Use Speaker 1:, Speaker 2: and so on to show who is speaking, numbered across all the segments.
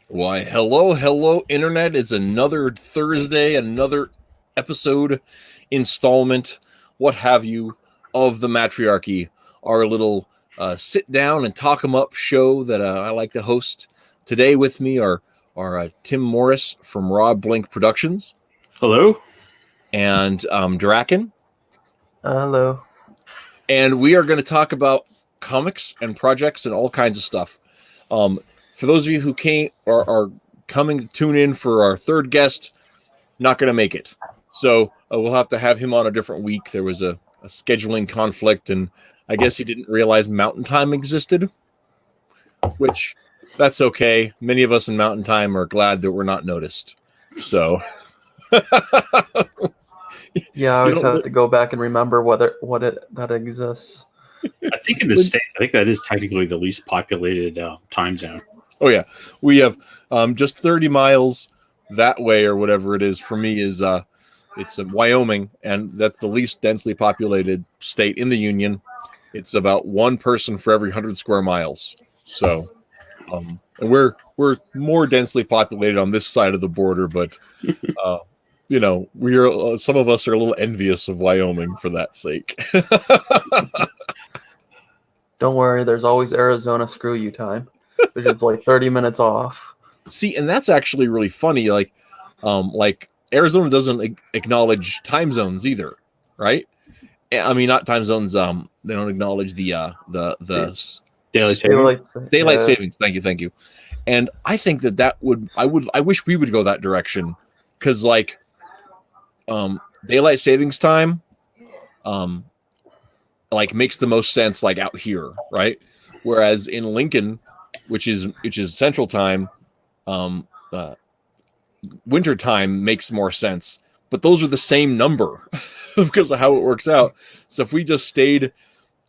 Speaker 1: Why, hello, Internet. It's another Thursday, another episode, installment, what have you, of the Mattriarchy, our little sit down and talk 'em up show that I like to host. Today with me are Tim Morris from Rob Blink Productions
Speaker 2: Hello.
Speaker 1: and Durakken.
Speaker 3: Hello.
Speaker 1: And we are going to talk about comics and projects and all kinds of stuff. For those of you who are coming to tune in for our third guest, not going to make it. So we'll have to have him on a different week. There was a scheduling conflict, and I guess he didn't realize Mountain Time existed, which that's okay. Many of us in Mountain Time are glad that we're not noticed. So
Speaker 3: yeah, I always have to go back and remember that exists.
Speaker 2: I think in the States, I think that is technically the least populated time zone.
Speaker 1: Oh yeah, we have just 30 miles that way or whatever it is. For me, is it's Wyoming, and that's the least densely populated state in the union. It's about one person for every 100 square miles. So, and we're more densely populated on this side of the border, but we're some of us are a little envious of Wyoming for that sake.
Speaker 3: Don't worry, there's always Arizona screw you time, which is like 30 minutes off.
Speaker 1: See, and that's actually really funny. Like Arizona doesn't acknowledge time zones either, right? I mean, not time zones. They don't acknowledge the daylight savings. Thank you. And I think that I wish we would go that direction, because daylight savings time, makes the most sense out here, right? Whereas in Lincoln, which is Central Time, winter time makes more sense. But those are the same number because of how it works out. So if we just stayed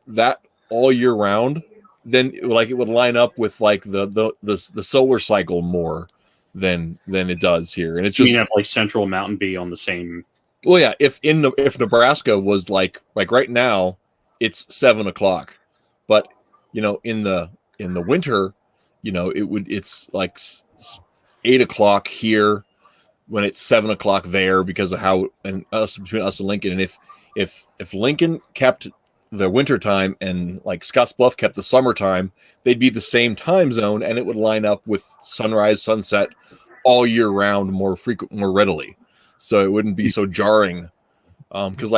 Speaker 1: that all year round, then it would line up with the solar cycle more than it does here. And it's just,
Speaker 2: you mean have Central Mountain be on the same.
Speaker 1: Well, yeah. If Nebraska was like right now, it's 7 o'clock, but in the winter, it's 8 o'clock here when it's 7 o'clock there, because of how between us and Lincoln. And if Lincoln kept the winter time and Scottsbluff kept the summertime, they'd be the same time zone, and it would line up with sunrise, sunset all year round more readily. So it wouldn't be so jarring. Because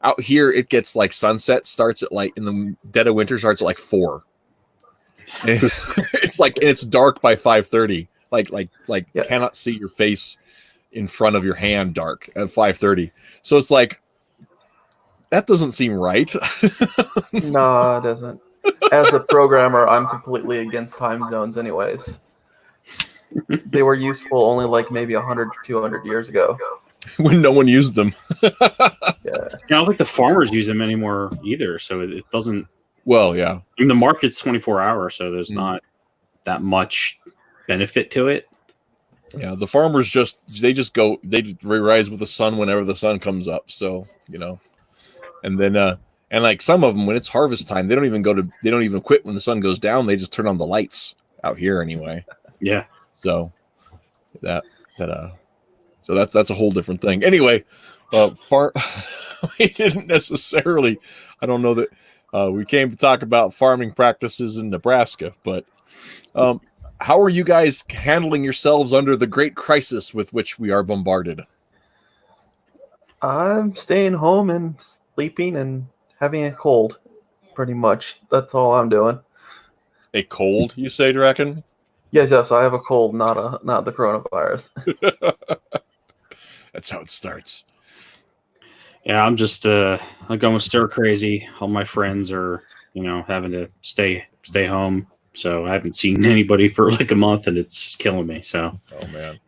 Speaker 1: out here, it gets sunset starts at in the dead of winter starts at 4. It's and it's dark by 5:30. Yeah. Cannot see your face in front of your hand dark at 5:30. So it's that doesn't seem right.
Speaker 3: No, it doesn't. As a programmer, I'm completely against time zones anyways. They were useful only maybe 100 to 200 years ago,
Speaker 1: when no one used them.
Speaker 3: Yeah.
Speaker 2: I don't think the farmers use them anymore either, so it doesn't.
Speaker 1: Well, yeah.
Speaker 2: I mean, the market's 24 hours, so there's not that much benefit to it.
Speaker 1: Yeah, the farmers they rise with the sun whenever the sun comes up. So and then and some of them, when it's harvest time, they don't even quit when the sun goes down. They just turn on the lights out here anyway.
Speaker 2: Yeah.
Speaker 1: So so that's a whole different thing. Anyway, we didn't necessarily. I don't know that we came to talk about farming practices in Nebraska, but how are you guys handling yourselves under the great crisis with which we are bombarded?
Speaker 3: I'm staying home and sleeping and having a cold, pretty much. That's all I'm doing.
Speaker 1: A cold, you say, Durakken?
Speaker 3: Yes, I have a cold, not the coronavirus.
Speaker 1: That's how it starts.
Speaker 2: Yeah, I'm just I'm going stir crazy. All my friends are, having to stay home. So I haven't seen anybody for a month, and it's killing me. So,
Speaker 1: oh man.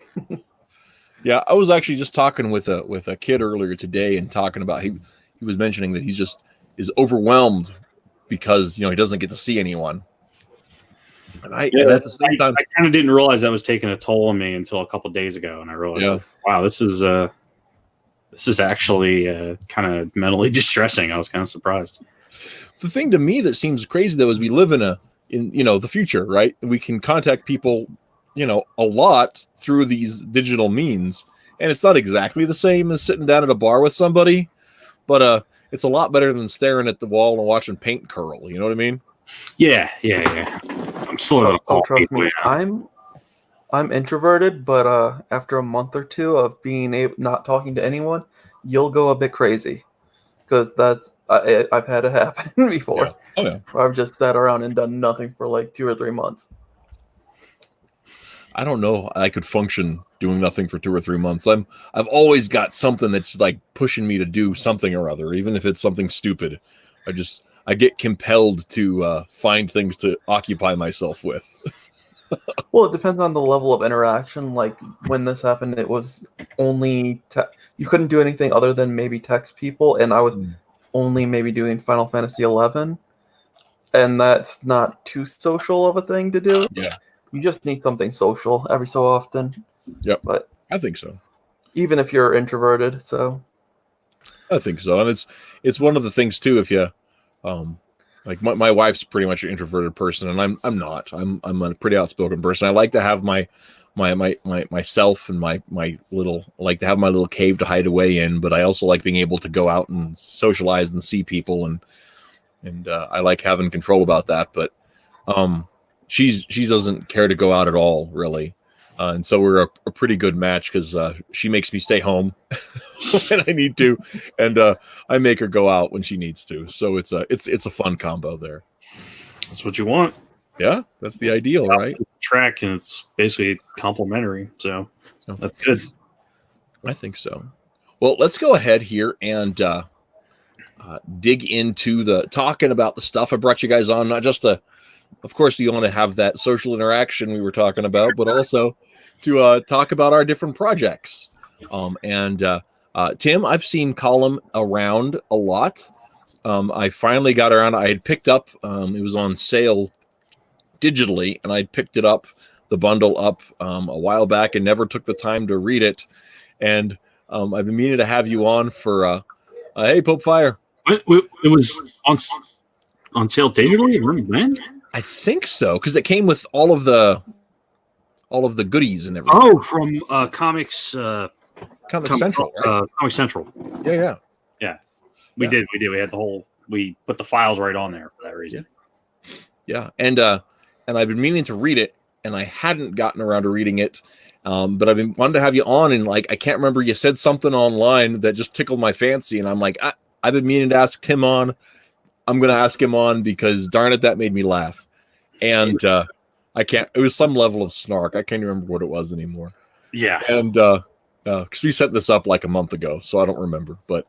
Speaker 1: Yeah, I was actually just talking with a kid earlier today, and talking about he was mentioning that he just is overwhelmed because he doesn't get to see anyone. And at the same time,
Speaker 2: I kind of didn't realize that was taking a toll on me until a couple of days ago, and I realized, wow, this is actually kind of mentally distressing. I was kind of surprised.
Speaker 1: The thing to me that seems crazy though is we live in the future, right? We can contact people a lot through these digital means, and it's not exactly the same as sitting down at a bar with somebody, but it's a lot better than staring at the wall and watching paint curl. You know what I mean?
Speaker 2: Yeah. I'm slow to call
Speaker 3: trust
Speaker 2: people.
Speaker 3: me, I'm introverted, but after a month or two of being not talking to anyone, you'll go a bit crazy, because I've had it happen before.
Speaker 1: Yeah. Oh yeah.
Speaker 3: Where I've just sat around and done nothing for like 2 or 3 months.
Speaker 1: I don't know. I could function doing nothing for 2 or 3 months. I've always got something that's like pushing me to do something or other, even if it's something stupid. I get compelled to find things to occupy myself with.
Speaker 3: Well, it depends on the level of interaction. Like when this happened, it was only you couldn't do anything other than maybe text people, and I was only maybe doing Final Fantasy 11, and that's not too social of a thing to do.
Speaker 1: Yeah.
Speaker 3: You just need something social every so often.
Speaker 1: Yep.
Speaker 3: But
Speaker 1: I think so.
Speaker 3: even if you're introverted, so
Speaker 1: I think so. And it's one of the things too, if you like my wife's pretty much an introverted person, and I'm not. I'm a pretty outspoken person. I like to have myself and my little, I like to have my little cave to hide away in, but I also like being able to go out and socialize and see people, and I like having control about that. But she doesn't care to go out at all, really. And so we're a pretty good match, because she makes me stay home when I need to, and I make her go out when she needs to. So it's a fun combo there.
Speaker 2: That's what you want.
Speaker 1: Yeah, that's the ideal, right?
Speaker 2: Track, and it's basically complementary. So that's good.
Speaker 1: I think so. Well, let's go ahead here and dig into the talking about the stuff I brought you guys on. Not just of course, you want to have that social interaction we were talking about, but also to talk about our different projects. Tim, I've seen Column around a lot. I finally got around. I had picked up, it was on sale digitally, and I picked it up, the bundle up a while back, and never took the time to read it. And I've been meaning to have you on for, hey, Pope Fire.
Speaker 2: It was on sale digitally? When?
Speaker 1: I think so, because it came with all of the goodies and everything.
Speaker 2: Oh, from Comics
Speaker 1: Central, right?
Speaker 2: Comic Central.
Speaker 1: Yeah.
Speaker 2: We did. We had we put the files right on there for that reason.
Speaker 1: Yeah. And I've been meaning to read it, and I hadn't gotten around to reading it. But I've been wanting to have you on, and like I can't remember, you said something online that just tickled my fancy, and I'm like, I've been meaning to ask Tim on. I'm going to ask him on because, darn it, that made me laugh. And I can't, it was some level of snark. I can't remember what it was anymore.
Speaker 2: Yeah.
Speaker 1: And because we set this up like a month ago, so I don't remember. But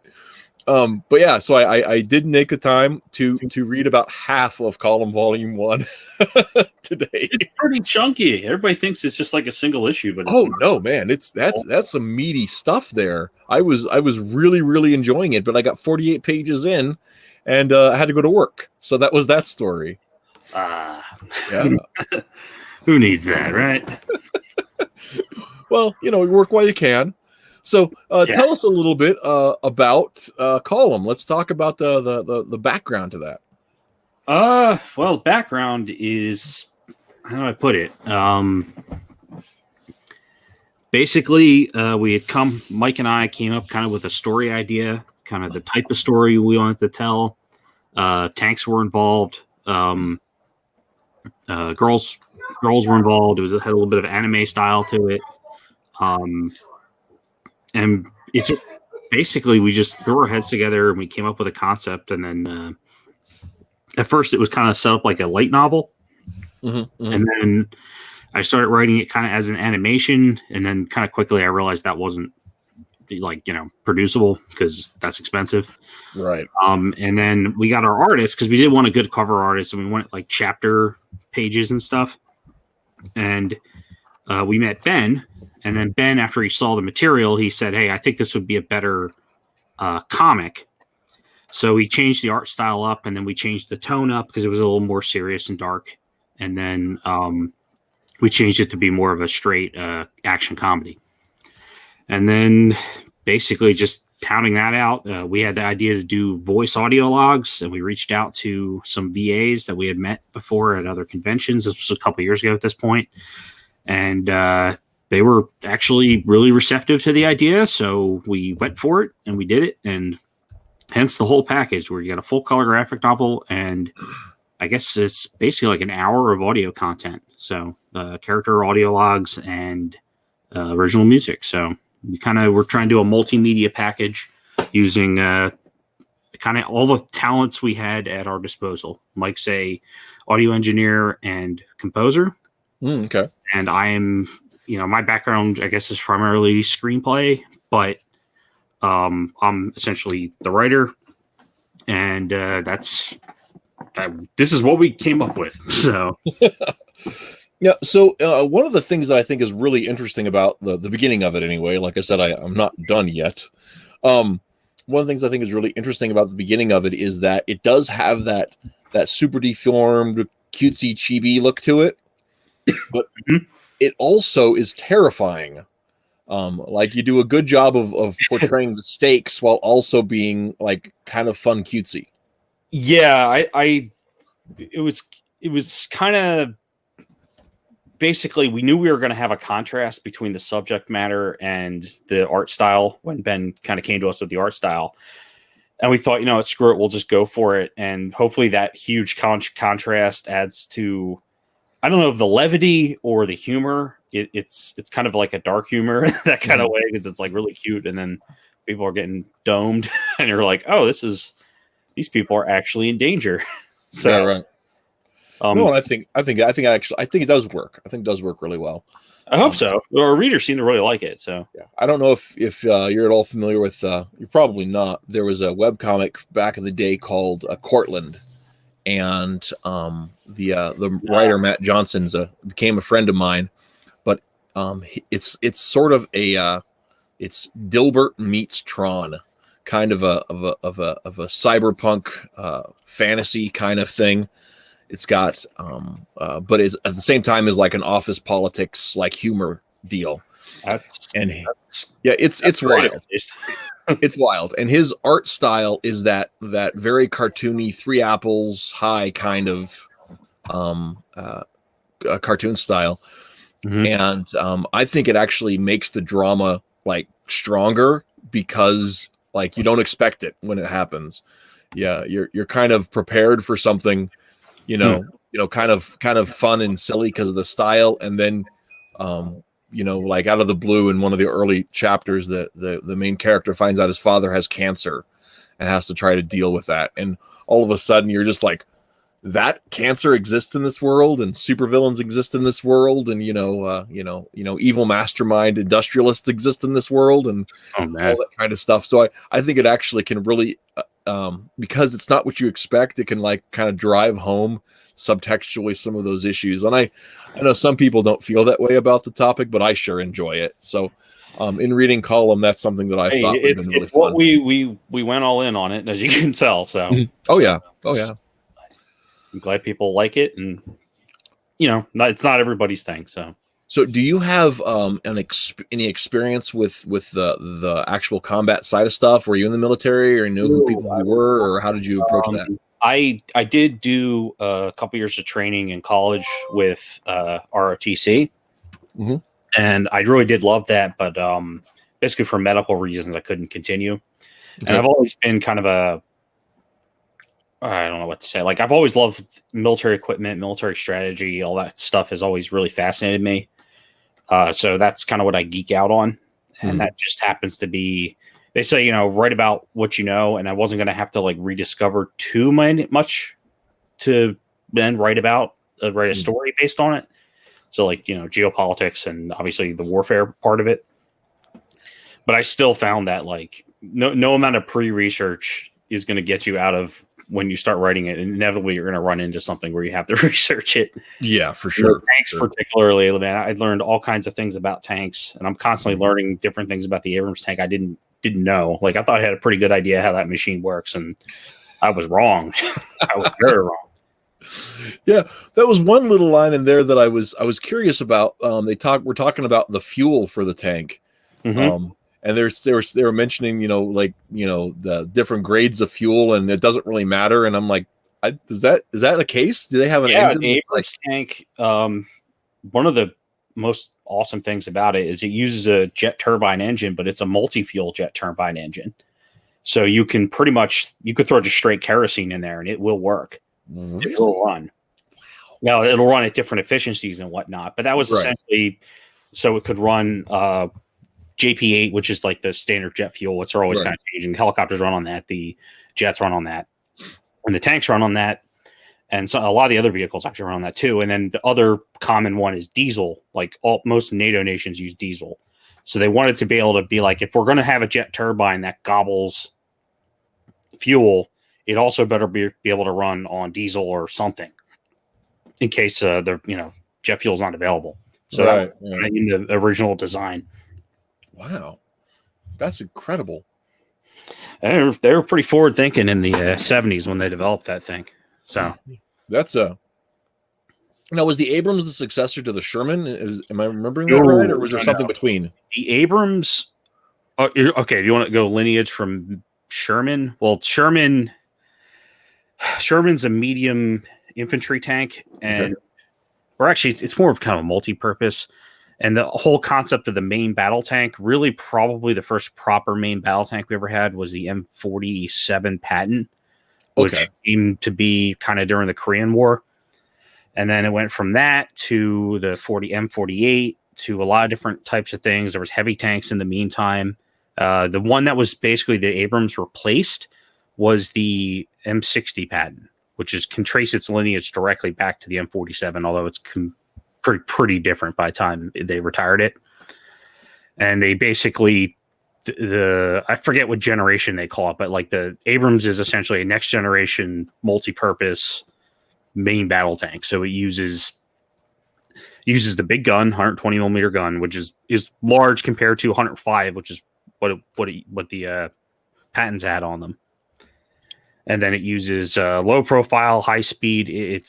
Speaker 1: yeah, so I did make the time to read about half of Column Volume 1 today.
Speaker 2: It's pretty chunky. Everybody thinks it's just like a single issue, but
Speaker 1: no, man, that's some meaty stuff there. I was really, really enjoying it, but I got 48 pages in, and I had to go to work. So that was that story.
Speaker 2: Yeah. Who needs that, right?
Speaker 1: Well, we work while you can. So tell us a little bit about Column. Let's talk about the background to that.
Speaker 2: Well, background is, how do I put it? Basically, Mike and I came up kind of with a story idea, kind of the type of story we wanted to tell. Tanks were involved. Girls were involved. It had a little bit of anime style to it. And it's just basically we just threw our heads together and we came up with a concept. And then at first it was kind of set up like a light novel. Mm-hmm. And then I started writing it kind of as an animation. And then kind of quickly I realized that wasn't producible because that's expensive.
Speaker 1: Right.
Speaker 2: And then we got our artists because we did want a good cover artist and we wanted like chapter pages and stuff. And we met Ben. And then Ben, after he saw the material, he said, hey, I think this would be a better comic. So we changed the art style up, and then we changed the tone up because it was a little more serious and dark. And then we changed it to be more of a straight action comedy. And then basically just pounding that out, we had the idea to do voice audio logs, and we reached out to some VAs that we had met before at other conventions. This was a couple years ago at this point. and they were actually really receptive to the idea. So we went for it and we did it, and hence the whole package where you got a full color graphic novel, and I guess it's basically like an hour of audio content. So character audio logs and original music. So we're trying to do a multimedia package using kind of all the talents we had at our disposal. Mike's a audio engineer and composer.
Speaker 1: Okay.
Speaker 2: And I am, my background, I guess, is primarily screenplay, but I'm essentially the writer, and this is what we came up with. So,
Speaker 1: yeah. So one of the things that I think is really interesting about the beginning of it, anyway, like I said, I'm not done yet. One of the things I think is really interesting about the beginning of it is that it does have that super deformed, cutesy, chibi look to it, but it also is terrifying. Like you do a good job of portraying the stakes while also being like kind of fun cutesy.
Speaker 2: Yeah, it was kind of basically, we knew we were going to have a contrast between the subject matter and the art style when Ben kind of came to us with the art style. And we thought, screw it, we'll just go for it. And hopefully that huge contrast adds to, I don't know if the levity or the humor. It's kind of like a dark humor that kind of way, because it's like really cute. And then people are getting domed and you're like, oh, these people are actually in danger. So,
Speaker 1: yeah, right. No, I think it does work. I think it does work really well.
Speaker 2: I hope so. Our readers seem to really like it. So
Speaker 1: yeah, I don't know if you're at all familiar with. You're probably not. There was a webcomic back in the day called Cortland, and the writer Matt Johnson's became a friend of mine. But it's sort of it's Dilbert meets Tron, kind of a cyberpunk fantasy kind of thing. It's got, but it's at the same time is like an office politics like humor deal. It's wild. It's wild, and his art style is that very cartoony, three apples high kind of cartoon style, and I think it actually makes the drama like stronger because like you don't expect it when it happens. Yeah, you're kind of prepared for something. Kind of fun and silly because of the style, and then, like out of the blue in one of the early chapters, the main character finds out his father has cancer and has to try to deal with that, and all of a sudden you're just like, that cancer exists in this world, and supervillains exist in this world, and evil mastermind industrialists exist in this world, and all that kind of stuff. So I think it actually can really. Because it's not what you expect, it can like kind of drive home subtextually some of those issues. And I know some people don't feel that way about the topic, but I sure enjoy it. So in reading column, that's something that I thought would have been really fun.
Speaker 2: What we went all in on it, as you can tell. So
Speaker 1: oh yeah.
Speaker 2: I'm glad people like it, and it's not everybody's thing.
Speaker 1: So do you have any experience with the actual combat side of stuff? Were you in the military, or knew who people were, or how did you approach that?
Speaker 2: I did do a couple years of training in college with ROTC, and I really did love that. But basically for medical reasons, I couldn't continue. Okay. And I've always been kind of I don't know what to say. Like, I've always loved military equipment, military strategy, all that stuff has always really fascinated me. So that's kind of what I geek out on. And that just happens to be, they say, write about what you know. And I wasn't going to have to like rediscover too much to then write a story based on it. So like, geopolitics and obviously the warfare part of it. But I still found that like no amount of pre-research is going to get you out of when you start writing it. And inevitably you're going to run into something where you have to research it.
Speaker 1: Yeah, for sure.
Speaker 2: Tanks particularly, man. I learned all kinds of things about tanks, and I'm constantly learning different things about the Abrams tank I didn't know. Like, I thought I had a pretty good idea how that machine works, and I was wrong. I was very wrong.
Speaker 1: Yeah, that was one little line in there that I was curious about. We're talking about the fuel for the tank. And they were mentioning, the different grades of fuel, and it doesn't really matter. And I'm like, is that a case? Do they have an engine?
Speaker 2: The Abrams tank. One of the most awesome things about it is it uses a jet turbine engine, but it's a multi-fuel jet turbine engine. So you can you could throw just straight kerosene in there and it will work.
Speaker 1: Really?
Speaker 2: It will run. Now it'll run at different efficiencies and whatnot, but that was essentially so it could run JP8, which is like the standard jet fuel, which are always kind of changing. The helicopters run on that, the jets run on that, and the tanks run on that. And so a lot of the other vehicles actually run on that too. And then the other common one is diesel. Like most NATO nations use diesel. So they wanted to be able to be like, if we're going to have a jet turbine that gobbles fuel, it also better be able to run on diesel or something in case the jet fuel is not available. So that in the original design.
Speaker 1: Wow, that's incredible.
Speaker 2: They were pretty forward thinking in the 70s when they developed that thing. So
Speaker 1: that's now, was the Abrams the successor to the Sherman? Am I remembering that right, or was there something between?
Speaker 2: The Abrams. Okay, do you want to go lineage from Sherman? Well, Sherman's a medium infantry tank, and or actually, it's more of kind of a multi-purpose. And the whole concept of the main battle tank, really, probably the first proper main battle tank we ever had was the M47 Patton, which aimed to be kind of during the Korean War. And then it went from that to the M48 to a lot of different types of things. There was heavy tanks in the meantime. The one that was basically the Abrams replaced was the M60 Patton, which can trace its lineage directly back to the M47, although it's pretty different by the time they retired it. And they basically... I forget what generation they call it, but like the Abrams is essentially a next generation multi-purpose main battle tank. So it uses the big gun, 120 millimeter gun, which is large compared to 105, which is what the Pattons had on them. And then it uses low profile, high speed.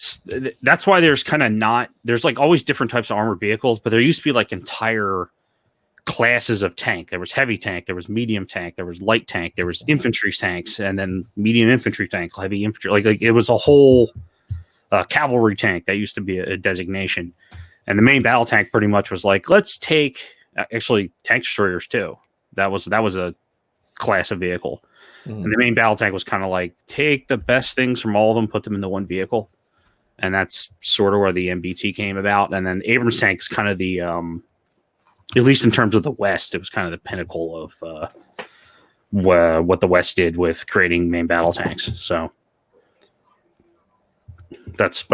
Speaker 2: That's why there's like always different types of armored vehicles, but there used to be like entire classes of tank. There was heavy tank, there was medium tank, there was light tank, there was infantry tanks, and then medium infantry tank, heavy infantry. Like it was a whole cavalry tank that used to be a designation. And the main battle tank pretty much was like, let's take actually tank destroyers too. That was a class of vehicle. And the main battle tank was kind of like take the best things from all of them, put them into one vehicle. And that's sort of where the MBT came about. And then Abrams tank's kind of the at least in terms of the West, it was kind of the pinnacle of what the West did with creating main battle tanks. So that's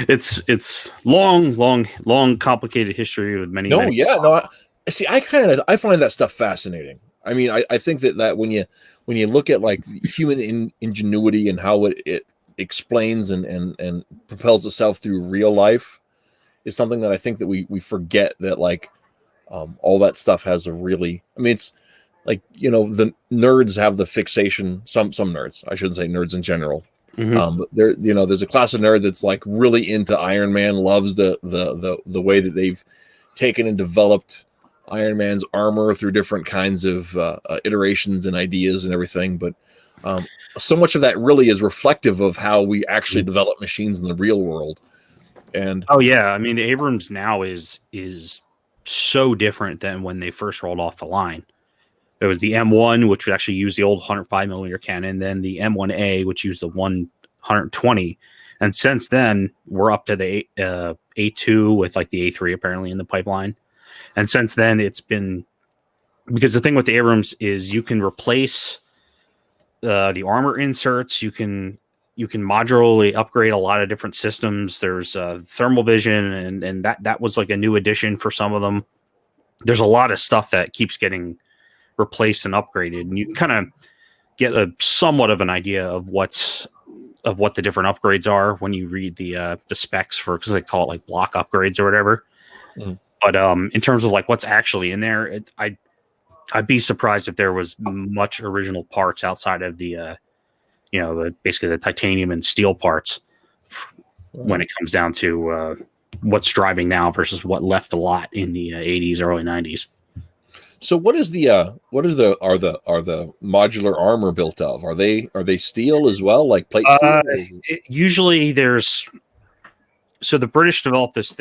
Speaker 2: it's long, complicated history with many.
Speaker 1: I find that stuff fascinating. I mean, I think that when you look at like human ingenuity and how it explains and propels itself through real life is something that I think that we forget that like. All that stuff has a really, I mean, it's like, the nerds have the fixation, some nerds, I shouldn't say nerds in general. But there's a class of nerd that's like really into Iron Man, loves the way that they've taken and developed Iron Man's armor through different kinds of iterations and ideas and everything. But so much of that really is reflective of how we actually develop machines in the real world. And
Speaker 2: I mean, the Abrams now is so different than when they first rolled off the line. There was the M1, which would actually use the old 105 millimeter cannon, then the M1A, which used the 120. And since then, we're up to the A2 with like the A3 apparently in the pipeline. And since then, it's been because the thing with the Abrams is you can replace the armor inserts. You can modularly upgrade a lot of different systems. There's thermal vision, and that was like a new addition for some of them. There's a lot of stuff that keeps getting replaced and upgraded, and you can kind of get a somewhat of an idea of what the different upgrades are when you read the specs for, because they call it like block upgrades or whatever. But in terms of like what's actually in there, I'd be surprised if there was much original parts outside of the basically the titanium and steel parts when it comes down to what's driving now versus what left a lot in the 80s, early 90s.
Speaker 1: So are the modular armor built of? Are they steel as well, like plate steel?
Speaker 2: Usually there's So the British developed this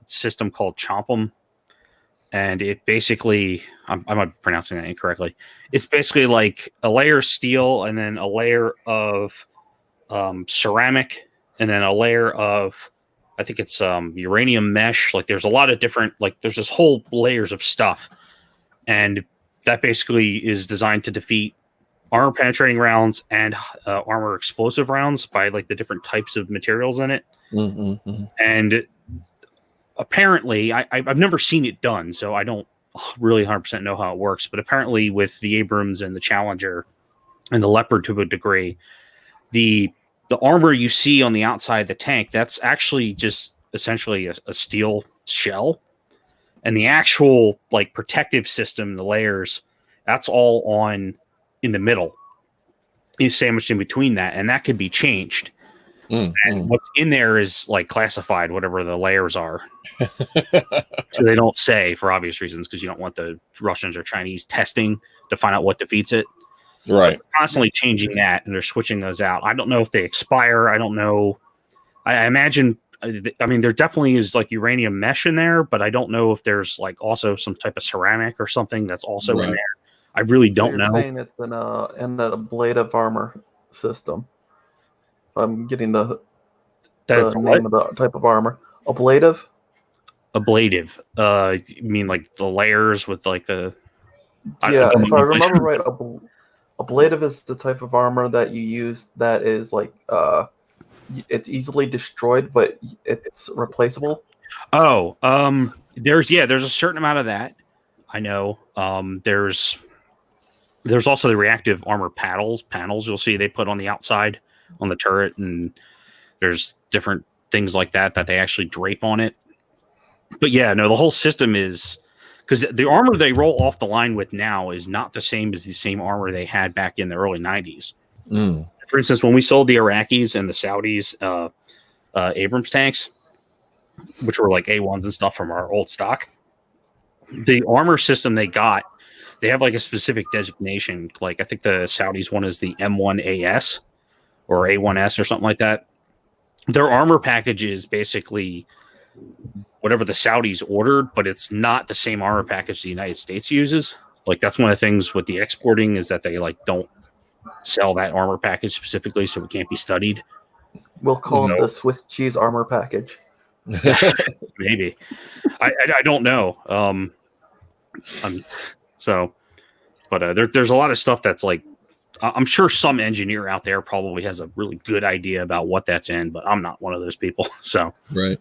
Speaker 2: system called Chomp'em, and it basically, I might be pronouncing that incorrectly. It's basically like a layer of steel and then a layer of ceramic and then a layer of, I think it's uranium mesh. Like there's a lot of different, like there's this whole layers of stuff. And that basically is designed to defeat armor penetrating rounds and armor explosive rounds by like the different types of materials in it.
Speaker 1: Mm-hmm.
Speaker 2: And apparently, I've never seen it done, so I don't really 100% know how it works. But apparently, with the Abrams and the Challenger and the Leopard to a degree, the armor you see on the outside of the tank, that's actually just essentially a steel shell. And the actual like protective system, the layers, that's all on in the middle. Is sandwiched in between that, and that can be changed. And what's in there is like classified, whatever the layers are. So they don't say for obvious reasons, because you don't want the Russians or Chinese testing to find out what defeats it.
Speaker 1: Right.
Speaker 2: Constantly changing that, and they're switching those out. I don't know if they expire. I don't know. I imagine. I mean, there definitely is like uranium mesh in there, but I don't know if there's like also some type of ceramic or something that's also in there. I really don't know.
Speaker 3: Saying it's in a ablative armor system. I'm getting the name of the type of armor. Ablative.
Speaker 2: Ablative. You mean like the layers with like the?
Speaker 3: Yeah, if I remember right, ablative is the type of armor that you use that is like it's easily destroyed, but it's replaceable.
Speaker 2: Oh, there's a certain amount of that. I know. There's also the reactive armor panels you'll see they put on the outside on the turret, and there's different things like that they actually drape on it. But yeah, no, the whole system is, because the armor they roll off the line with now is not the same as the same armor they had back in the early 90s. For instance, when we sold the Iraqis and the Saudis Abrams tanks, which were like A1s and stuff from our old stock, the armor system they got, they have like a specific designation. Like I think the Saudis one is the M1AS or A1S or something like that. Their armor package is basically whatever the Saudis ordered, but it's not the same armor package the United States uses. Like that's one of the things with the exporting is that they like don't sell that armor package specifically, so it can't be studied.
Speaker 3: We'll call it the Swiss cheese armor package.
Speaker 2: Maybe. I don't know. But there's a lot of stuff that's like, I'm sure some engineer out there probably has a really good idea about what that's in, but I'm not one of those people. So
Speaker 1: right.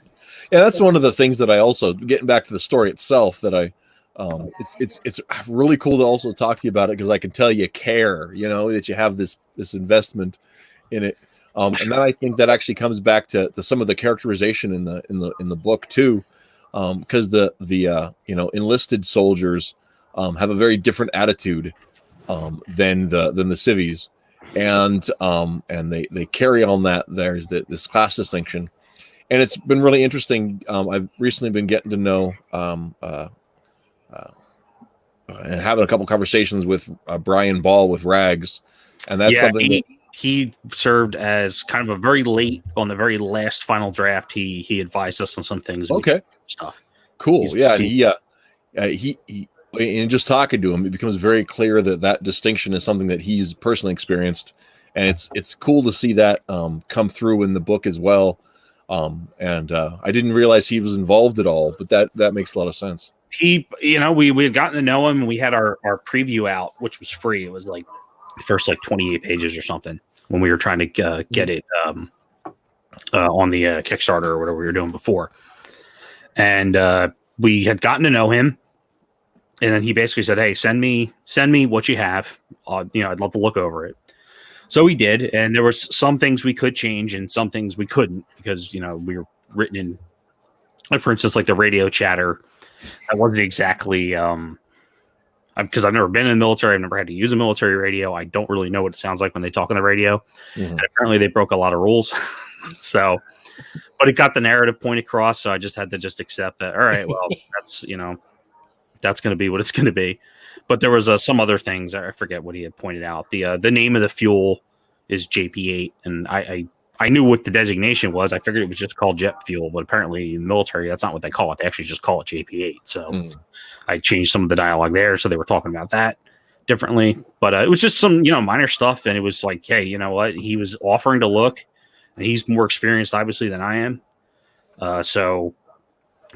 Speaker 1: Yeah, that's one of the things that I also, getting back to the story itself, that I it's really cool to also talk to you about it, because I can tell you care, that you have this investment in it. And then I think that actually comes back to some of the characterization in the book too, because the enlisted soldiers have a very different attitude than the civvies, and they carry on that. There's this class distinction, and it's been really interesting. I've recently been getting to know and having a couple conversations with Brian Ball with Rags, and that's something
Speaker 2: he served as kind of a very late on the very last final draft. He advised us on some things.
Speaker 1: Okay,
Speaker 2: stuff.
Speaker 1: Cool. He in just talking to him, it becomes very clear that distinction is something that he's personally experienced, and it's cool to see that come through in the book as well. And I didn't realize he was involved at all, but that makes a lot of sense.
Speaker 2: We had gotten to know him, and we had our preview out, which was free. It was like the first like 28 pages or something when we were trying to get it on the Kickstarter or whatever we were doing before. And we had gotten to know him, and then he basically said, "Hey, send me what you have. I'd love to look over it." So we did, and there were some things we could change and some things we couldn't, because we were written in, like, for instance, like the radio chatter. That wasn't exactly because I've never been in the military. I've never had to use a military radio. I don't really know what it sounds like when they talk on the radio. And apparently they broke a lot of rules. So, but it got the narrative point across. So I just had to accept that. All right, well, that's going to be what it's going to be. But there was some other things. I forget what he had pointed out. The name of the fuel is JP8, and I I knew what the designation was. I figured it was just called jet fuel, but apparently in the military, that's not what they call it. They actually just call it JP8. So I changed some of the dialogue there. So they were talking about that differently, but it was just some, minor stuff. And it was like, hey, you know what? He was offering to look, and he's more experienced, obviously, than I am. So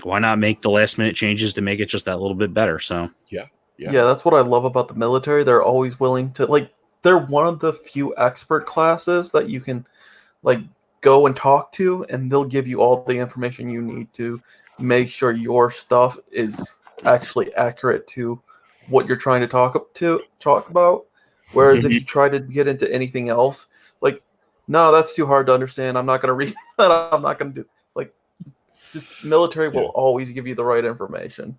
Speaker 2: why not make the last minute changes to make it just that little bit better? So
Speaker 3: yeah, that's what I love about the military. They're always willing to they're one of the few expert classes that you can go and talk to, and they'll give you all the information you need to make sure your stuff is actually accurate to what you're trying to talk about. Whereas if you try to get into anything else, no, that's too hard to understand. I'm not going to read that. I'm not going to do just military will always give you the right information.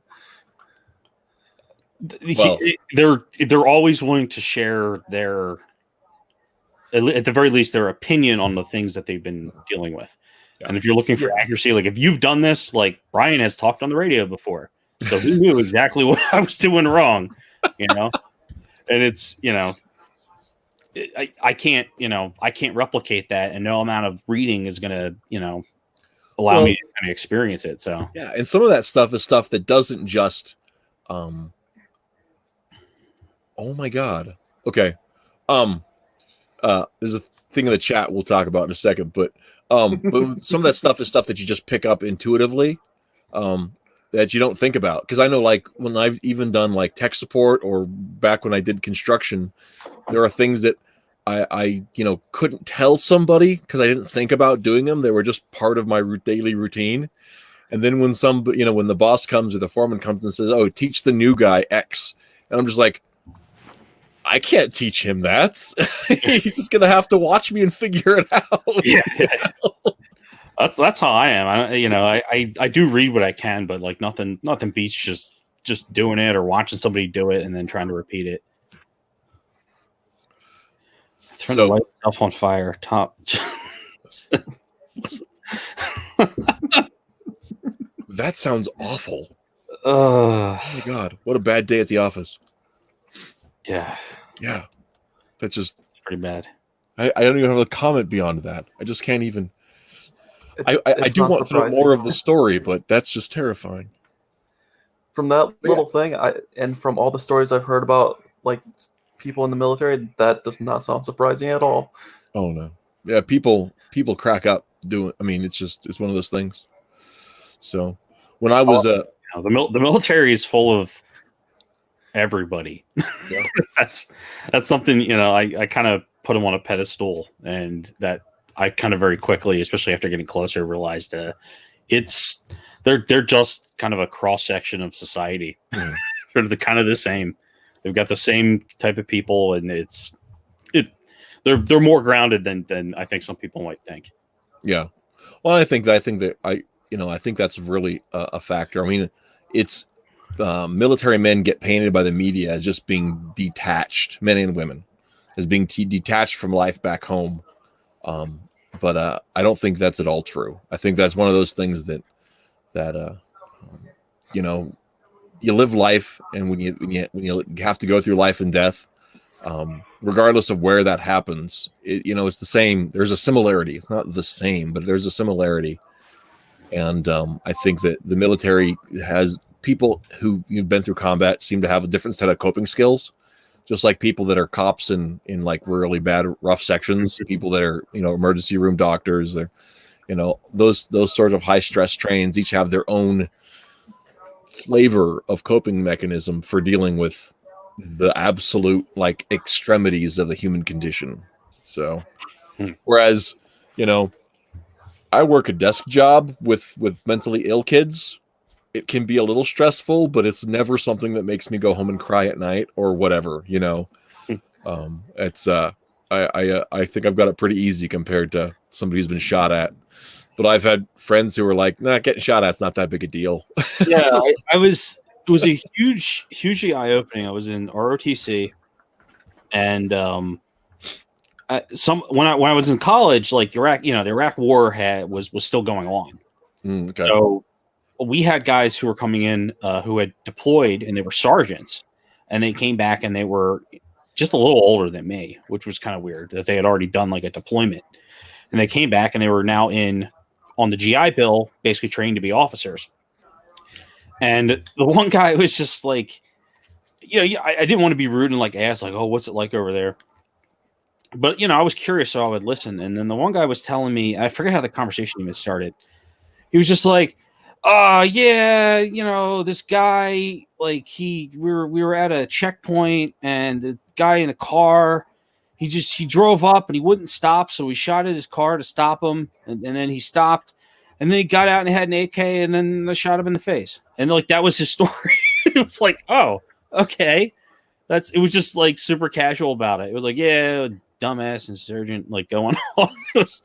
Speaker 2: Well, they're always willing to share their, at the very least, their opinion on the things that they've been dealing with. Yeah. And if you're looking for accuracy, if you've done this, Brian has talked on the radio before, so he knew exactly what I was doing wrong, And it's, I can't replicate that, and no amount of reading is going to, allow me to kind of experience it. So
Speaker 1: yeah, and some of that stuff is stuff that doesn't just, oh my god, okay, there's a thing in the chat we'll talk about in a second, but some of that stuff is stuff that you just pick up intuitively, that you don't think about. Because I know, when I've even done tech support, or back when I did construction, there are things that I couldn't tell somebody because I didn't think about doing them. They were just part of my daily routine. And then when when the boss comes or the foreman comes and says, "Oh, teach the new guy X," and I'm just like, I can't teach him that. He's just gonna have to watch me and figure it out.
Speaker 2: Yeah. That's how I am. I do read what I can, but nothing beats just doing it or watching somebody do it and then trying to repeat it. Turn the light off on fire. Top.
Speaker 1: That sounds awful. Oh my god! What a bad day at the office.
Speaker 2: Yeah.
Speaker 1: That's just
Speaker 2: pretty bad.
Speaker 1: I don't even have a comment beyond that. I just can't even. I do want to know more of the story, but that's just terrifying.
Speaker 3: From that little thing, and from all the stories I've heard about, people in the military, that does not sound surprising at all.
Speaker 1: Oh no, yeah, people crack up doing. I mean, it's one of those things. So when I was
Speaker 2: the military is full of everybody.
Speaker 1: Yeah.
Speaker 2: that's something I kind of put them on a pedestal, and that I kind of very quickly, especially after getting closer, realized they're just kind of a cross section of society. They're kind of the same. They've got the same type of people, and they're more grounded than I think some people might think.
Speaker 1: Yeah, well, I think that's really a factor. I mean, it's military men get painted by the media as just being detached, men and women, as being detached from life back home. But I don't think that's at all true. I think that's one of those things that you live life, and when you have to go through life and death, regardless of where that happens, it's the same. There's a similarity. It's not the same, but there's a similarity. And I think that the military has people who you've been through combat seem to have a different set of coping skills, just like people that are cops in really bad, rough sections, people that are, emergency room doctors, they're, those sort of high stress trains each have their own flavor of coping mechanism for dealing with the absolute extremities of the human condition. So, whereas, I work a desk job with mentally ill kids. It can be a little stressful, but it's never something that makes me go home and cry at night or whatever, It's I think I've got it pretty easy compared to somebody who's been shot at. But I've had friends who were like, "Nah, getting shot at's not that big a deal."
Speaker 2: Yeah, it was a hugely eye-opening. I was in ROTC, and when I was in college, Iraq, the Iraq War was still going on.
Speaker 1: Okay.
Speaker 2: So we had guys who were coming in who had deployed, and they were sergeants, and they came back and they were just a little older than me, which was kind of weird that they had already done a deployment. and they came back and they were now on the GI Bill, basically trained to be officers. And the one guy was just like, I didn't want to be rude and like ask like, oh, what's it like over there? But I was curious, so I would listen. And then the one guy was telling me, I forget how the conversation even started. He was just like, yeah, this guy, like we were at a checkpoint and the guy in the car, he drove up and he wouldn't stop. So we shot at his car to stop him. And then he stopped and then he got out and had an AK and then I shot him in the face. And like, that was his story. It was like, oh, okay. It was just like super casual about it. It was like, yeah, dumbass insurgent, like going on. It was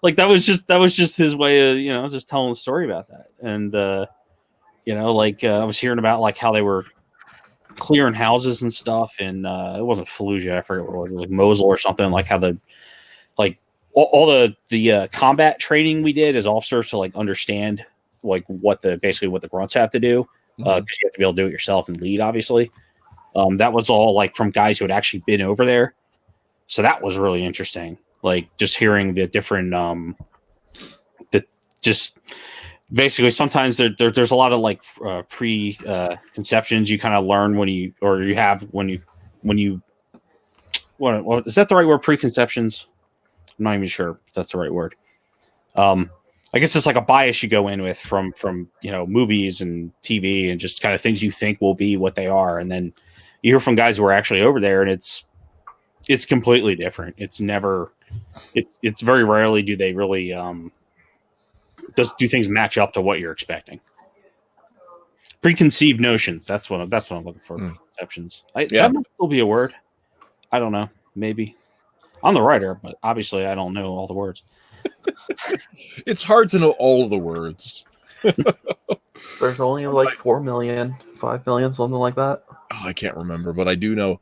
Speaker 2: like, that was just his way of, just telling the story about that. And, I was hearing about like how they were clearing houses and stuff. And it wasn't Fallujah. I forget what it was. It was like Mosul or something, like how all the combat training we did as officers to like understand like what the grunts have to do. Because you have to be able to do it yourself and lead, obviously. That was all like from guys who had actually been over there. So that was really interesting. Like just hearing the different, just basically sometimes there's a lot of like preconceptions you kind of learn when you what is that the right word? Preconceptions? I'm not even sure if that's the right word. I guess it's like a bias you go in with from movies and TV and just kind of things you think will be what they are, and then you hear from guys who are actually over there, and it's completely different. It's very rarely do they really do things match up to what you're expecting. Preconceived notions. That's what I'm looking for. Preconceptions. That might still be a word. I don't know. Maybe I'm the writer, but obviously I don't know all the words.
Speaker 1: It's hard to know all the words.
Speaker 3: There's only like 4 million, 5 million, something like that.
Speaker 1: Oh, I can't remember, but I do know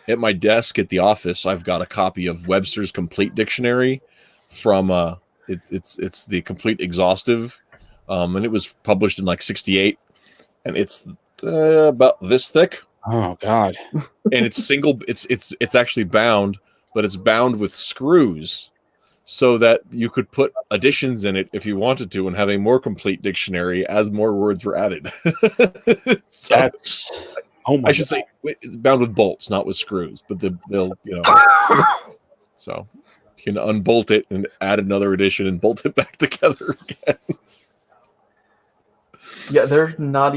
Speaker 1: at my desk at the office, I've got a copy of Webster's Complete Dictionary from it's the Complete Exhaustive, and it was published in like 1968, and it's about this thick.
Speaker 2: Oh God!
Speaker 1: And it's single. It's actually bound, but it's bound with screws, so that you could put additions in it if you wanted to, and have a more complete dictionary as more words were added. So,
Speaker 2: that's
Speaker 1: I should say it's bound with bolts, not with screws, but they'll so you can unbolt it and add another addition and bolt it back together again.
Speaker 3: Yeah, there's not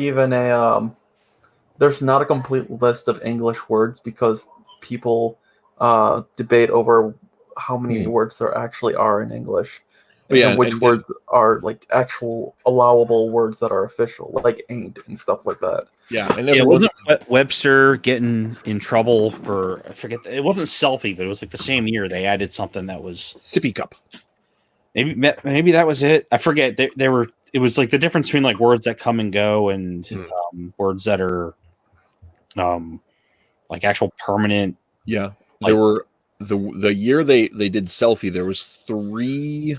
Speaker 3: a complete list of English words because people debate over how many words there actually are in English, and which words are like actual allowable words that are official, like ain't and stuff like that.
Speaker 1: Yeah, and
Speaker 2: it wasn't Webster getting in trouble for, I forget, it wasn't selfie, but it was like the same year they added something that was
Speaker 1: sippy cup.
Speaker 2: Maybe that was it. I forget. It was like the difference between like words that come and go and words that are like actual permanent.
Speaker 1: Yeah, there were the year they did selfie. There was three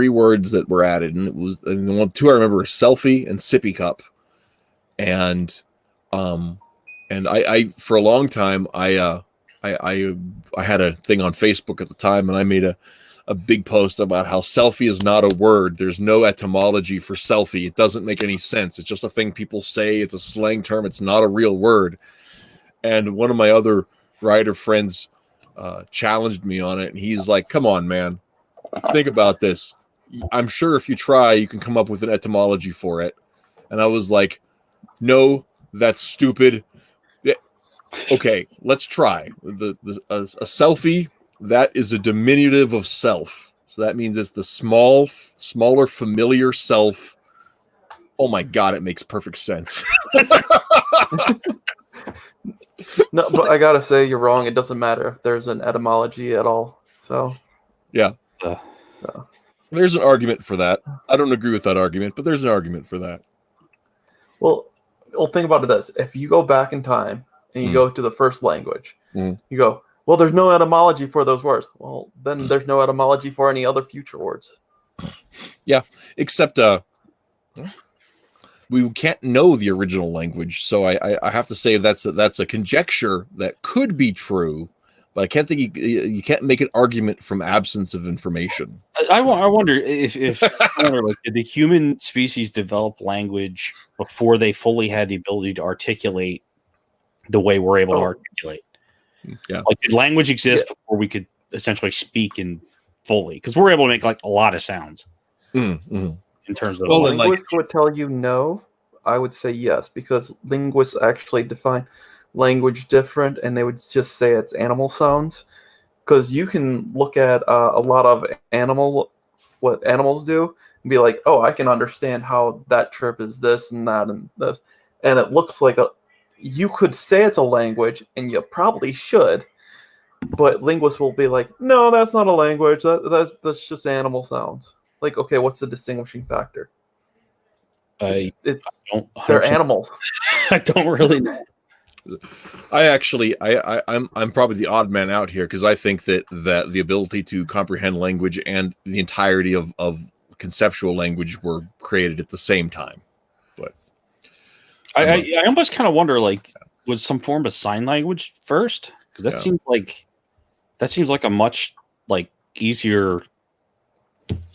Speaker 1: words that were added, and the two I remember were selfie and sippy cup. And I for a long time I had a thing on Facebook at the time, and I made a big post about how selfie is not a word. There's no etymology for selfie. It doesn't make any sense. It's just a thing people say. It's a slang term. It's not a real word. And one of my other writer friends challenged me on it, and he's like, "Come on, man, think about this. I'm sure if you try, you can come up with an etymology for it." And I was like, "No, that's stupid. Yeah. Okay, let's try. A selfie, that is a diminutive of self. So that means it's the smaller, familiar self. Oh my God, it makes perfect sense."
Speaker 3: No, but I gotta say you're wrong. It doesn't matter if there's an etymology at all. So
Speaker 1: yeah. There's an argument for that. I don't agree with that argument, but there's an argument for that.
Speaker 3: Well, think about this. If you go back in time and you go to the first language, you go, well, there's no etymology for those words. Well, then there's no etymology for any other future words.
Speaker 1: Yeah, except we can't know the original language, so I have to say that's a conjecture that could be true, but I can't think you can't make an argument from absence of information.
Speaker 2: I wonder if I wonder, like, did the human species develop language before they fully had the ability to articulate the way we're able to articulate?
Speaker 1: Yeah,
Speaker 2: like, did language exist before we could essentially speak in fully? Because we're able to make like a lot of sounds in terms of
Speaker 3: linguists would tell you no. I would say yes, because linguists actually define language different, and they would just say it's animal sounds. Because you can look at a lot of what animals do, and be like, oh, I can understand how that chirp is this and that and this, and it looks like you could say it's a language, and you probably should, but linguists will be like, no, that's not a language. That's just animal sounds. Like, okay, what's the distinguishing factor? They're animals.
Speaker 2: I don't really know.
Speaker 1: I'm probably the odd man out here, because I think that the ability to comprehend language and the entirety of conceptual language were created at the same time. But
Speaker 2: I almost kind of wonder, like, was some form of sign language first? Because that seems like a much like easier,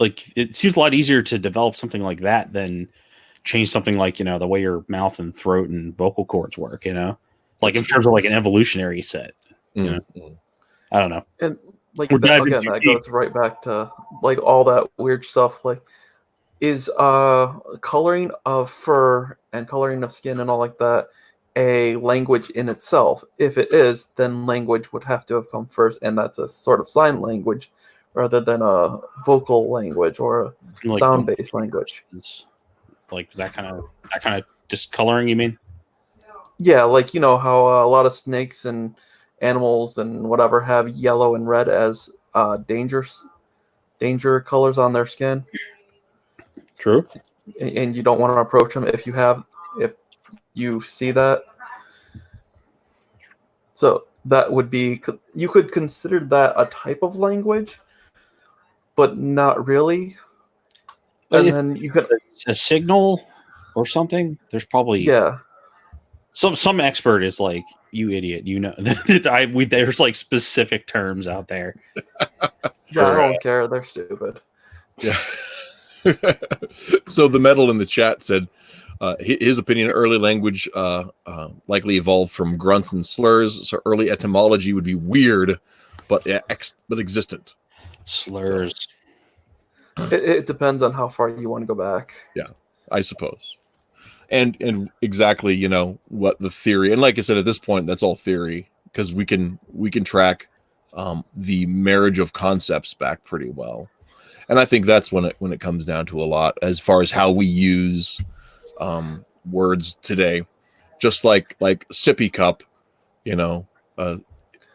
Speaker 2: like, it seems a lot easier to develop something like that than change something like, the way your mouth and throat and vocal cords work, like in terms of like an evolutionary set, I don't know.
Speaker 3: And like that goes right back to like all that weird stuff. Like, is coloring of fur and coloring of skin and all like that a language in itself? If it is, then language would have to have come first, and that's a sort of sign language rather than a vocal language or a sound-based language.
Speaker 2: Like that kind of discoloring, you mean?
Speaker 3: Yeah, like, how a lot of snakes and animals and whatever have yellow and red as danger colors on their skin.
Speaker 2: True.
Speaker 3: And you don't want to approach them if you see that. So that would be, you could consider that a type of language, but not really. And then you could
Speaker 2: a signal or something. There's probably some expert is like, you idiot, there's like specific terms out there.
Speaker 3: Yeah, I don't care. They're stupid.
Speaker 1: Yeah. So the metal in the chat said his opinion: early language likely evolved from grunts and slurs. So early etymology would be weird, but existent.
Speaker 2: Slurs.
Speaker 3: It depends on how far you want to go back.
Speaker 1: Yeah, I suppose. And exactly, what the theory, and like I said, at this point, that's all theory, because we can track the marriage of concepts back pretty well. And I think that's when it comes down to a lot as far as how we use words today. Just like sippy cup,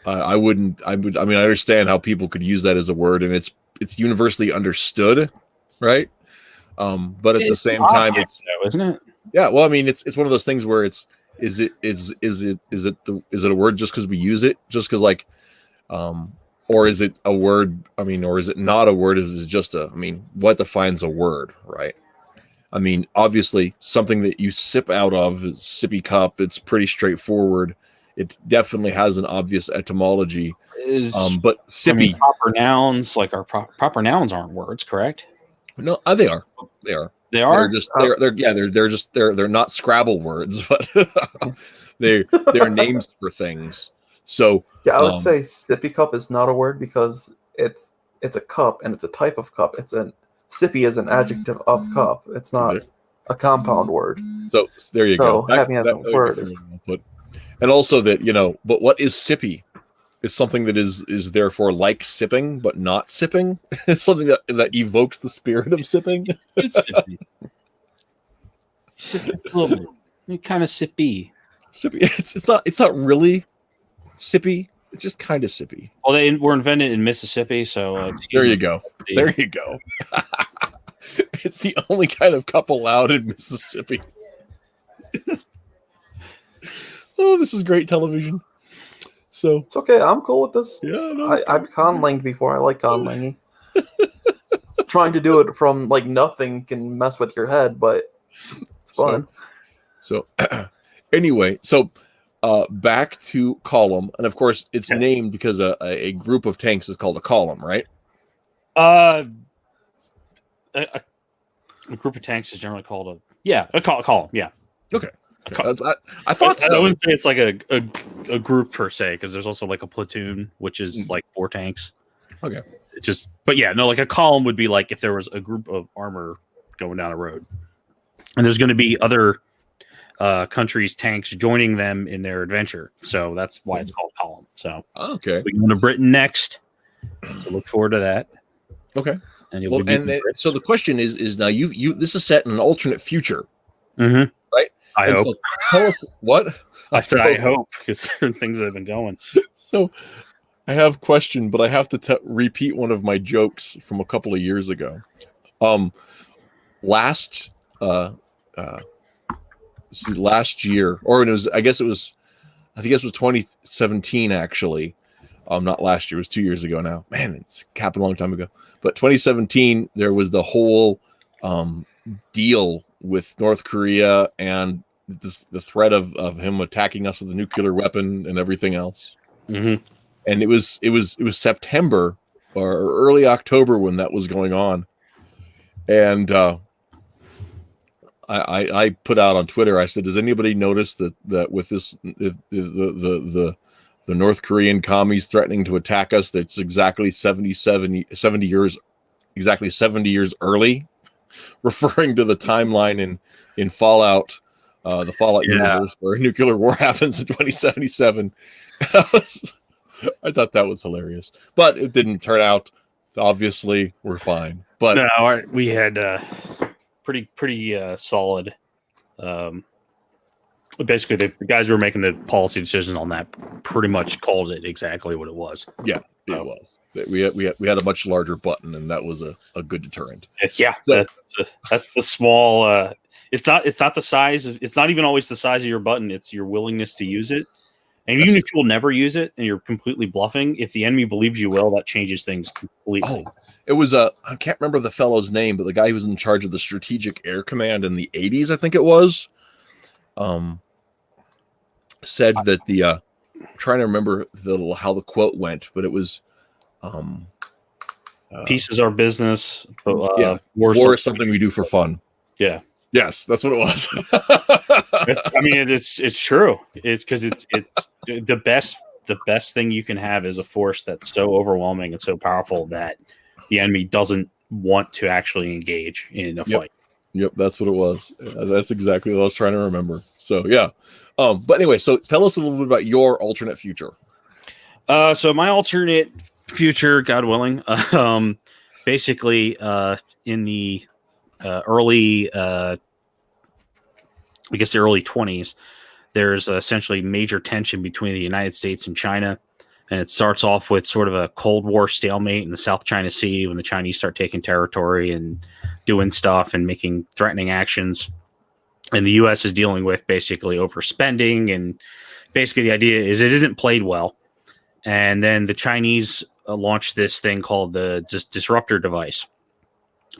Speaker 1: I understand how people could use that as a word, and it's universally understood, right? But at the same time, it's
Speaker 2: isn't it?
Speaker 1: Yeah, well, I mean, it's one of those things where is it a word just because we use it, just because like, or is it a word? I mean, or is it not a word? Is it just what defines a word, right? I mean, obviously, something that you sip out of is sippy cup. It's pretty straightforward. It definitely has an obvious etymology. But sippy,
Speaker 2: proper nouns, like our proper nouns aren't words, correct?
Speaker 1: No, they are. They are.
Speaker 2: They are.
Speaker 1: They're not Scrabble words, but they're names for things. So
Speaker 3: yeah, I would say sippy cup is not a word because it's a cup and it's a type of cup. Sippy is an adjective of cup. It's not a compound word.
Speaker 1: So there you go.
Speaker 3: Having a word
Speaker 1: and also that but what is sippy? It's something that is therefore like sipping, but not sipping. It's something that evokes the spirit of sipping.
Speaker 2: It's kind of sippy.
Speaker 1: Sippy. It's not really sippy. It's just kind of sippy.
Speaker 2: Well, they were invented in Mississippi, so
Speaker 1: there you go. There you go. It's the only kind of cup allowed in Mississippi. Oh, this is great television. So
Speaker 3: it's okay. I'm cool with this.
Speaker 1: Yeah, no,
Speaker 3: I've conlanged before. I like conlanging. Trying to do it from like nothing can mess with your head, but it's fun.
Speaker 1: So anyway, so back to column, and of course, it's
Speaker 2: Okay.
Speaker 1: named because a group of tanks is called a column, right?
Speaker 2: A group of tanks is generally called a column. Yeah.
Speaker 1: Okay.
Speaker 2: I
Speaker 1: thought so.
Speaker 2: I wouldn't say it's like a group per se, because there's also like a platoon, which is like 4 tanks.
Speaker 1: Okay.
Speaker 2: It's just, but yeah, no, like a column would be like if there was a group of armor going down a road, and there's going to be other countries' tanks joining them in their adventure. So that's why it's called column. So
Speaker 1: okay,
Speaker 2: we go to Britain next. So look forward to that.
Speaker 1: Okay.
Speaker 2: And
Speaker 1: so the question is now you this is set in an alternate future,
Speaker 2: right? I hope.
Speaker 1: So tell us what
Speaker 2: I said. I hope, because certain things that have been going.
Speaker 1: So I have a question, but I have to repeat one of my jokes from a couple of years ago. Last year, or it was, I think it was 2017 actually. Not last year, it was 2 years ago now. Man, it's happened a long time ago. But 2017, there was the whole deal with North Korea and the threat of him attacking us with a nuclear weapon and everything else.
Speaker 2: Mm-hmm.
Speaker 1: And it was September or early October when that was going on. And I put out on Twitter, I said, does anybody notice that with this the North Korean commies threatening to attack us, that's exactly 70 years early, referring to the timeline in Fallout, the Fallout universe where a nuclear war happens in 2077. I thought that was hilarious, but it didn't turn out. Obviously, we're fine. But
Speaker 2: no, we had pretty solid. Basically, the guys who were making the policy decisions on that pretty much called it exactly what it was.
Speaker 1: Yeah, it was. We had a much larger button, and that was a good deterrent.
Speaker 2: Yeah, so, that's the small. It's not the size. It's not even always the size of your button. It's your willingness to use it. And even if you'll never use it and you're completely bluffing, if the enemy believes you will, that changes things completely.
Speaker 1: Oh, it was I can't remember the fellow's name, but the guy who was in charge of the Strategic Air Command in the 80s, I think it was, said that I'm trying to remember how the quote went, but it was
Speaker 2: peace is our business, but
Speaker 1: war is something we do for fun.
Speaker 2: Yeah.
Speaker 1: Yes, that's what it was.
Speaker 2: I mean, it's true. It's because it's the best thing you can have is a force that's so overwhelming and so powerful that the enemy doesn't want to actually engage in a fight.
Speaker 1: Yep, that's what it was. That's exactly what I was trying to remember. So yeah. But anyway, so tell us a little bit about your alternate future.
Speaker 2: So my alternate future, God willing, basically in the early the early 20s, there's essentially major tension between the United States and China. And it starts off with sort of a Cold War stalemate in the South China Sea when the Chinese start taking territory and doing stuff and making threatening actions. And the U.S. is dealing with basically overspending. And basically the idea is it isn't played well. And then the Chinese launched this thing called the disruptor device.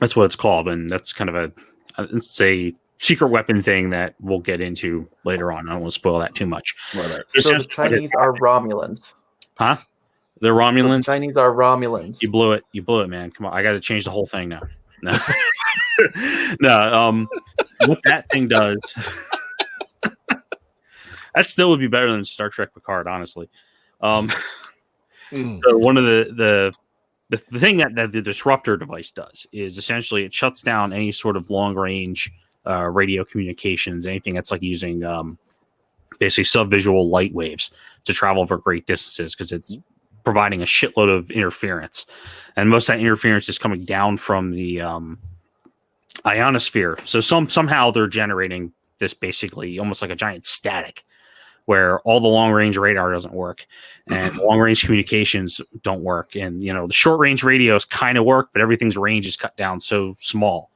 Speaker 2: That's what it's called. And that's kind of it's a secret weapon thing that we'll get into later on. I don't want to spoil that too much.
Speaker 3: Right. So the Chinese are Romulans.
Speaker 2: Huh? They're Romulans?
Speaker 3: So the Chinese are Romulans.
Speaker 2: You blew it, man. Come on. I got to change the whole thing now. No. No, what that thing does, that still would be better than Star Trek Picard, honestly. So one of the thing that the disruptor device does is essentially it shuts down any sort of long range radio communications, anything that's like using basically subvisual light waves to travel over great distances, because it's providing a shitload of interference, and most of that interference is coming down from the ionosphere. So somehow they're generating this basically almost like a giant static where all the long range radar doesn't work and long range communications don't work. And, the short range radios kind of work, but everything's range is cut down so small.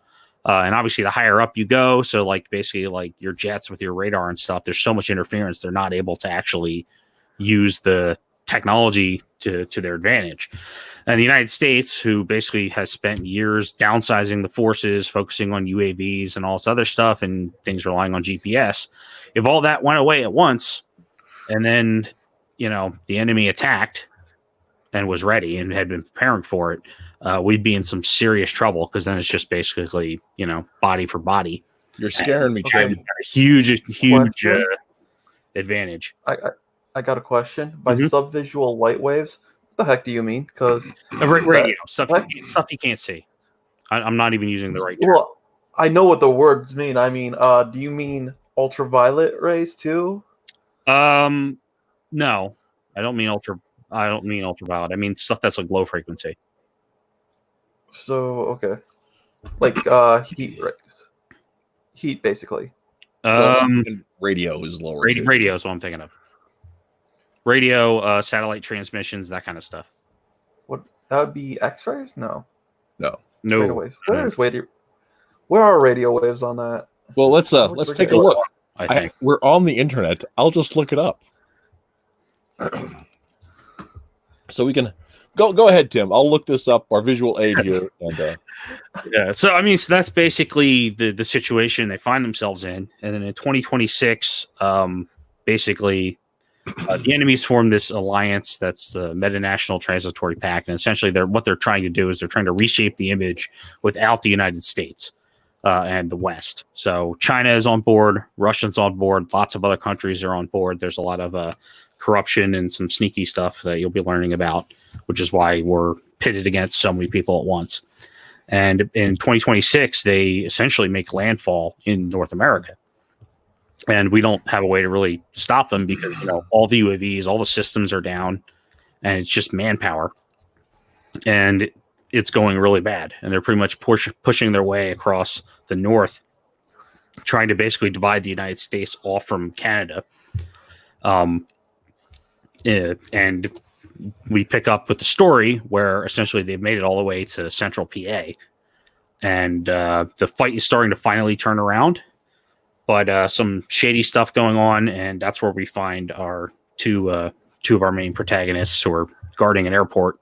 Speaker 2: And obviously the higher up you go, so like basically like your jets with your radar and stuff, there's so much interference, they're not able to actually use the technology to their advantage. And the United States, who basically has spent years downsizing the forces, focusing on UAVs and all this other stuff and things relying on GPS, if all that went away at once, and then, the enemy attacked and was ready and had been preparing for it, we'd be in some serious trouble, because then it's just basically, body for body.
Speaker 1: You're scaring me, Tim.
Speaker 2: A huge advantage.
Speaker 3: I got a question. By subvisual light waves, what the heck do you mean? Because
Speaker 2: radio stuff you can't see. I'm not even using the right term.
Speaker 3: Well, I know what the words mean. I mean, do you mean ultraviolet rays too?
Speaker 2: No, I don't mean ultraviolet. I mean stuff that's like low frequency.
Speaker 3: So okay, like heat rays. Heat, basically.
Speaker 1: Radio is lower.
Speaker 2: Radio is what I'm thinking of. Radio, satellite transmissions, that kind of stuff.
Speaker 3: What, that would be X-rays? No.
Speaker 2: Radio
Speaker 3: waves. Where are radio waves on that?
Speaker 1: Well, let's take a look.
Speaker 2: I think
Speaker 1: we're on the internet. I'll just look it up. So we can go ahead, Tim. I'll look this up. Our visual aid here. And,
Speaker 2: yeah. So that's basically the situation they find themselves in. And then in 2026, basically, the enemies formed this alliance that's the Meta-National Transitory Pact, and essentially what they're trying to do is they're trying to reshape the image without the United States and the West. So China is on board, Russia's on board, lots of other countries are on board. There's a lot of corruption and some sneaky stuff that you'll be learning about, which is why we're pitted against so many people at once. And in 2026, they essentially make landfall in North America. And we don't have a way to really stop them because, all the UAVs, all the systems are down, and it's just manpower. And it's going really bad. And they're pretty much pushing their way across the north, trying to basically divide the United States off from Canada. And we pick up with the story where essentially they've made it all the way to central PA. And the fight is starting to finally turn around. But some shady stuff going on, and that's where we find our two of our main protagonists who are guarding an airport.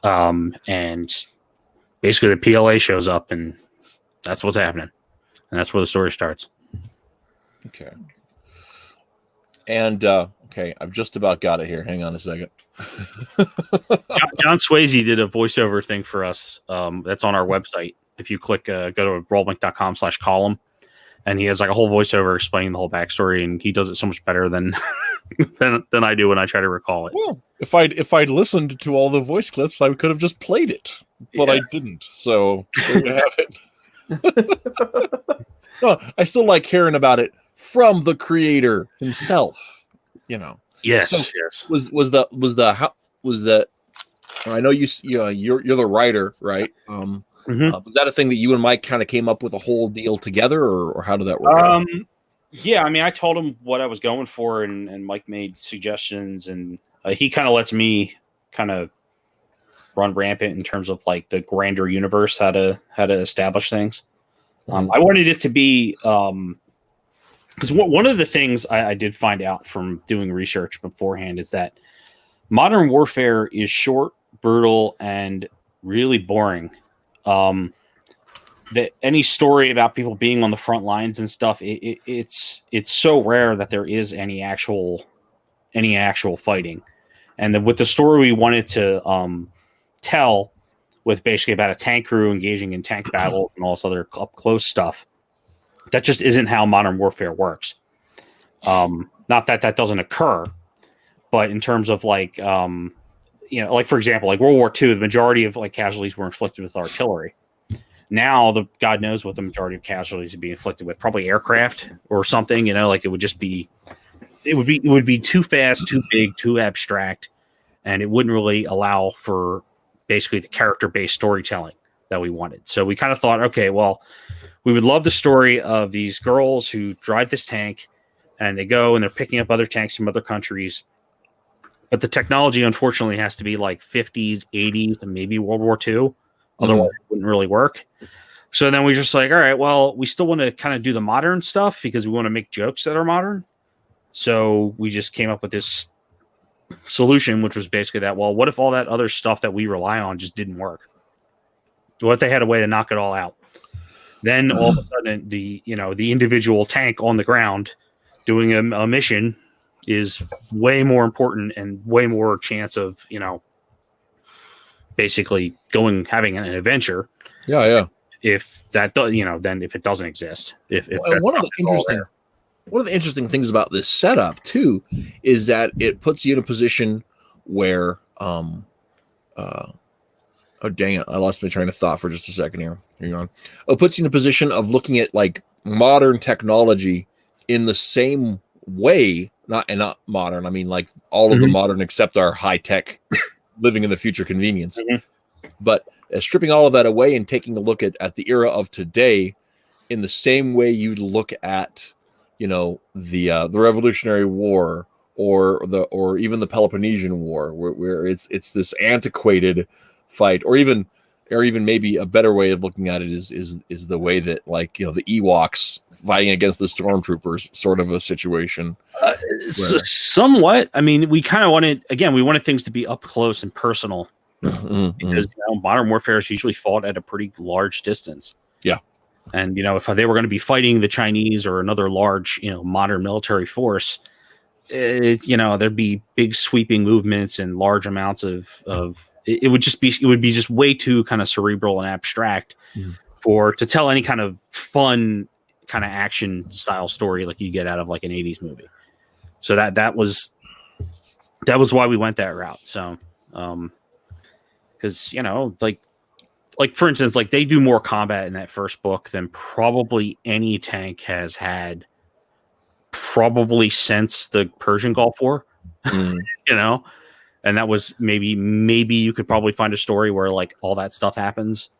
Speaker 2: And basically the PLA shows up, and that's what's happening. And that's where the story starts.
Speaker 1: Okay. And, I've just about got it here. Hang on a second.
Speaker 2: John Swayze did a voiceover thing for us. That's on our website. If you click, go to rollbank.com/column. And he has like a whole voiceover explaining the whole backstory, and he does it so much better than than I do when I try to recall it.
Speaker 1: Well, if I'd listened to all the voice clips, I could have just played it, but I didn't. So there you have it. No, I still like hearing about it from the creator himself.
Speaker 2: Yes.
Speaker 1: So
Speaker 2: yes.
Speaker 1: Was that? I know you're the writer, right? Was that a thing that you and Mike kind of came up with a whole deal together, or how did that work out?
Speaker 2: Yeah, I mean, I told him what I was going for, and Mike made suggestions, and he kind of lets me kind of run rampant in terms of like the grander universe, how to establish things. I wanted it to be because one of the things I did find out from doing research beforehand is that modern warfare is short, brutal, and really boring. That any story about people being on the front lines and stuff, it's so rare that there is any actual fighting. And with the story we wanted to tell, with basically about a tank crew engaging in tank battles and all this other up close stuff, that just isn't how modern warfare works. Not that doesn't occur, but in terms of like like for example, like World War II, the majority of like casualties were inflicted with artillery. Now, God knows what the majority of casualties would be inflicted with, probably aircraft or something. Like it would be too fast, too big, too abstract, and it wouldn't really allow for basically the character-based storytelling that we wanted. So we kind of thought, okay, well, we would love the story of these girls who drive this tank, and they go and they're picking up other tanks from other countries. But the technology, unfortunately, has to be like 50s, 80s, and maybe World War II. Otherwise, it wouldn't really work. So then we just like, all right, well, we still want to kind of do the modern stuff because we want to make jokes that are modern. So we just came up with this solution, which was basically that, well, what if all that other stuff that we rely on just didn't work? What if they had a way to knock it all out? Then all of a sudden, the individual tank on the ground doing a mission is way more important and way more chance of, basically having an adventure.
Speaker 1: Yeah.
Speaker 2: If that then if it doesn't exist, if that's
Speaker 1: one of the interesting things about this setup too is that it puts you in a position where oh dang it, I lost my train of thought for just a second here. Hang on. It puts you in a position of looking at like modern technology in the same way, not modern. I mean, like all of the modern except our high tech living in the future convenience. But stripping all of that away and taking a look at the era of today in the same way you'd look at, the Revolutionary War or even the Peloponnesian War, where it's this antiquated fight, or even maybe a better way of looking at it is the way that, like, the Ewoks fighting against the stormtroopers sort of a situation.
Speaker 2: Somewhat. I mean, we kind of wanted things to be up close and personal, because modern warfare is usually fought at a pretty large distance.
Speaker 1: Yeah.
Speaker 2: And, if they were going to be fighting the Chinese or another large, modern military force, there'd be big sweeping movements and large amounts of it would be just way too kind of cerebral and abstract to tell any kind of fun kind of action style story like you get out of like an 80s movie. So that was why we went that route. So, because, like for instance, like they do more combat in that first book than probably any tank has had probably since the Persian Gulf War, and that was maybe you could probably find a story where like all that stuff happens,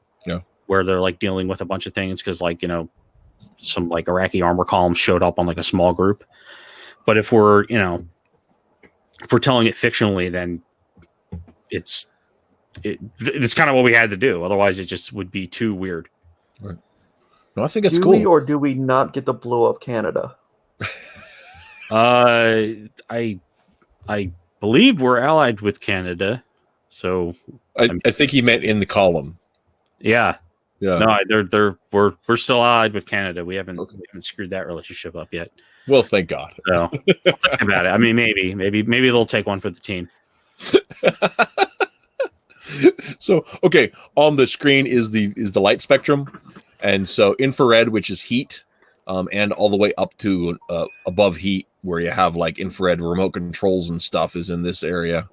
Speaker 2: where they're like dealing with a bunch of things because, like, some like Iraqi armor columns showed up on like a small group. But if we're telling it fictionally, then it's kind of what we had to do. Otherwise, it just would be too weird.
Speaker 1: Right. No, I think it's
Speaker 3: do
Speaker 1: cool.
Speaker 3: We or do we not get to blow up Canada?
Speaker 2: I believe we're allied with Canada, so
Speaker 1: I think he meant in the column.
Speaker 2: Yeah. No, we're still allied with Canada. We haven't screwed that relationship up yet.
Speaker 1: Well, thank God.
Speaker 2: So think about it. I mean, maybe they'll take one for the team.
Speaker 1: So, okay, on the screen is the light spectrum, and so infrared, which is heat, and all the way up to above heat, where you have like infrared remote controls and stuff, is in this area.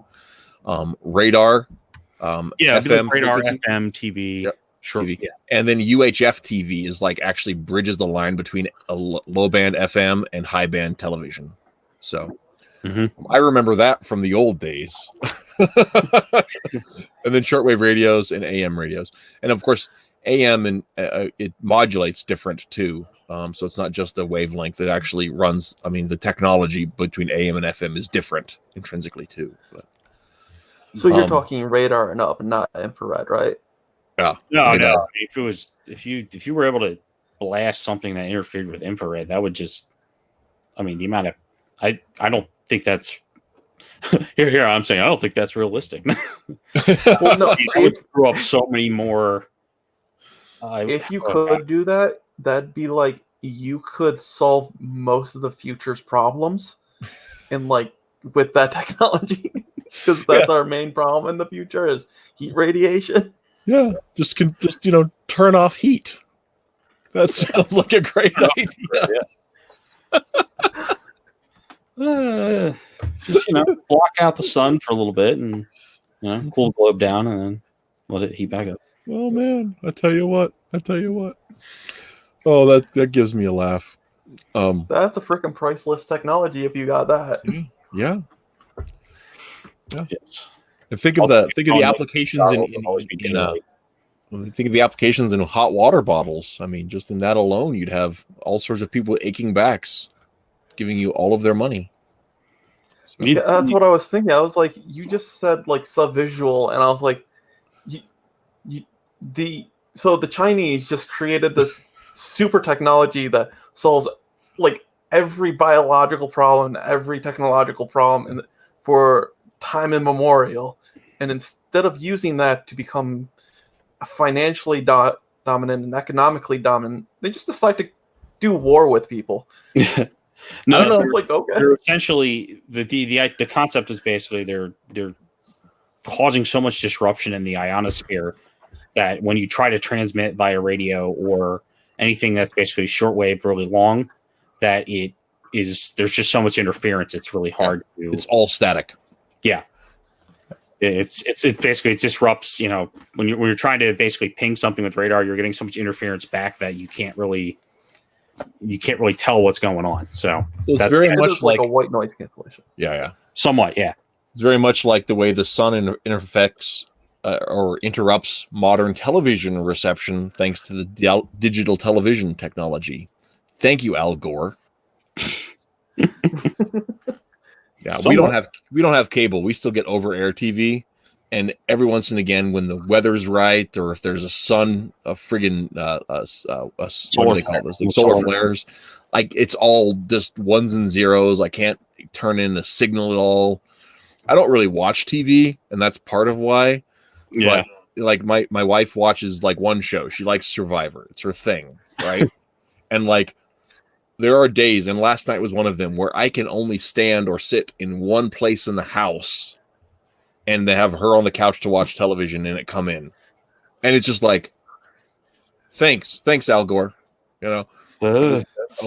Speaker 1: Radar,
Speaker 2: FM, radar, FM, TV,
Speaker 1: sure, TV. Yeah. And then UHF TV is like actually bridges the line between a low band FM and high band television. So I remember that from the old days. And then shortwave radios and AM radios, and of course AM and it modulates different too. So it's not just the wavelength; it actually runs. I mean, the technology between AM and FM is different intrinsically too. But,
Speaker 3: so you're talking radar and up, not infrared, right?
Speaker 1: Yeah.
Speaker 2: No. If you were able to blast something that interfered with infrared, that would just. I mean, the amount of I don't think that's. Here, I'm saying I don't think that's realistic.
Speaker 3: Well, no,
Speaker 2: I would throw up so many more.
Speaker 3: If you could do that, that'd be like you could solve most of the future's problems, and like with that technology, because that's our main problem in the future is heat radiation.
Speaker 1: Yeah, just turn off heat. That sounds like a great idea.
Speaker 2: Just block out the sun for a little bit and cool the globe down and then let it heat back up.
Speaker 1: Oh man, I tell you what. Oh, that gives me a laugh.
Speaker 3: That's a freaking priceless technology if you got that.
Speaker 1: Yeah.
Speaker 2: Yes.
Speaker 1: And think of the applications think of the applications in hot water bottles. I mean, just in that alone, you'd have all sorts of people with aching backs giving you all of their money. So,
Speaker 3: yeah, that's what I was thinking. I was like, you just said like subvisual, and I was like, so the Chinese just created this super technology that solves like every biological problem, every technological problem, for time immemorial. And instead of using that to become financially dominant and economically dominant, they just decide to do war with people.
Speaker 2: No,
Speaker 3: I don't know. It's like, okay.
Speaker 2: they're essentially the concept is basically they're causing so much disruption in the ionosphere that when you try to transmit via radio or anything that's basically shortwave really long, that there's just so much interference. It's really hard to.
Speaker 1: It's all static.
Speaker 2: Yeah. It's basically it disrupts, when you're trying to basically ping something with radar, you're getting so much interference back that you can't really tell what's going on. So
Speaker 1: it's very much like
Speaker 3: a white noise cancellation.
Speaker 1: Yeah.
Speaker 2: Somewhat, yeah.
Speaker 1: It's very much like the way the sun interfects or interrupts modern television reception thanks to the digital television technology. Thank you, Al Gore. Yeah,
Speaker 2: Somewhat.
Speaker 1: we don't have cable. We still get over air TV, and every once and again, when the weather's right or if there's a friggin' what do they call this? Like solar flares. Like it's all just ones and zeros. I can't turn in a signal at all. I don't really watch TV, and that's part of why.
Speaker 2: Yeah.
Speaker 1: But like my wife watches like one show. She likes Survivor. It's her thing, right? And like there are days, and last night was one of them, where I can only stand or sit in one place in the house, and they have her on the couch to watch television, and it come in, and it's just like, thanks, Al Gore, Oh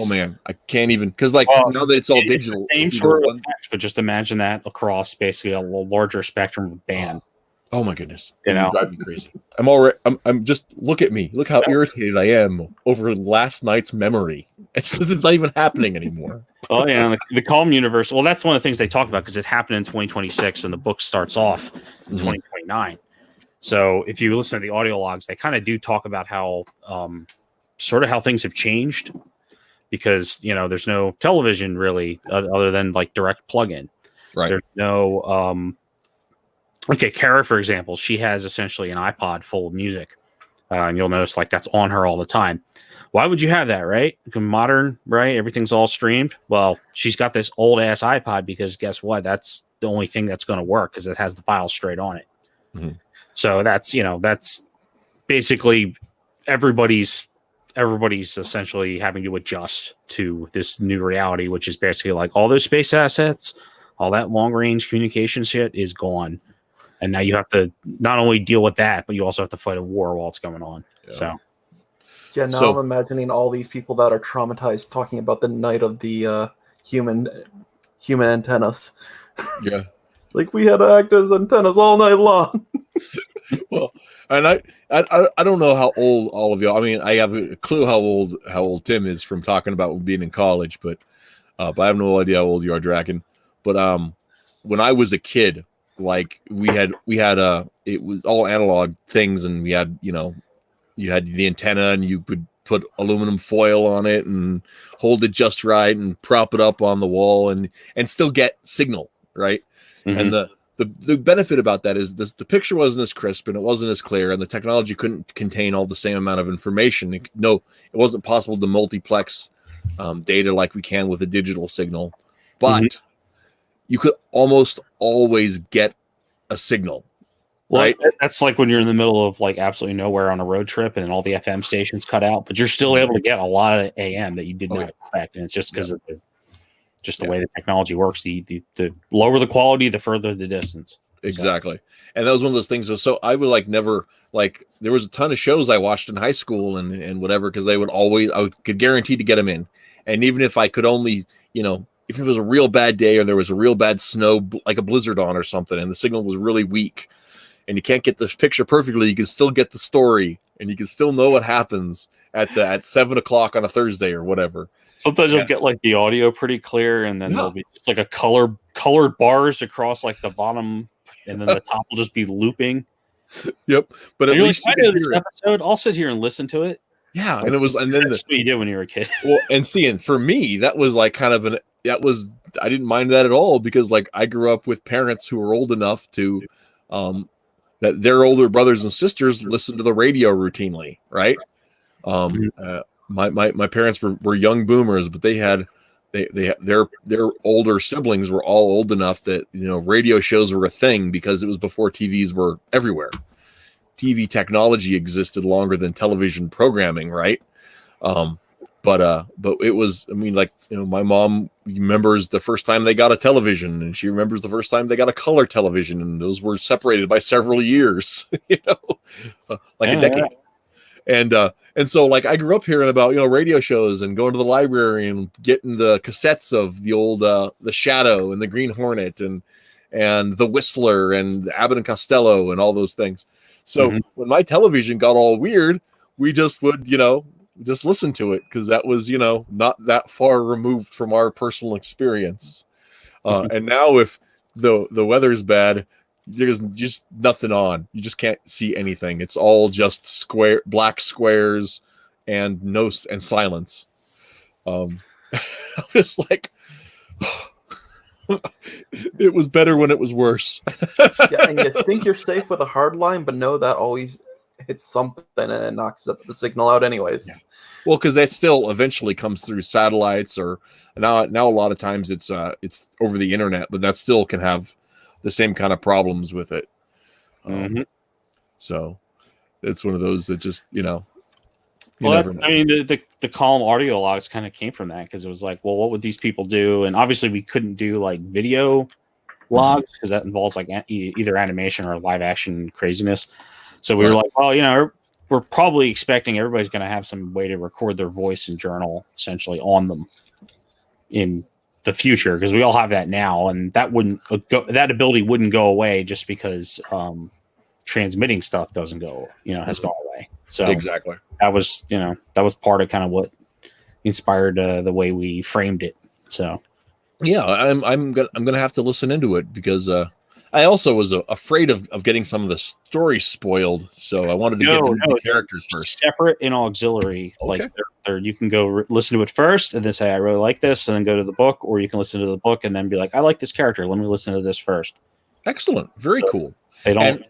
Speaker 1: man, I can't even because now that it's all digital,
Speaker 2: same sort of effect, but just imagine that across basically a larger spectrum of band.
Speaker 1: Oh my goodness,
Speaker 2: you
Speaker 1: drive me crazy. I'm just look at me. Look how irritated I am over last night's memory. It's not even happening anymore.
Speaker 2: Oh yeah, the Calm universe. Well, that's one of the things they talk about because it happened in 2026, and the book starts off in 2029. So if you listen to the audio logs, they kind of do talk about how sort of how things have changed because there's no television really other than like direct plug-in.
Speaker 1: Right.
Speaker 2: There's no okay, Kara, for example, she has essentially an iPod full of music. And you'll notice like that's on her all the time. Why would you have that, right? Modern, right? Everything's all streamed. Well, she's got this old ass iPod because guess what? That's the only thing that's going to work because it has the files straight on it.
Speaker 1: Mm-hmm.
Speaker 2: So that's basically everybody's essentially having to adjust to this new reality, which is basically like all those space assets, all that long range communication shit is gone. And now you have to not only deal with that, but you also have to fight a war while it's going on. Yeah.
Speaker 3: Now I'm imagining all these people that are traumatized talking about the night of the human antennas.
Speaker 1: Yeah.
Speaker 3: Like we had to act as antennas all night long.
Speaker 1: Well, and I don't know how old all of y'all. I mean, I have a clue how old Tim is from talking about being in college, but I have no idea how old you are, Durakken. But when I was a kid, like we had it was all analog things, and we had you had the antenna, and you would put aluminum foil on it and hold it just right and prop it up on the wall and still get signal, right? Mm-hmm. And the benefit about that is the picture wasn't as crisp and it wasn't as clear, and the technology couldn't contain all the same amount of information. It wasn't possible to multiplex data like we can with a digital signal, but you could almost always get a signal. Right.
Speaker 2: Well, that's like when you're in the middle of like absolutely nowhere on a road trip and all the FM stations cut out, but you're still able to get a lot of AM that you did not expect. And it's just because of the way the technology works. The lower the quality, the further the distance.
Speaker 1: Exactly. And that was one of those things. So I would never there was a ton of shows I watched in high school and whatever, because they would always, could guarantee to get them in. And even if I could only, if it was a real bad day or there was a real bad snow, like a blizzard on or something, and the signal was really weak, and you can't get this picture perfectly, you can still get the story, and you can still know what happens at 7:00 on a Thursday or whatever.
Speaker 2: Sometimes you'll get like the audio pretty clear, and then there'll be just like a colored bars across like the bottom, and then the top will just be looping.
Speaker 1: Yep, but at least
Speaker 2: I know this episode. I'll sit here and listen to it.
Speaker 1: Yeah, and that's what
Speaker 2: you did when you were a kid.
Speaker 1: Well, and for me, that was like kind of I didn't mind that at all, because like I grew up with parents who were old enough to that their older brothers and sisters listened to the radio routinely, right? My parents were young boomers, but their older siblings were all old enough that radio shows were a thing, because it was before TVs were everywhere. TV technology existed longer than television programming, right? but it was, I mean, like, my mom remembers the first time they got a television, and she remembers the first time they got a color television, and those were separated by several years, like a decade. And so, like, I grew up hearing about, radio shows and going to the library and getting the cassettes of the old The Shadow and the Green Hornet and the Whistler and Abbott and Costello and all those things. So when my television got all weird, we just would, just listen to it, because that was, not that far removed from our personal experience. And now if the weather's bad, there's just nothing on. You just can't see anything. It's all just black squares and silence. I'm just like, it was better when it was worse.
Speaker 3: Yeah, and you think you're safe with a hard line, but no, that always hits something and it knocks the signal out anyways.
Speaker 1: Yeah. Well, because that still eventually comes through satellites, or now a lot of times it's over the internet, but that still can have the same kind of problems with it. So it's one of those that just,
Speaker 2: well, I mean, the column audio logs kind of came from that, because it was like, well, what would these people do? And obviously we couldn't do like video logs, because that involves like either animation or live action craziness. So we were like, well, we're probably expecting everybody's going to have some way to record their voice and journal essentially on them in the future, because we all have that now, and that ability wouldn't go away just because transmitting stuff doesn't go, has gone away. So
Speaker 1: exactly,
Speaker 2: that was part of kind of what inspired the way we framed it. So
Speaker 1: yeah, I'm gonna have to listen into it, because I also was afraid of getting some of the story spoiled, so I wanted to get the characters first.
Speaker 2: Separate and auxiliary. Okay. Like you can go listen to it first and then say, I really like this, and then go to the book, or you can listen to the book and then be like, I like this character, let me listen to this first.
Speaker 1: Excellent. Very cool.
Speaker 2: They don't.
Speaker 1: And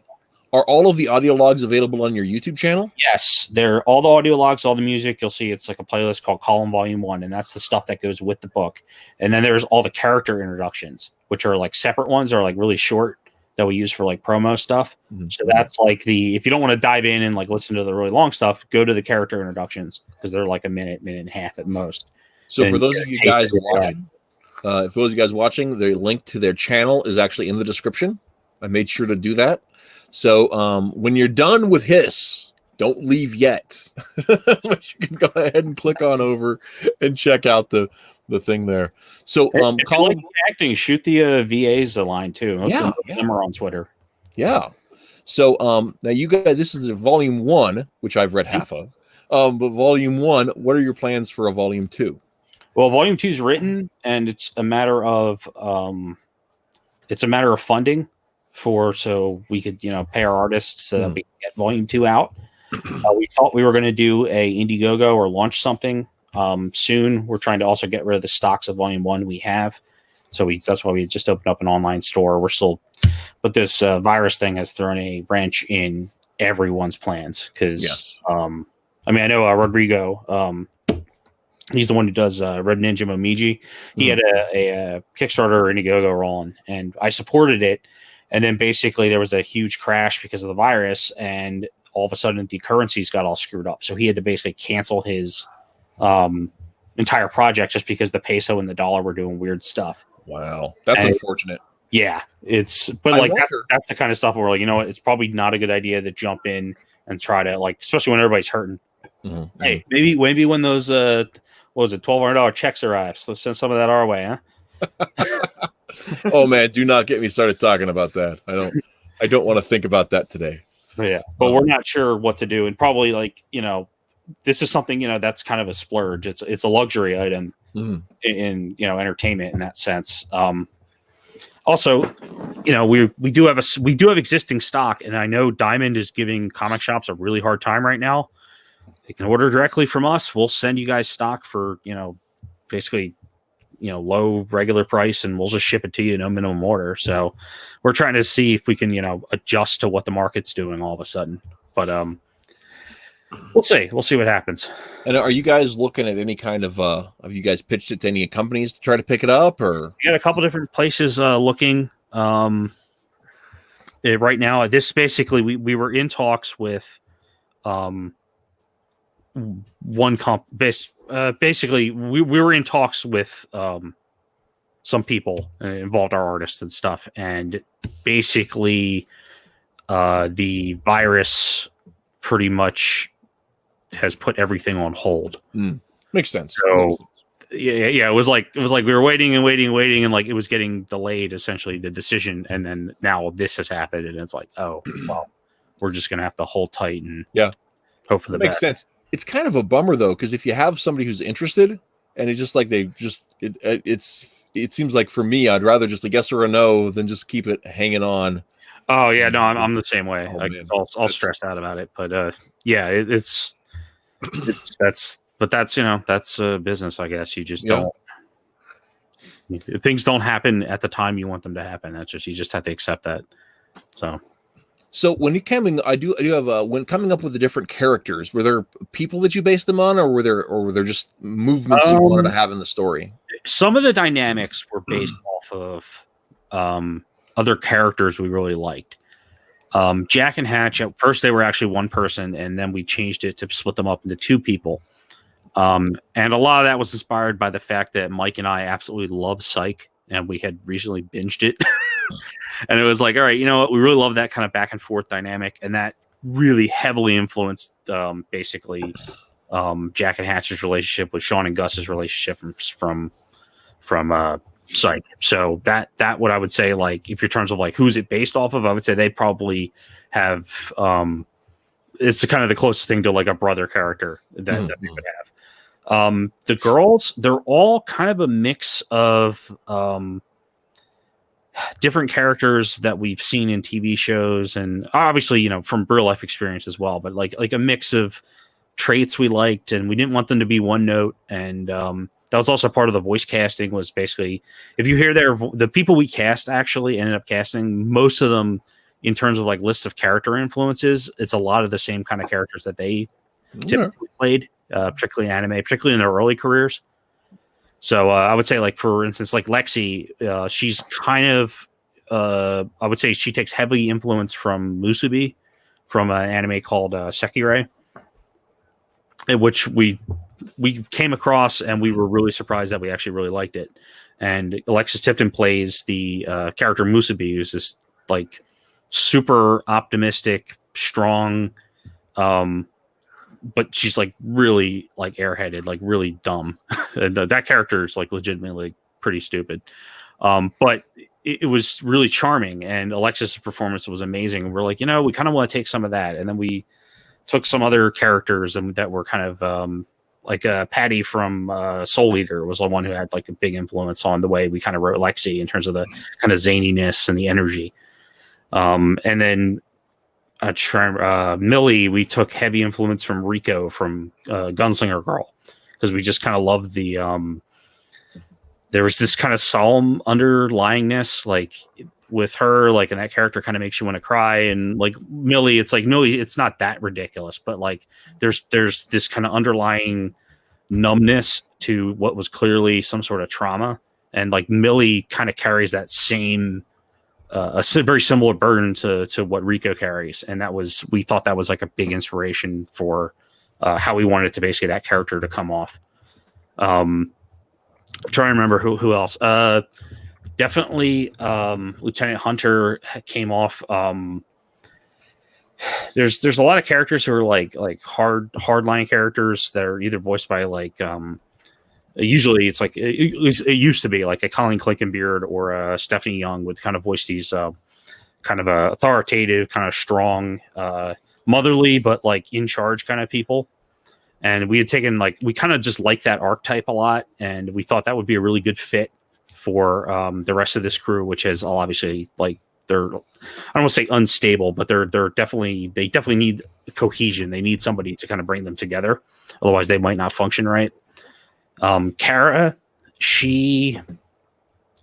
Speaker 1: are all of the audio logs available on your YouTube channel?
Speaker 2: Yes, they're all the audio logs, all the music. You'll see it's like a playlist called Column Volume 1, and that's the stuff that goes with the book. And then there's all the character introductions, which are like separate ones, are like really short, that we use for like promo stuff. So that's like if you don't want to dive in and like listen to the really long stuff, go to the character introductions, because they're like a minute and a half at most.
Speaker 1: So for those of you guys watching, the link to their channel is actually in the description. I made sure to do that. So when you're done with Hiss, don't leave yet. But you can go ahead and click on over and check out the thing there. So
Speaker 2: if you like acting, shoot the VAs a line too. Most of them are on Twitter.
Speaker 1: Yeah. So now you guys, this is the volume 1, which I've read half of. But volume 1, what are your plans for a volume 2?
Speaker 2: Well, volume 2 is written, and it's a matter of funding so we could pay our artists so that we can get volume 2 out. We thought we were going to do a Indiegogo or launch something soon. We're trying to also get rid of the stocks of volume 1 we have, so that's why we just opened up an online store. But this virus thing has thrown a wrench in everyone's plans, because I know Rodrigo, he's the one who does Red Ninja Momiji. He had a Kickstarter or Indiegogo rolling, and I supported it. And then basically there was a huge crash because of the virus, and all of a sudden the currencies got all screwed up. So he had to basically cancel his entire project just because the peso and the dollar were doing weird stuff.
Speaker 1: Wow, that's unfortunate.
Speaker 2: Yeah, that's the kind of stuff where, like, it's probably not a good idea to jump in and try to, like, especially when everybody's hurting. Hey, maybe when those $1,200 checks arrive, so send some of that our way, huh?
Speaker 1: Oh man, do not get me started talking about that. I don't want to think about that today.
Speaker 2: Yeah, but we're not sure what to do, and probably, like, this is something, that's kind of a splurge. It's a luxury item in entertainment in that sense. Also, we do have existing stock, and I know Diamond is giving comic shops a really hard time right now. They can order directly from us. We'll send you guys stock for basically low regular price, and we'll just ship it to you, no minimum order. So we're trying to see if we can adjust to what the market's doing all of a sudden. But we'll see what happens.
Speaker 1: And are you guys looking at any kind of have you guys pitched it to any companies to try to pick it up, or
Speaker 2: we got a couple different places looking right now? This basically we were in talks with one basically we were in talks with some people involved, our artists and stuff, and basically the virus pretty much has put everything on hold.
Speaker 1: Makes sense.
Speaker 2: So yeah, it was like we were waiting and waiting, and like it was getting delayed, essentially, the decision, and then now this has happened, and it's like, oh well, we're just gonna have to hold tight and hope for the best.
Speaker 1: Makes sense. It's kind of a bummer though, because if you have somebody who's interested, and it's just like it seems like for me, I'd rather just a yes or a no than just keep it hanging on.
Speaker 2: Oh yeah, no, I'm the same way.
Speaker 1: Oh,
Speaker 2: I'll stressed out about it, but yeah, it's that's business, I guess. You just don't. Things don't happen at the time you want them to happen. That's just, you just have to accept that.
Speaker 1: So when you I do have when coming up with the different characters, were there people that you based them on, or were there just movements you wanted to have in the story?
Speaker 2: Some of the dynamics were based off of other characters we really liked. Jack and Hatch, at first they were actually one person, and then we changed it to split them up into two people. And a lot of that was inspired by the fact that Mike and I absolutely love Psych, and we had recently binged it. And it was like, all right, you know what? We really love that kind of back and forth dynamic, and that really heavily influenced basically Jack and Hatch's relationship with Sean and Gus's relationship from Psych. So that what I would say, like, if you're in terms of like who's it based off of, I would say they probably have it's kind of the closest thing to like a brother character that we would have. The girls, they're all kind of a mix of different characters that we've seen in TV shows, and obviously, from real life experience as well, but like a mix of traits we liked, and we didn't want them to be one note. And that was also part of the voice casting, was basically, if you hear the people we cast actually ended up casting, most of them in terms of like lists of character influences, it's a lot of the same kind of characters that they typically played, particularly anime, particularly in their early careers. So I would say, like, for instance, like Lexi, she's kind of, I would say she takes heavy influence from Musubi, from an anime called Sekirei, which we came across, and we were really surprised that we actually really liked it. And Alexis Tipton plays the character Musubi, who's this like super optimistic, strong, but she's like really like airheaded, like really dumb. And that character is like legitimately pretty stupid. But it was really charming, and Alexis' performance was amazing. And we're like, we kind of want to take some of that. And then we took some other characters that were kind of like Patty from Soul Eater was the one who had like a big influence on the way we kind of wrote Lexi in terms of the kind of zaniness and the energy. And then Millie, we took heavy influence from Rico from Gunslinger Girl, because we just kind of loved the there was this kind of solemn underlyingness like with her, like, and that character kind of makes you want to cry. And like Millie, it's like, no, it's not that ridiculous, but like there's this kind of underlying numbness to what was clearly some sort of trauma, and like Millie kind of carries that same a very similar burden to what Rico carries. And we thought that was like a big inspiration for how we wanted to basically that character to come off. I'm trying to remember who else. Definitely Lieutenant Hunter came off. There's a lot of characters who are like hardline characters that are either voiced by like usually it's like it used to be like a Colleen Clinkenbeard or a Stephanie Young would kind of voice these kind of authoritative, kind of strong, motherly, but like in charge kind of people. And we had taken we kind of just like that archetype a lot, and we thought that would be a really good fit for the rest of this crew, which is obviously like they're, I don't want to say unstable, but they definitely need cohesion. They need somebody to kind of bring them together, otherwise they might not function right. Kara,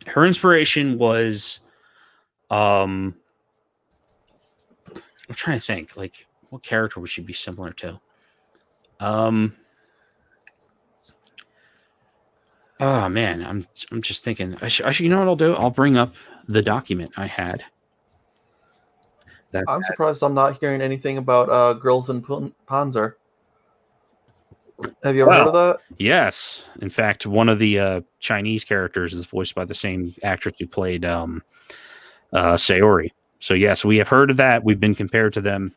Speaker 2: her inspiration was, I'm trying to think, like, what character would she be similar to? Oh man, I'm just thinking. You know what I'll do? I'll bring up the document I had.
Speaker 3: I'm surprised I'm not hearing anything about Girls in Panzer. Have you ever heard of that?
Speaker 2: Yes. In fact, one of the Chinese characters is voiced by the same actress who played Sayori. So yes, we have heard of that. We've been compared to them.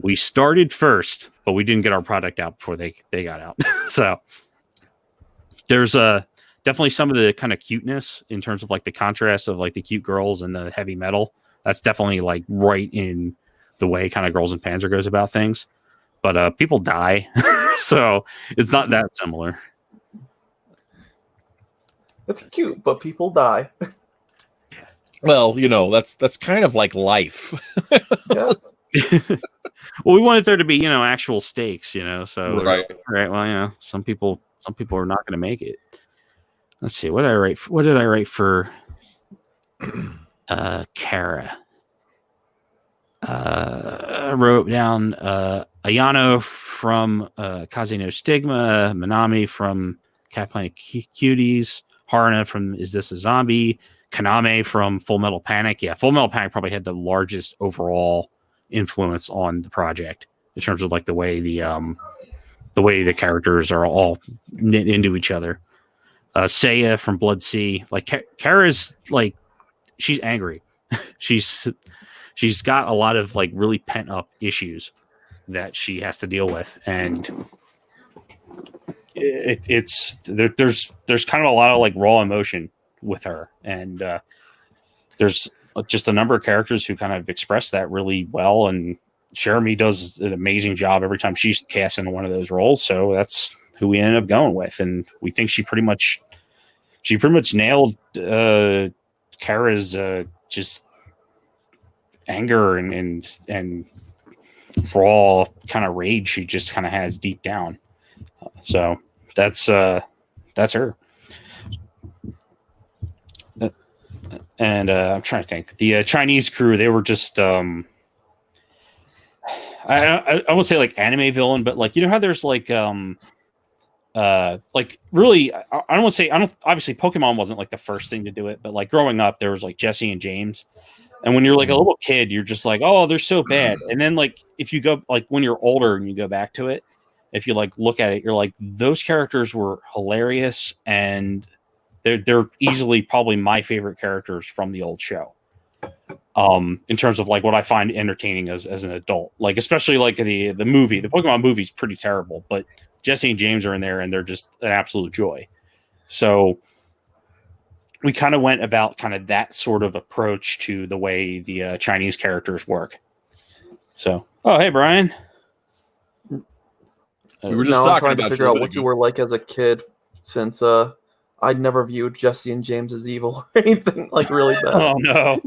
Speaker 2: We started first, but we didn't get our product out before they got out. So there's definitely some of the kind of cuteness in terms of like the contrast of like the cute girls and the heavy metal. That's definitely like right in the way kind of Girls in Panzer goes about things. But people die, so it's not that similar.
Speaker 3: It's cute, but people die.
Speaker 1: Well, that's kind of like life.
Speaker 3: Yeah.
Speaker 2: Well, we wanted there to be, actual stakes, so
Speaker 1: Right.
Speaker 2: Right. Well, some people are not going to make it. Let's see. What did I write for Kara? I wrote down Ayano from Kaze no Stigma, Manami from Cat Planet Cuties, Haruna from Is This a Zombie, Kaname from Full Metal Panic. Yeah, Full Metal Panic probably had the largest overall influence on the project in terms of like the way the characters are all knit into each other. Seiya from Blood Sea. Like Kara's like, she's angry. She's got a lot of like really pent up issues that she has to deal with, and there's kind of a lot of like raw emotion with her, and there's just a number of characters who kind of express that really well, and Jeremy does an amazing job every time she's cast into one of those roles, so that's who we ended up going with, and we think she pretty much nailed Kara's just anger and raw kind of rage she just kind of has deep down. So that's her. And I'm trying to think. The Chinese crew, they were just I won't say like anime villain, but like how there's like really I don't want to say obviously Pokemon wasn't like the first thing to do it, but like growing up there was like Jesse and James. And when you're like a little kid, you're just like, oh, they're so bad. And then like if you go like when you're older and you go back to it, if you like look at it, you're like, those characters were hilarious, and they're easily probably my favorite characters from the old show. In terms of like what I find entertaining as an adult, like especially like the movie, the Pokemon movie is pretty terrible, but Jesse and James are in there and they're just an absolute joy. So we kind of went about kind of that sort of approach to the way the Chinese characters work. So, oh, hey, Brian.
Speaker 1: We were just
Speaker 3: now
Speaker 1: talking
Speaker 3: I'm trying
Speaker 1: about
Speaker 3: to figure out what you were like as a kid, since I'd never viewed Jesse and James as evil or anything like really bad.
Speaker 2: Oh no,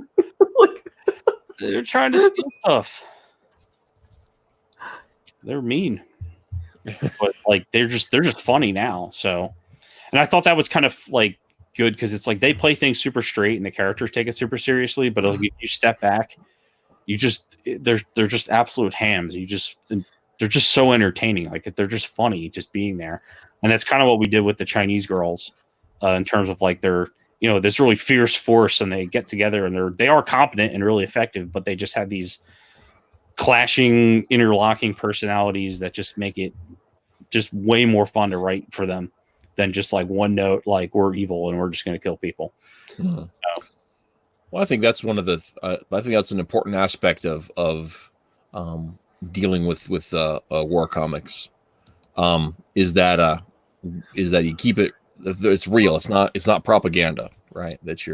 Speaker 2: they're trying to steal stuff. They're mean, but like they're just funny now. So, and I thought that was kind of like good because it's like they play things super straight and the characters take it super seriously, but like if you step back, they're just absolute hams. They're just so entertaining. Like they're just funny just being there. And that's kind of what we did with the Chinese girls in terms of like they're, this really fierce force, and they get together and they are competent and really effective, but they just have these clashing, interlocking personalities that just make it just way more fun to write for them than just like one note, like we're evil and we're just going to kill people. So.
Speaker 1: Well, I think that's one of the. I think that's an important aspect of dealing with war comics. Is that you keep it. It's real. It's not propaganda, right? That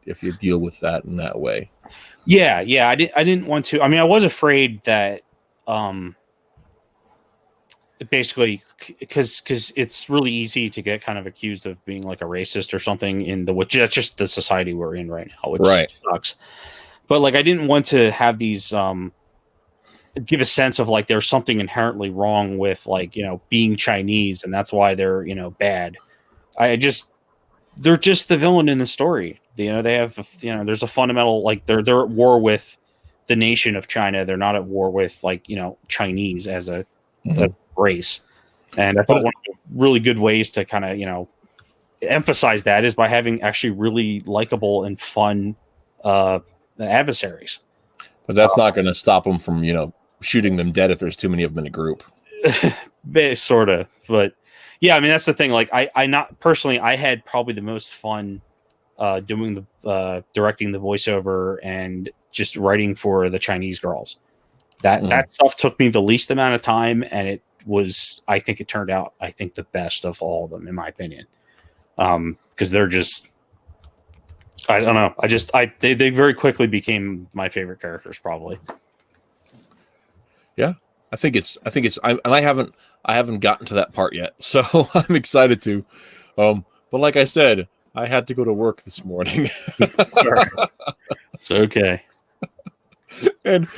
Speaker 1: if you deal with that in that way.
Speaker 2: Yeah. I didn't want to. I mean, I was afraid that. Basically, because it's really easy to get kind of accused of being like a racist or something which that's just the society we're in right now, which sucks. But like, I didn't want to have these give a sense of like there's something inherently wrong with like being Chinese and that's why they're bad. They're just the villain in the story. They have there's a fundamental like they're at war with the nation of China. They're not at war with like Chinese as a race. And I thought one of the really good ways to kind of emphasize that is by having actually really likable and fun adversaries.
Speaker 1: But that's not going to stop them from shooting them dead if there's too many of them in a group.
Speaker 2: Sort of, but Yeah, I mean that's the thing. Like I not personally, I had probably the most fun doing the directing the voiceover and just writing for the Chinese girls. That stuff took me the least amount of time, and it was, I think it turned out, I think, the best of all of them, in my opinion. Because they're just, I don't know. They very quickly became my favorite characters, probably.
Speaker 1: Yeah, I think it's, and I haven't gotten to that part yet, so I'm excited to. But like I said, I had to go to work this morning.
Speaker 2: Sorry. It's okay.
Speaker 1: And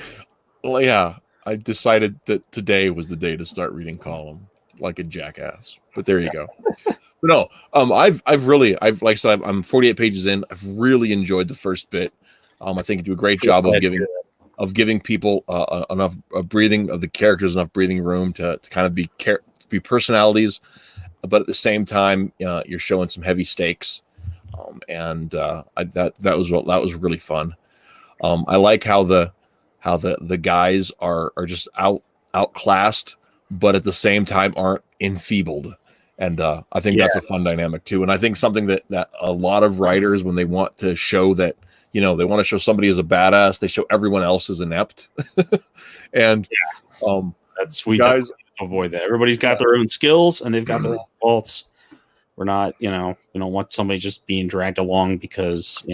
Speaker 1: well, yeah, I decided that today was the day to start reading Column like a jackass. But there you go. But no, I've like I said, I'm 48 pages in. I've really enjoyed the first bit. I think you do a great job of giving people enough breathing of the characters, enough breathing room to kind of be personalities, but at the same time, you're showing some heavy stakes, and that was really fun. I like how the guys are just outclassed, but at the same time aren't enfeebled. And I think that's a fun dynamic too. And I think something that a lot of writers, when they want to show that, they want to show somebody as a badass, they show everyone else as inept. And
Speaker 2: that's, we guys avoid that. Everybody's got their own skills and they've got their own faults. We're not, we don't want somebody just being dragged along because,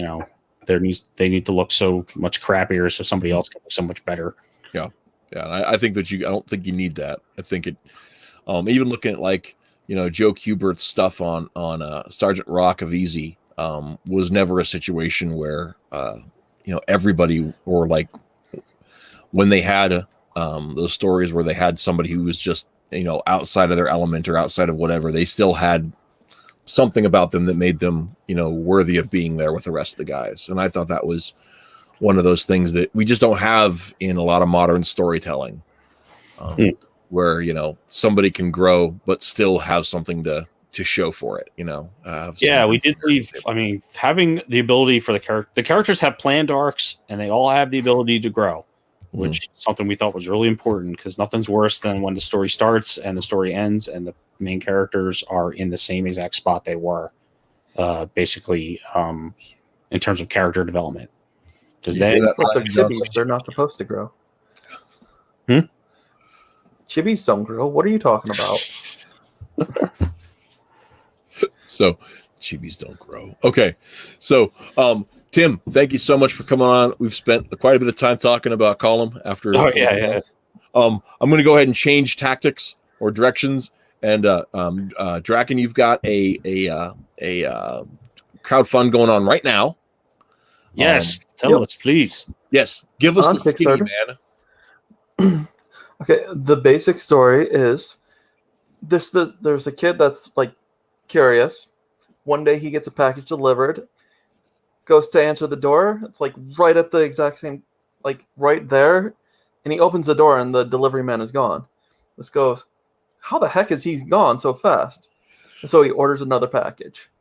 Speaker 2: they need to look so much crappier so somebody else can look so much better.
Speaker 1: Yeah. Yeah. And I think that I don't think you need that. I think it, even looking at like, Joe Kubert's stuff on Sergeant Rock of Easy was never a situation where, everybody, or like when they had those stories where they had somebody who was just, outside of their element or outside of whatever, they still had something about them that made them, worthy of being there with the rest of the guys. And I thought that was one of those things that we just don't have in a lot of modern storytelling. Where somebody can grow but still have something to show for it.
Speaker 2: We did leave. I mean, having the ability for the characters have planned arcs, and they all have the ability to grow, which is something we thought was really important, because nothing's worse than when the story starts and the story ends, and the main characters are in the same exact spot they were, basically, in terms of character development. Because
Speaker 3: they're chibis, they're not supposed to grow. Chibis don't grow. What are you talking about?
Speaker 1: So, chibis don't grow. Okay. So, Tim, thank you so much for coming on. We've spent quite a bit of time talking about Column after.
Speaker 2: Oh, yeah.
Speaker 1: I'm going to go ahead and change tactics or directions. And Durakken, you've got a crowdfund going on right now.
Speaker 2: Yes. Tell us, please.
Speaker 1: Yes. Give us the skinny, man.
Speaker 3: Okay, the basic story is there's a kid that's like curious. One day he gets a package delivered, goes to answer the door. It's like right at the exact same, like right there, and he opens the door and the delivery man is gone. This goes, how the heck is he gone so fast? And so he orders another package,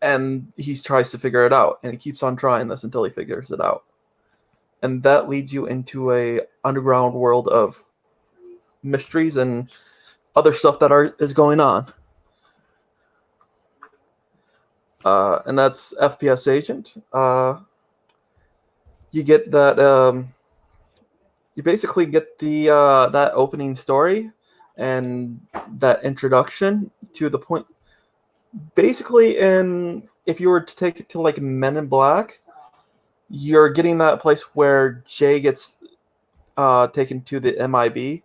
Speaker 3: and he tries to figure it out, and he keeps on trying this until he figures it out. And that leads you into a underground world of mysteries and other stuff that is going on. And that's FPS Agent. You get that. You basically get the that opening story and that introduction to the point. Basically, if you were to take it to like Men in Black, you're getting that place where Jay gets taken to the MIB, and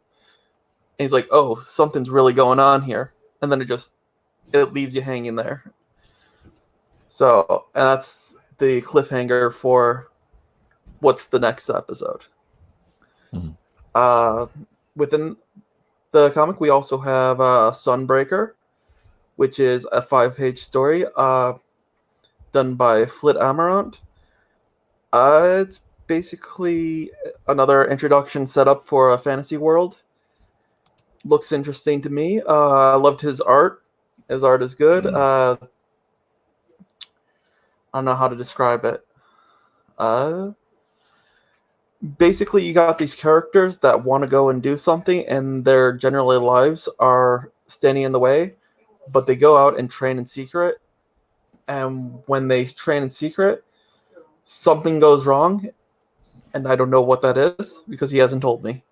Speaker 3: he's like, "Oh, something's really going on here," and then it leaves you hanging there. So, and that's the cliffhanger for what's the next episode. Within the comic, we also have Sunbreaker, which is a 5-page story done by Flit Amarant. It's basically another introduction setup for a fantasy world. Looks interesting to me. I loved his art. His art is good. I don't know how to describe it. Basically, you got these characters that want to go and do something, and their general lives are standing in the way. but they go out and train in secret. And when they train in secret, something goes wrong, and I don't know what that is because he hasn't told me.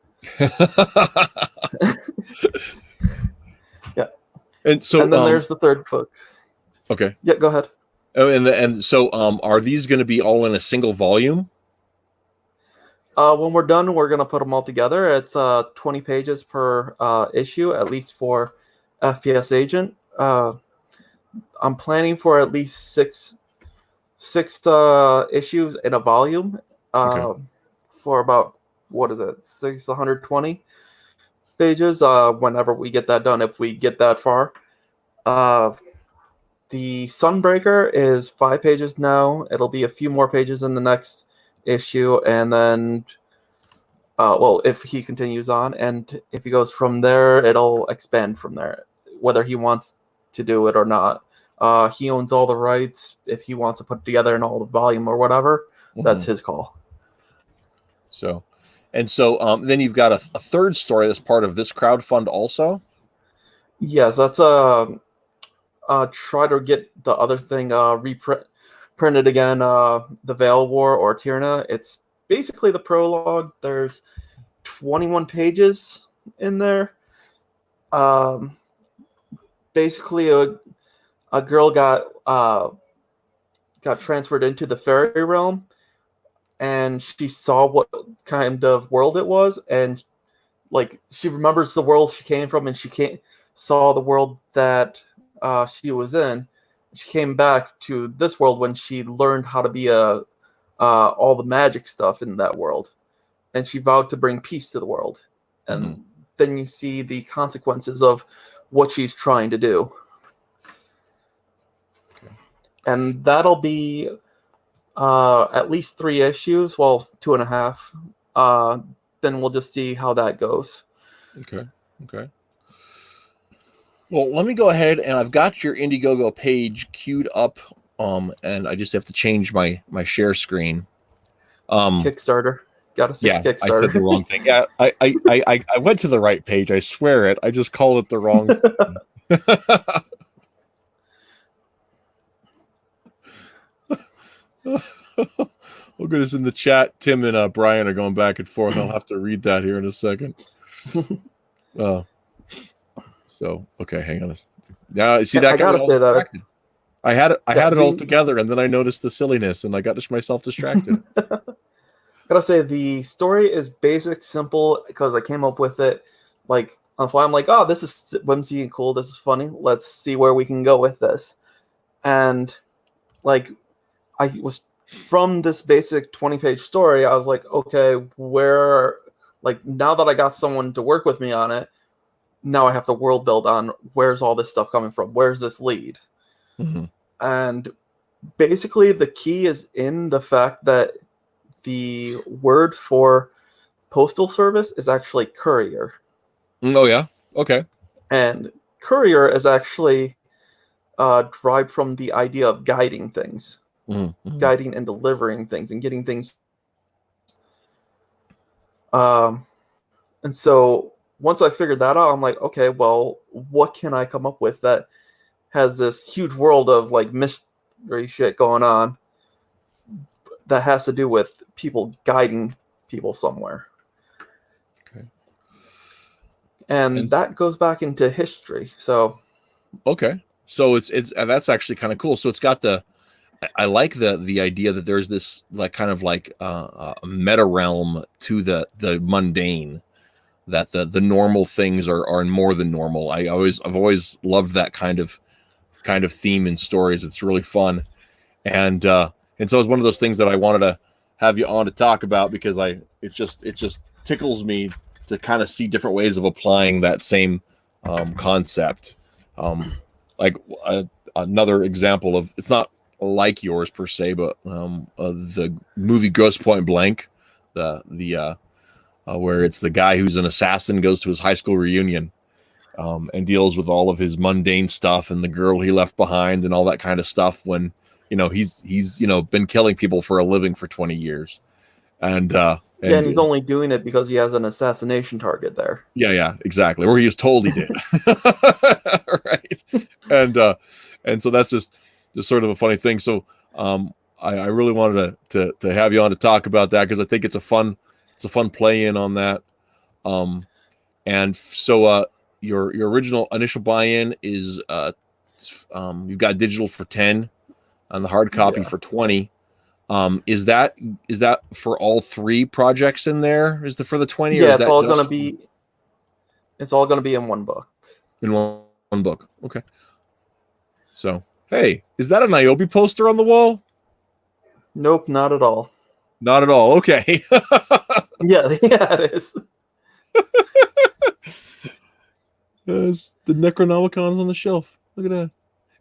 Speaker 3: Yeah.
Speaker 1: And so,
Speaker 3: and then there's the third book.
Speaker 1: Okay.
Speaker 3: Yeah, go ahead.
Speaker 1: Oh, and so, are these going to be all in a single volume?
Speaker 3: When we're done, we're gonna put them all together. It's 20 pages per issue, at least for FPS Agent. I'm planning for at least six issues in a volume.
Speaker 1: Okay.
Speaker 3: For about 620 pages. Whenever we get that done, if we get that far. The Sunbreaker is 5 pages now. It'll be a few more pages in the next issue, and then, if he continues on, and if he goes from there, it'll expand from there, whether he wants to do it or not. He owns all the rights. If he wants to put together in all the volume or whatever, that's his call.
Speaker 1: So, then you've got a third story that's part of this crowdfund also.
Speaker 3: Yes, that's try to get the other thing reprinted again. The Veil War or Tyrna. It's basically the prologue. There's 21 pages in there. Basically, a girl got transferred into the fairy realm, and she saw what kind of world it was, and she remembers the world she came from, and she saw the world that she was in. She came back to this world when she learned how to be all the magic stuff in that world, and she vowed to bring peace to the world. And then you see the consequences of what she's trying to do. Okay. And that'll be at least 3 issues, well, 2.5. Then we'll just see how that goes.
Speaker 1: Okay. Well, let me go ahead, and I've got your Indiegogo page queued up, and I just have to change my share screen.
Speaker 3: Kickstarter. Gotta say Kickstarter.
Speaker 1: I said the wrong thing. Yeah, I went to the right page. I swear it. I just called it the wrong thing. Oh, goodness, in the chat, Tim and Brian are going back and forth. I'll have to read that here in a second. So, okay, hang on. Now, see that?
Speaker 3: I gotta say that
Speaker 1: I had it all together, and then I noticed the silliness, and I got myself distracted.
Speaker 3: Gotta say, the story is basic, simple, because I came up with it on the fly. I'm like, oh, this is whimsy and cool. This is funny. Let's see where we can go with this. And I was from this basic 20-page story. I was like, okay, where? Now that I got someone to work with me on it, now I have to world build on where's all this stuff coming from? Where's this lead? And basically, the key is in the fact that the word for postal service is actually courier.
Speaker 1: Oh, yeah? Okay.
Speaker 3: And courier is actually derived from the idea of guiding things. Guiding and delivering things and getting things. And so once I figured that out, I'm like, okay, well, what can I come up with that has this huge world of mystery shit going on that has to do with people guiding people somewhere?
Speaker 1: Okay.
Speaker 3: And that goes back into history. So
Speaker 1: okay. So it's that's actually kind of cool. So it's got I like the idea that there's this a meta realm to the mundane, that the normal things are more than normal. I've always loved that kind of theme in stories. It's really fun, and so it's one of those things that I wanted to have you on to talk about, because it just tickles me to kind of see different ways of applying that same concept. Another example of, it's not like yours per se, but the movie Grosse Point Blank, the where it's the guy who's an assassin goes to his high school reunion and deals with all of his mundane stuff and the girl he left behind and all that kind of stuff, when he's been killing people for a living for 20 years. And
Speaker 3: Yeah, and he's only doing it because he has an assassination target there.
Speaker 1: Yeah, exactly. Or he was told he did. Right. And so that's just sort of a funny thing. So I really wanted to have you on to talk about that because I think it's a fun play in on that. And so your original initial buy-in is you've got digital for 10 and the hard copy for 20. Is that for all 3 projects in there? Is the for the 20?
Speaker 3: Yeah,
Speaker 1: or is
Speaker 3: it's all
Speaker 1: just
Speaker 3: gonna be. It's all gonna be in one book.
Speaker 1: in one book? Okay. So hey, is that a Niobe poster on the wall?
Speaker 3: Nope, not at all.
Speaker 1: Not at all. Okay.
Speaker 3: Yeah, it is.
Speaker 1: The Necronomicon's on the shelf. Look at that.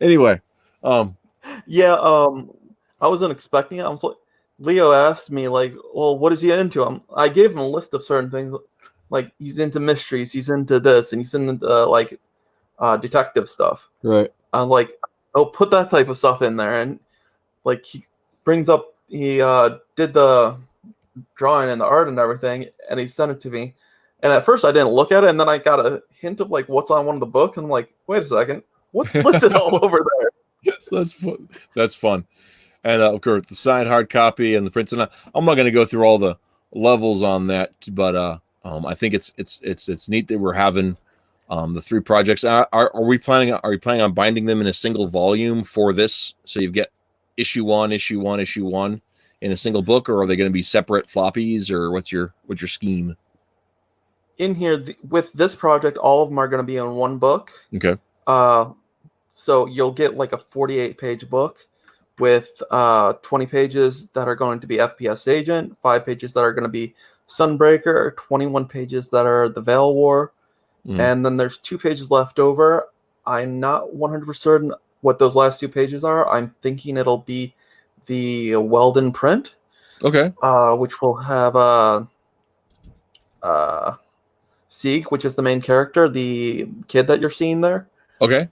Speaker 1: Anyway,
Speaker 3: Yeah, I wasn't expecting it. I was like, Leo asked me like, "Well, what is he into?" I gave him a list of certain things, like he's into mysteries, he's into this, and he's into detective stuff.
Speaker 1: right.
Speaker 3: I was like, "Oh, put that type of stuff in there," and like he brings up, he did the drawing and the art and everything, and he sent it to me. And at first, I didn't look at it, and then I got a hint of like what's on one of the books, and I'm like, "Wait a second, what's listed all over there?"
Speaker 1: So that's fun. That's fun. And of course, the signed hard copy and the prints. And I'm not going to go through all the levels on that, but I think it's neat that we're having the 3 projects. Are we planning? Are you planning on binding them in a single volume for this? So you get issue 1, issue 1, issue 1 in a single book, or are they going to be separate floppies, or what's your scheme?
Speaker 3: In here with this project, all of them are going to be in one book.
Speaker 1: Okay.
Speaker 3: So you'll get like a 48-page book with 20 pages that are going to be FPS Agent, 5 pages that are going to be Sunbreaker, 21 pages that are the Veil War, and then there's 2 pages left over. I'm not 100% certain what those last 2 pages are. I'm thinking it'll be the Weldon print.
Speaker 1: Okay.
Speaker 3: Which will have Sieg, which is the main character, the kid that you're seeing there.
Speaker 1: Okay.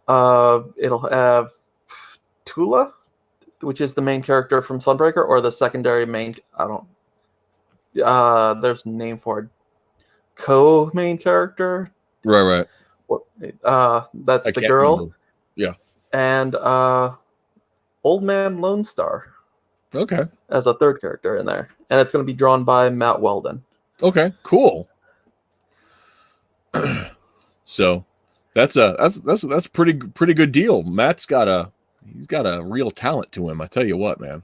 Speaker 3: It'll have Tula, which is the main character from Sunbreaker, or the secondary main. I don't. There's a name for it. Co-main character.
Speaker 1: Right.
Speaker 3: That's the girl. Remember.
Speaker 1: Yeah.
Speaker 3: And Old Man Lone Star.
Speaker 1: Okay.
Speaker 3: As a 3rd character in there, and it's going to be drawn by Matt Weldon.
Speaker 1: Okay. Cool. So that's pretty good deal. Matt's got a real talent to him. I tell you what, man.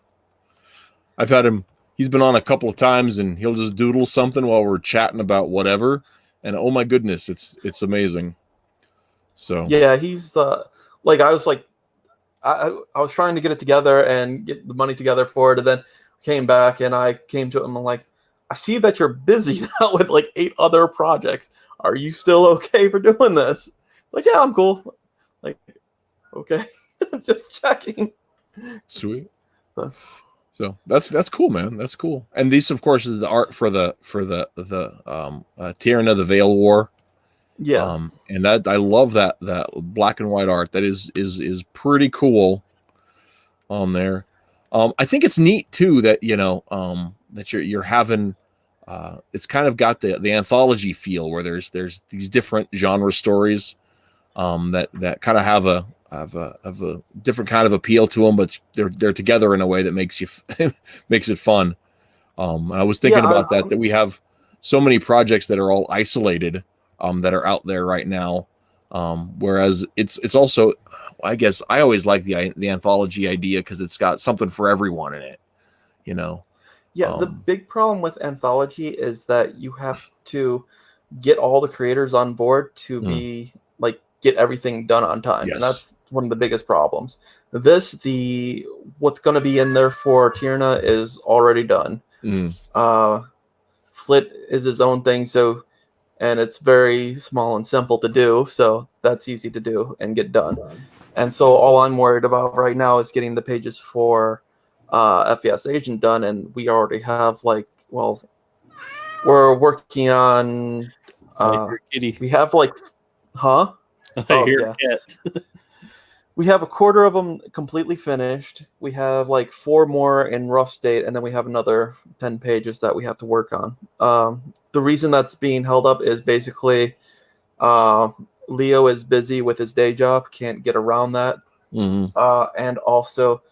Speaker 1: I've had him. He's been on a couple of times, and he'll just doodle something while we're chatting about whatever. And oh my goodness, it's amazing. So
Speaker 3: yeah, he's like I was like I was trying to get it together and get the money together for it, and then came back and I came to him and I'm like, I see that you're busy now with like 8 other projects. Are you still okay for doing this? Like, yeah, I'm cool. Like, okay, just checking.
Speaker 1: Sweet. So that's cool, man. That's cool. And these, of course, is the art for the Tyranna the Veil War.
Speaker 3: Yeah.
Speaker 1: And that I love that black and white art. That is pretty cool on there. I think it's neat too that that you're having. It's kind of got the anthology feel where there's these different genre stories that kind of have a different kind of appeal to them, but they're together in a way that makes makes it fun. I was thinking about that we have so many projects that are all isolated that are out there right now, whereas it's also, I guess I always like the anthology idea because it's got something for everyone in it,
Speaker 3: Yeah, the big problem with anthology is that you have to get all the creators on board to be like get everything done on time. Yes. And that's one of the biggest problems. What's going to be in there for Tyranna is already done. Flit is his own thing, and it's very small and simple to do, so that's easy to do and get done. And so all I'm worried about right now is getting the pages for FPS Agent done, and we already have we're working on we have
Speaker 2: I hear cat.
Speaker 3: We have a quarter of them completely finished. We have like 4 more in rough state, and then we have another 10 pages that we have to work on. The reason that's being held up is basically Leo is busy with his day job, can't get around that. And also,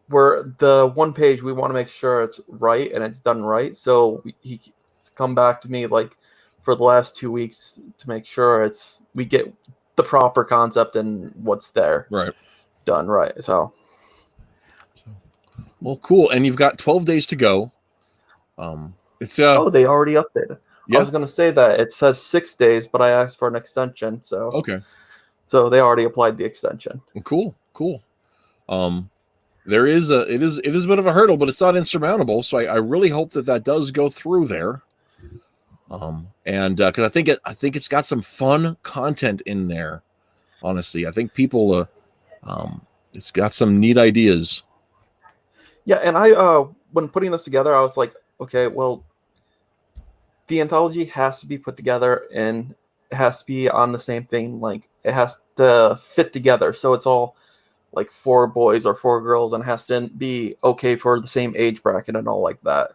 Speaker 3: we're the one page we want to make sure it's right and it's done right. So he's come back to me like for the last 2 weeks to make sure we get the proper concept and what's there done right. So,
Speaker 1: well, cool. And you've got 12 days to go. It's
Speaker 3: they already updated.
Speaker 1: Yeah.
Speaker 3: I was going to say that it says 6 days, but I asked for an extension. So
Speaker 1: okay.
Speaker 3: So they already applied the extension.
Speaker 1: Cool. There is it is a bit of a hurdle, but it's not insurmountable. So I really hope that does go through there. And because I think it's got some fun content in there. Honestly, I think people it's got some neat ideas.
Speaker 3: Yeah, and I when putting this together, I was like, okay, well, the anthology has to be put together and it has to be on the same thing. Like it has to fit together, so it's all like 4 boys or 4 girls, and has to be okay for the same age bracket and all like that.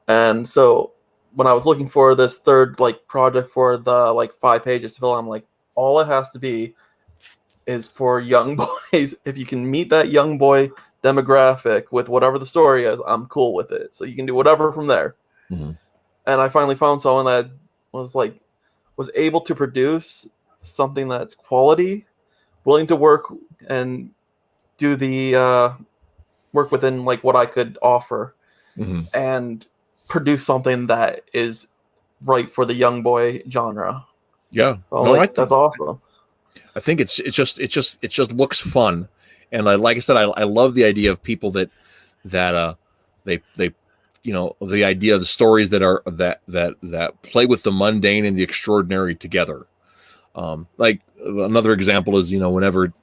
Speaker 3: And so when I was looking for this third like project for the like 5 pages to fill, I'm like, all it has to be is for young boys. If you can meet that young boy demographic with whatever the story is, I'm cool with it. So you can do whatever from there. And I finally found someone that was able to produce something that's quality, willing to work and do the work within like what I could offer, and produce something that is right for the young boy genre.
Speaker 1: Yeah,
Speaker 3: so, that's awesome.
Speaker 1: I think it just looks fun, and like I said, I love the idea of people that they the idea of the stories that play with the mundane and the extraordinary together. Like another example is whenever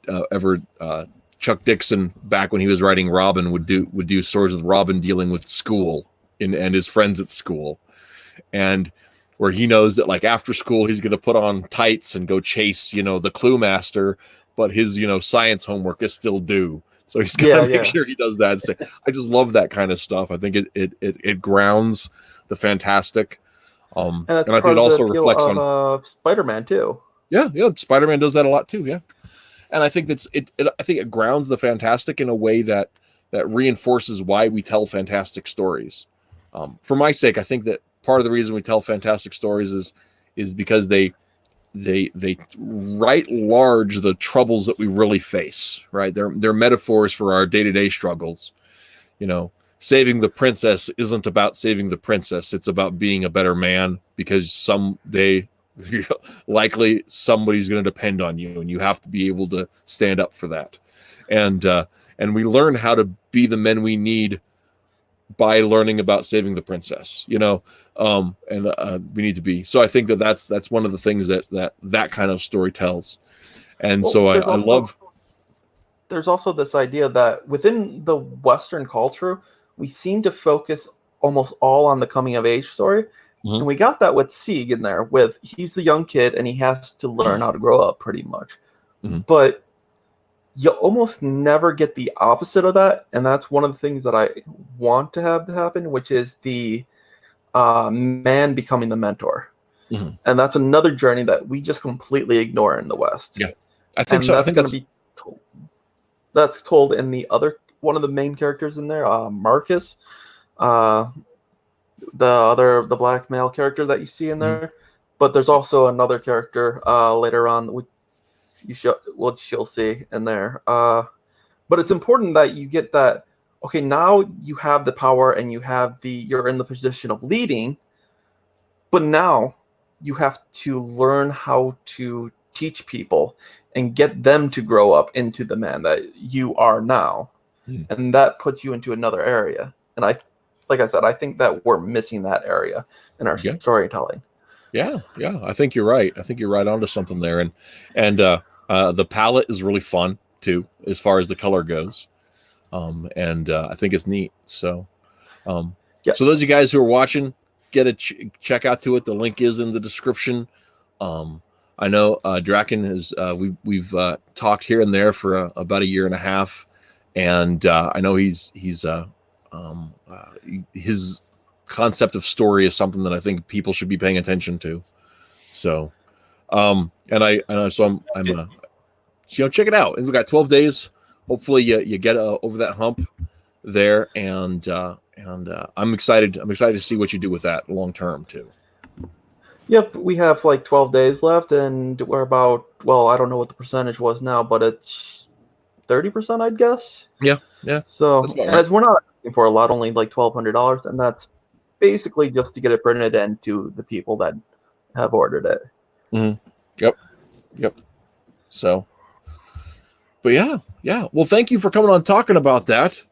Speaker 1: Chuck Dixon, back when he was writing Robin, would do stories with Robin dealing with school and his friends at school, and where he knows that like after school he's going to put on tights and go chase the Clue Master, but his science homework is still due, so he's got to make sure he does that. So I just love that kind of stuff. I think it grounds the fantastic, and I think it also reflects on
Speaker 3: Spider-Man too.
Speaker 1: Yeah, Spider-Man does that a lot too. Yeah, and I think I think it grounds the fantastic in a way that reinforces why we tell fantastic stories. For my sake, I think that part of the reason we tell fantastic stories is because they write large the troubles that we really face. Right? They're metaphors for our day-to-day struggles. Saving the princess isn't about saving the princess. It's about being a better man, because someday likely somebody's going to depend on you, and you have to be able to stand up for that. And we learn how to be the men we need by learning about saving the princess, we need to be. So I think that's one of the things that kind of story tells. And so I love.
Speaker 3: There's also this idea that within the Western culture, we seem to focus almost all on the coming of age story. And we got that with Sieg in there, he's the young kid and he has to learn how to grow up pretty much. But you almost never get the opposite of that. And that's one of the things that I want to have to happen, which is the man becoming the mentor. And that's another journey that we just completely ignore in the West.
Speaker 1: Yeah, I think so.
Speaker 3: That's going to be told. That's told in the other one of the main characters in there, Marcus. The black male character that you see in there, but there's also another character later on you'll see in there. But it's important that you get that. Okay, now you have the power and you're in the position of leading, but now you have to learn how to teach people and get them to grow up into the man that you are now, and that puts you into another area. And like I said, I think that we're missing that area in our storytelling.
Speaker 1: Yeah, I think you're right. I think you're right onto something there. And the palette is really fun too, as far as the color goes. And I think it's neat. So, so those of you guys who are watching, get a check out to it. The link is in the description. I know Durakken is. We've talked here and there for about a year and a half, and I know his concept of story is something that I think people should be paying attention to. So, and so I'm check it out. And we got 12 days. Hopefully, you get over that hump there, and I'm excited. I'm excited to see what you do with that long term too.
Speaker 3: Yep, we have like 12 days left, and we're about, well, I don't know what the percentage was now, but it's 30%, I'd guess.
Speaker 1: Yeah.
Speaker 3: So,
Speaker 1: That's about right.
Speaker 3: as we're not asking for a lot, only like $1,200, and that's basically just to get it printed and to the people that have ordered it.
Speaker 1: Mm-hmm. Yep. So, but yeah. Well, thank you for coming on talking about that.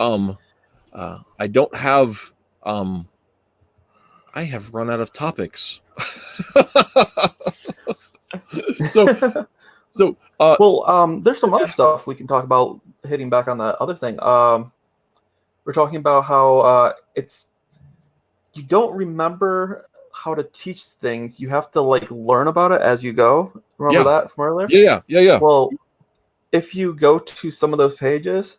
Speaker 1: I don't have. I have run out of topics. so
Speaker 3: well, there's some other stuff we can talk about. Hitting back on that other thing, we're talking about how it's you don't remember how to teach things. You have to like learn about it as you go. Remember that from earlier?
Speaker 1: Yeah.
Speaker 3: Well, if you go to some of those pages,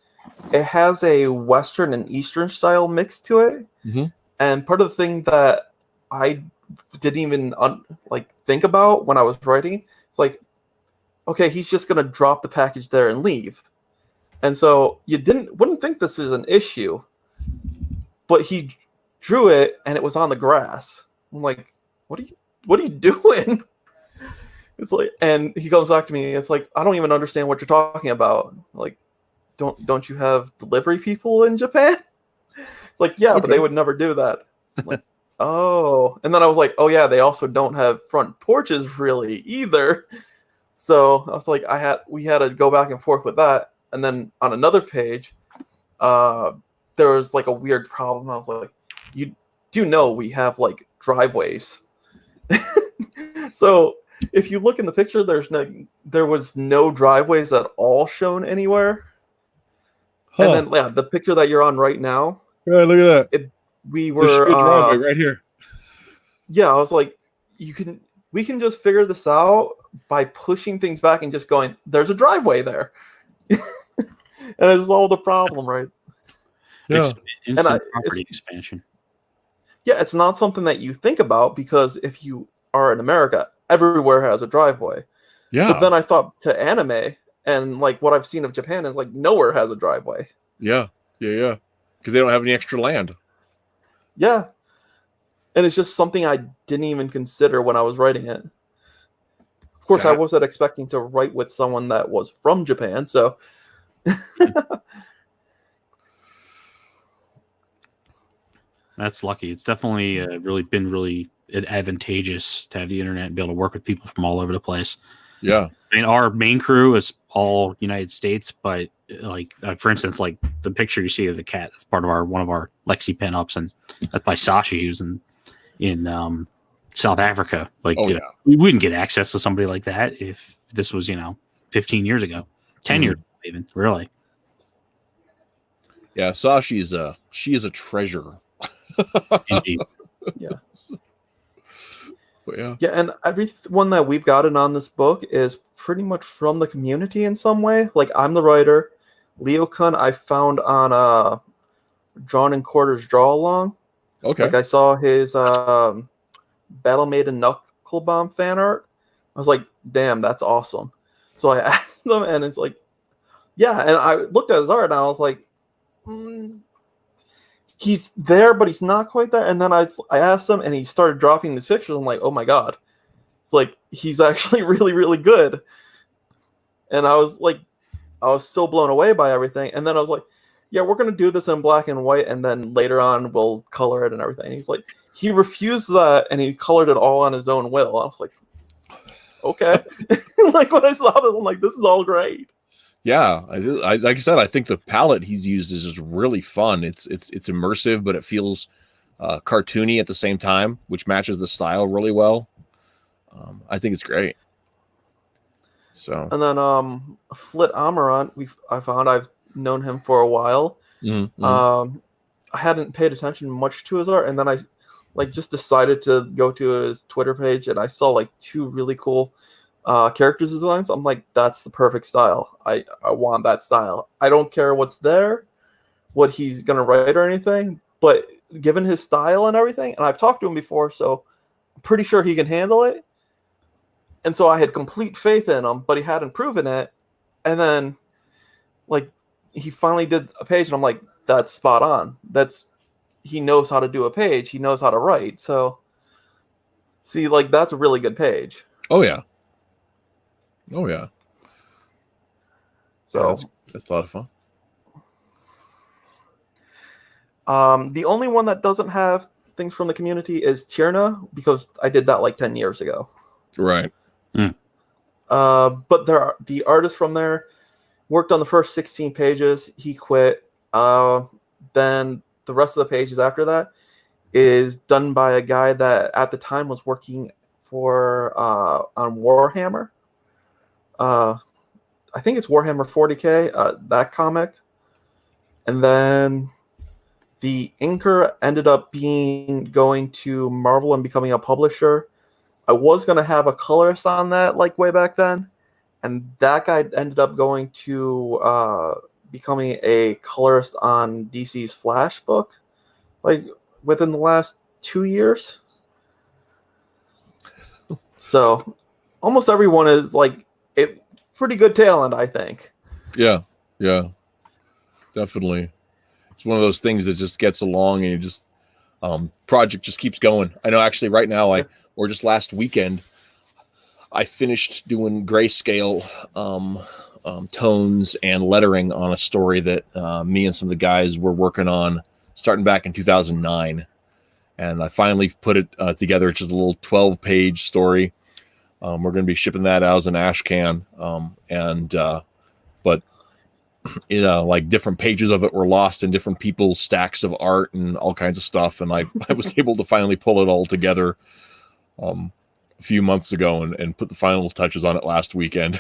Speaker 3: it has a Western and Eastern style mix to it.
Speaker 1: Mm-hmm.
Speaker 3: And part of the thing that I didn't even think about when I was writing, it's like, okay, he's just gonna drop the package there and leave, and so you wouldn't think this is an issue, but he drew it and it was on the grass. I'm like, what are you doing? It's like, and he comes back to me. It's like, I don't even understand what you're talking about. Like, don't you have delivery people in Japan? Like, yeah, okay. But they would never do that. I'm like, oh. And then I was like, oh yeah, they also don't have front porches really either. So I was like, we had to go back and forth with that. And then on another page, there was like a weird problem. I was like, you do know we have like driveways. So if you look in the picture, there was no driveways at all shown anywhere. Huh. And then the picture that you're on right now.
Speaker 1: Yeah, look at that.
Speaker 3: We were
Speaker 1: driveway right here.
Speaker 3: Yeah, I was like, we can just figure this out by pushing things back and just going, there's a driveway there. And it's all the problem, right?
Speaker 2: Yeah. Instant property expansion.
Speaker 3: Yeah, it's not something that you think about because if you are in America, everywhere has a driveway.
Speaker 1: Yeah.
Speaker 3: But then I thought to anime, and like what I've seen of Japan is like nowhere has a driveway.
Speaker 1: Yeah. Because they don't have any extra land.
Speaker 3: Yeah. And it's just something I didn't even consider when I was writing it. Of course, I wasn't expecting to write with someone that was from Japan, so...
Speaker 2: That's lucky. It's definitely been really advantageous to have the internet and be able to work with people from all over the place.
Speaker 1: Yeah.
Speaker 2: I mean, our main crew is all United States, but like for instance, like the picture you see of the cat, that's part of one of our Lexi pinups, and that's by Sashi, who's in South Africa. Like, we wouldn't get access to somebody like that if this was 15 years ago, 10 years ago, even, really.
Speaker 1: Yeah, Sashi she is a treasure.
Speaker 2: Indeed.
Speaker 3: Yeah.
Speaker 1: But yeah.
Speaker 3: Yeah, and everyone that we've gotten on this book is pretty much from the community in some way. Like, I'm the writer. Leo Kun I found on Drawn in Quarters Draw Along.
Speaker 1: Okay.
Speaker 3: Like, I saw his Battle Maiden Knuckle Bomb fan art. I was like, damn, that's awesome. So I asked him, and it's like, yeah. And I looked at his art, and I was like, he's there, but he's not quite there. And then I asked him, and he started dropping these pictures. I'm like, oh my god, it's like he's actually really, really good. And I was so blown away by everything. And then I was like, yeah, we're gonna do this in black and white, and then later on we'll color it and everything. And he's like, he refused that, and he colored it all on his own will. I was like, okay. Like when I saw this, I'm like, this is all great.
Speaker 1: Yeah, I like I said, I think the palette he's used is just really fun. It's immersive, but it feels cartoony at the same time, which matches the style really well. I think it's great. So, and
Speaker 3: then Flit Amarant, I've known him for a while.
Speaker 1: Mm-hmm.
Speaker 3: I hadn't paid attention much to his art, and then I like just decided to go to his Twitter page, and I saw like 2 really cool character designs. I'm like, that's the perfect style. I want that style. I don't care what's there, what he's gonna write or anything, but given his style and everything, and I've talked to him before, so I'm pretty sure he can handle it. And so I had complete faith in him, but he hadn't proven it. And then, like, he finally did a page, and I'm like, that's spot on. He knows how to do a page. He knows how to write. So, see, like, that's a really good page.
Speaker 1: Oh yeah. Oh yeah.
Speaker 3: So
Speaker 1: yeah, that's a lot of fun.
Speaker 3: The only one that doesn't have things from the community is Tierna, because I did that like 10 years ago.
Speaker 1: Right.
Speaker 3: But the artist from there worked on the first 16 pages. He quit. Then the rest of the pages after that is done by a guy that at the time was working for on Warhammer. I think it's Warhammer 40K, that comic. And then the inker ended up going to Marvel and becoming a publisher. I was going to have a colorist on that like way back then, and that guy ended up going to becoming a colorist on DC's Flash book, like within the last 2 years. So almost everyone is like a pretty good talent, I think.
Speaker 1: Yeah, definitely. It's one of those things that just gets along, and you just project just keeps going. I know actually right now or just last weekend I finished doing grayscale tones and lettering on a story that me and some of the guys were working on starting back in 2009, and I finally put it together. It's just a little 12-page story. We're going to be shipping that out as an ash can, but like different pages of it were lost in different people's stacks of art and all kinds of stuff, and I was able to finally pull it all together a few months ago and put the final touches on it last weekend.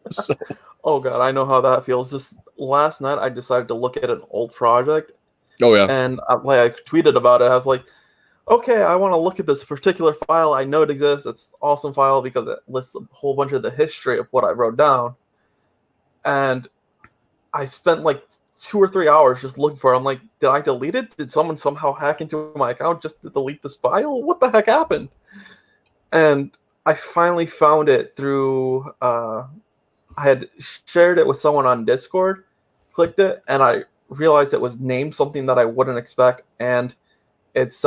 Speaker 1: So.
Speaker 3: Oh god, I know how that feels. Just last night I decided to look at an old project.
Speaker 1: Oh yeah.
Speaker 3: And I tweeted about it. I was like, okay, I want to look at this particular file. I know it exists. It's an awesome file because it lists a whole bunch of the history of what I wrote down. And I spent like 2 or 3 hours just looking for it. I'm like, did I delete it? Did someone somehow hack into my account just to delete this file? What the heck happened? And I finally found it through, I had shared it with someone on Discord, clicked it, and I realized it was named something that I wouldn't expect. And it's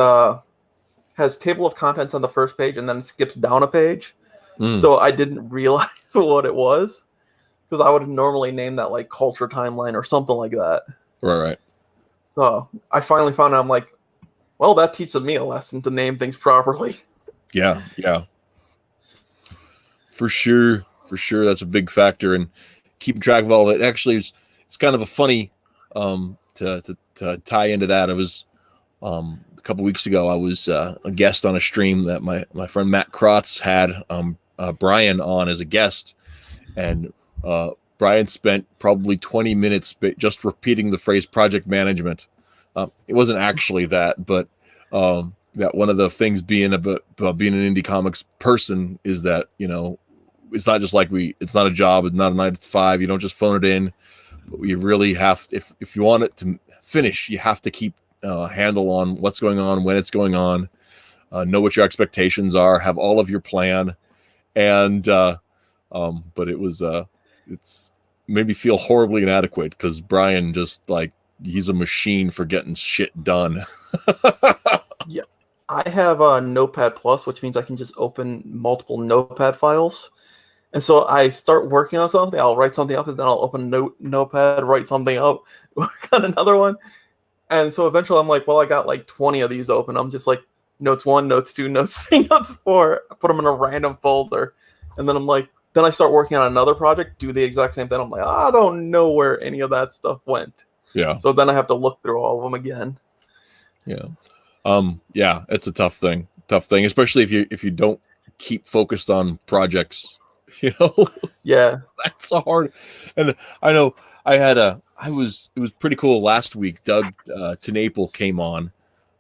Speaker 3: has table of contents on the first page and then skips down a page. So I didn't realize what it was, because I would have normally named that like culture timeline or something like that.
Speaker 1: Right.
Speaker 3: So I finally found out. I'm like, well, that teaches me a lesson to name things properly.
Speaker 1: Yeah. For sure. That's a big factor, and keeping track of all of it. Actually, it's kind of a funny to tie into that. I was a couple weeks ago. I was a guest on a stream that my friend Matt Krotz had Brian on as a guest, and Brian spent probably 20 minutes just repeating the phrase project management. It wasn't actually that, but that one of the things being about being an indie comics person is that, it's not just like it's not a job. It's not a 9 to 5. You don't just phone it in, but you really have, if you want it to finish, you have to keep a handle on what's going on, when it's going on, know what your expectations are, have all of your plan. And, but it's made me feel horribly inadequate, because Brian just he's a machine for getting shit done.
Speaker 3: Yeah. I have a Notepad Plus, which means I can just open multiple Notepad files. And so I start working on something, I'll write something up, and then I'll open Notepad, write something up, work on another one. And so eventually I'm like, well, I got like 20 of these open. I'm just like, notes 1, notes 2, notes 3, notes 4. I put them in a random folder. And then I'm like, then I start working on another project, do the exact same thing. I'm like, I don't know where any of that stuff went.
Speaker 1: Yeah.
Speaker 3: So then I have to look through all of them again.
Speaker 1: Yeah. Yeah, it's a tough thing, especially if you don't keep focused on projects,
Speaker 3: Yeah.
Speaker 1: That's a hard, and I know it was pretty cool last week. Doug Tenaple came on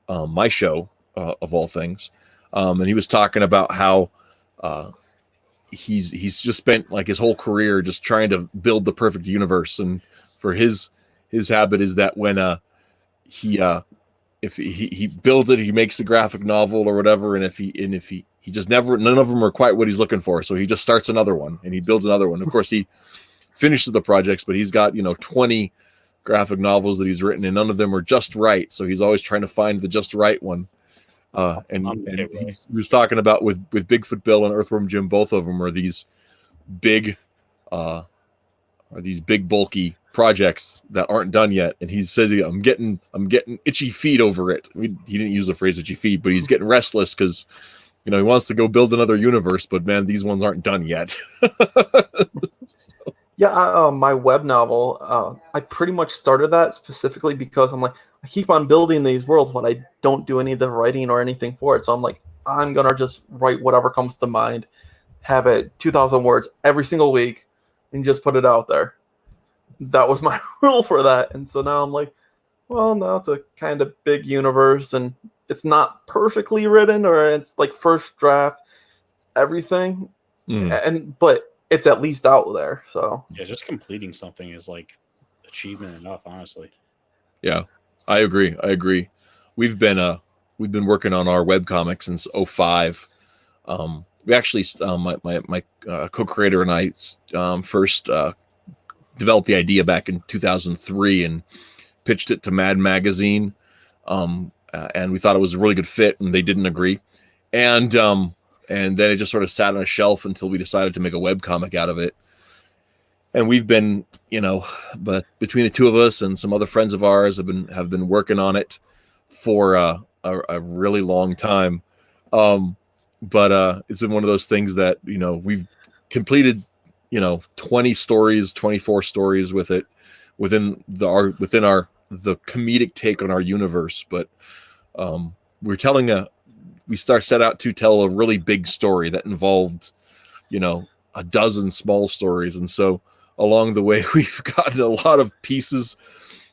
Speaker 1: my show of all things, and he was talking about how he's just spent like his whole career just trying to build the perfect universe, and for his habit is that when he if he builds it, he makes the graphic novel or whatever, and if he just never, none of them are quite what he's looking for, so he just starts another one and he builds another one. Of course, he finishes the projects, but he's got 20 graphic novels that he's written, and none of them are just right. So he's always trying to find the just right one. And he was talking about with Bigfoot Bill and Earthworm Jim, both of them are these big bulky projects that aren't done yet. And he said, I'm getting itchy feet over it. He didn't use the phrase itchy feet, but he's getting restless because he wants to go build another universe, but man, these ones aren't done yet.
Speaker 3: Yeah, my web novel, I pretty much started that specifically because I'm like, I keep on building these worlds, but I don't do any of the writing or anything for it. So I'm like, I'm going to just write whatever comes to mind, have it 2,000 words every single week, and just put it out there. That was my rule for that. And so now I'm like, well, now it's a kind of big universe, and it's not perfectly written, or it's like first draft, everything. But it's at least out there. So
Speaker 2: yeah, just completing something is like achievement enough, honestly.
Speaker 1: Yeah, I agree. We've been working on our webcomic since 2005. We actually my co-creator and I first developed the idea back in 2003 and pitched it to Mad Magazine, and we thought it was a really good fit, and they didn't agree, and then it just sort of sat on a shelf until we decided to make a webcomic out of it. And we've been, but between the two of us and some other friends of ours have been working on it for a really long time. But it's been one of those things that, we've completed, 20 stories, 24 stories with it within the comedic take on our universe. But we set out to tell a really big story that involved, a dozen small stories. And so along the way, we've gotten a lot of pieces,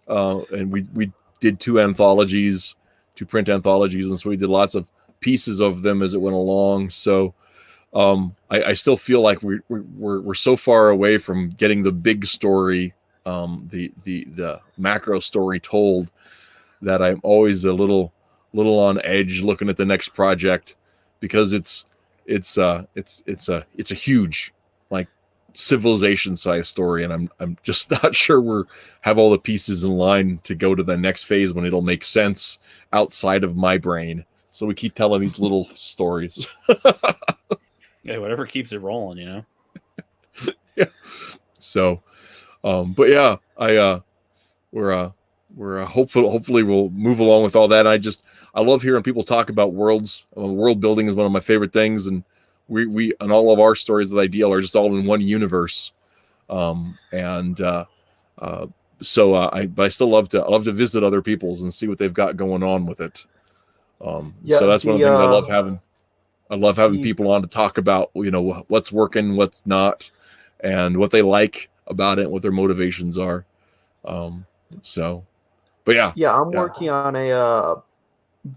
Speaker 1: and we did two print anthologies. And so we did lots of pieces of them as it went along. So I still feel like we're so far away from getting the big story, the macro story told, that I'm always a little on edge looking at the next project, because it's a huge, like, civilization sized story, and I'm just not sure we have all the pieces in line to go to the next phase when it'll make sense outside of my brain. So we keep telling these little stories.
Speaker 2: Yeah, whatever keeps it rolling,
Speaker 1: Yeah. So, but yeah, we're hopefully we'll move along with all that. I love hearing people talk about worlds. World building is one of my favorite things, and we and all of our stories with Ideal are just all in one universe. But I still love to visit other people's and see what they've got going on with it. So that's one of the things I love having. I love having people on to talk about, what's working, what's not, and what they like about it, what their motivations are. But yeah.
Speaker 3: Yeah, I'm working on a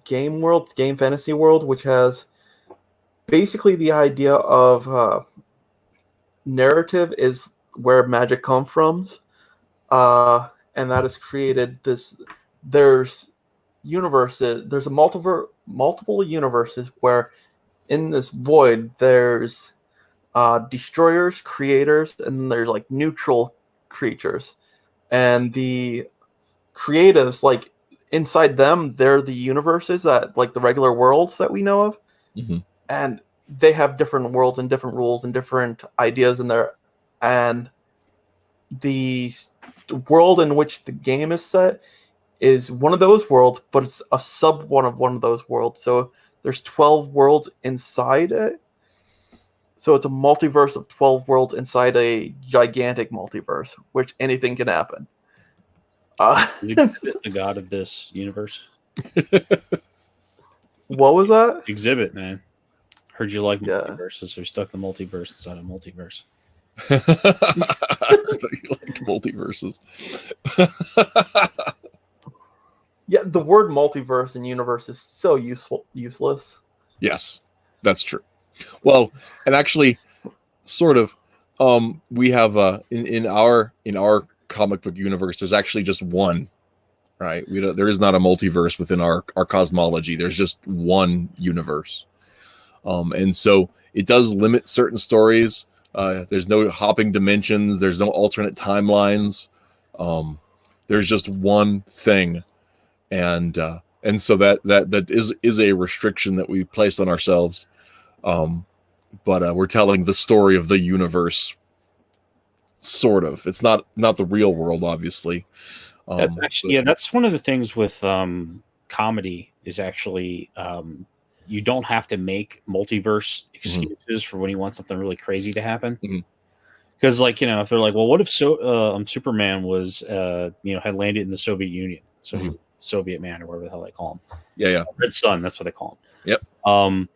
Speaker 3: game fantasy world, which has basically the idea of narrative is where magic comes from, and that has created this. There's multiple universes where in this void there's destroyers, creators, and there's like neutral creatures, and the creatives, like, inside them, they're the universes that, like, the regular worlds that we know of.
Speaker 1: Mm-hmm.
Speaker 3: And they have different worlds and different rules and different ideas in there. And the world in which the game is set is one of those worlds, but it's a sub one of those worlds. So there's 12 worlds inside it. So it's a multiverse of 12 worlds inside a gigantic multiverse, which anything can happen.
Speaker 2: Is Exhibit the god of this universe?
Speaker 3: What was that?
Speaker 2: Exhibit, man. Heard you like multiverses, so stuck the multiverse inside a multiverse.
Speaker 1: You like multiverses.
Speaker 3: Yeah, the word multiverse and universe is so useless.
Speaker 1: Yes, that's true. Well, and actually, sort of, we have in our comic book universe, there's actually just one, right? There is not a multiverse within our cosmology. There's just one universe, and so it does limit certain stories. There's no hopping dimensions. There's no alternate timelines. There's just one thing, and so that is a restriction that we've placed on ourselves. But we're telling the story of the universe, sort of. It's not the real world, obviously.
Speaker 2: That's actually that's one of the things with comedy is actually you don't have to make multiverse excuses for when you want something really crazy to happen. Because, like, if they're like, well, what if Superman was had landed in the Soviet Union, so he was Soviet man or whatever the hell they call him.
Speaker 1: Yeah.
Speaker 2: Red Sun, that's what they call him.
Speaker 1: Yep.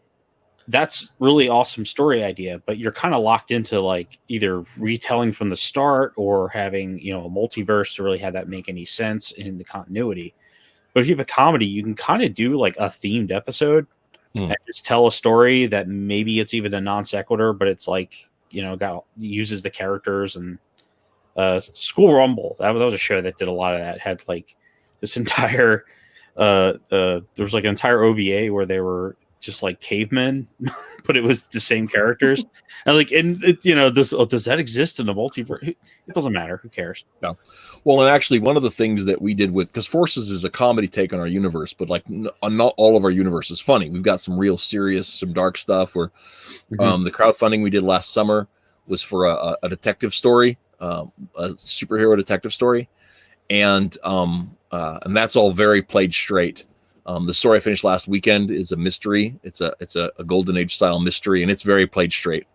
Speaker 2: That's really awesome story idea, but you're kind of locked into like either retelling from the start or having a multiverse to really have that make any sense in the continuity. But if you have a comedy, you can kind of do like a themed episode and just tell a story that maybe it's even a non sequitur, but it's like uses the characters. And School Rumble, that was a show that did a lot of that. Had like this entire there was like an entire OVA where they were just like cavemen, but it was the same characters. And does that exist in the multiverse? It doesn't matter. Who cares?
Speaker 1: No. Well, and actually, one of the things that we did because Forces is a comedy take on our universe, but like not all of our universe is funny. We've got some real serious, some dark stuff. Where the crowdfunding we did last summer was for a detective story, a superhero detective story, and that's all very played straight. The story I finished last weekend is a mystery. It's a Golden Age style mystery, and it's very played straight.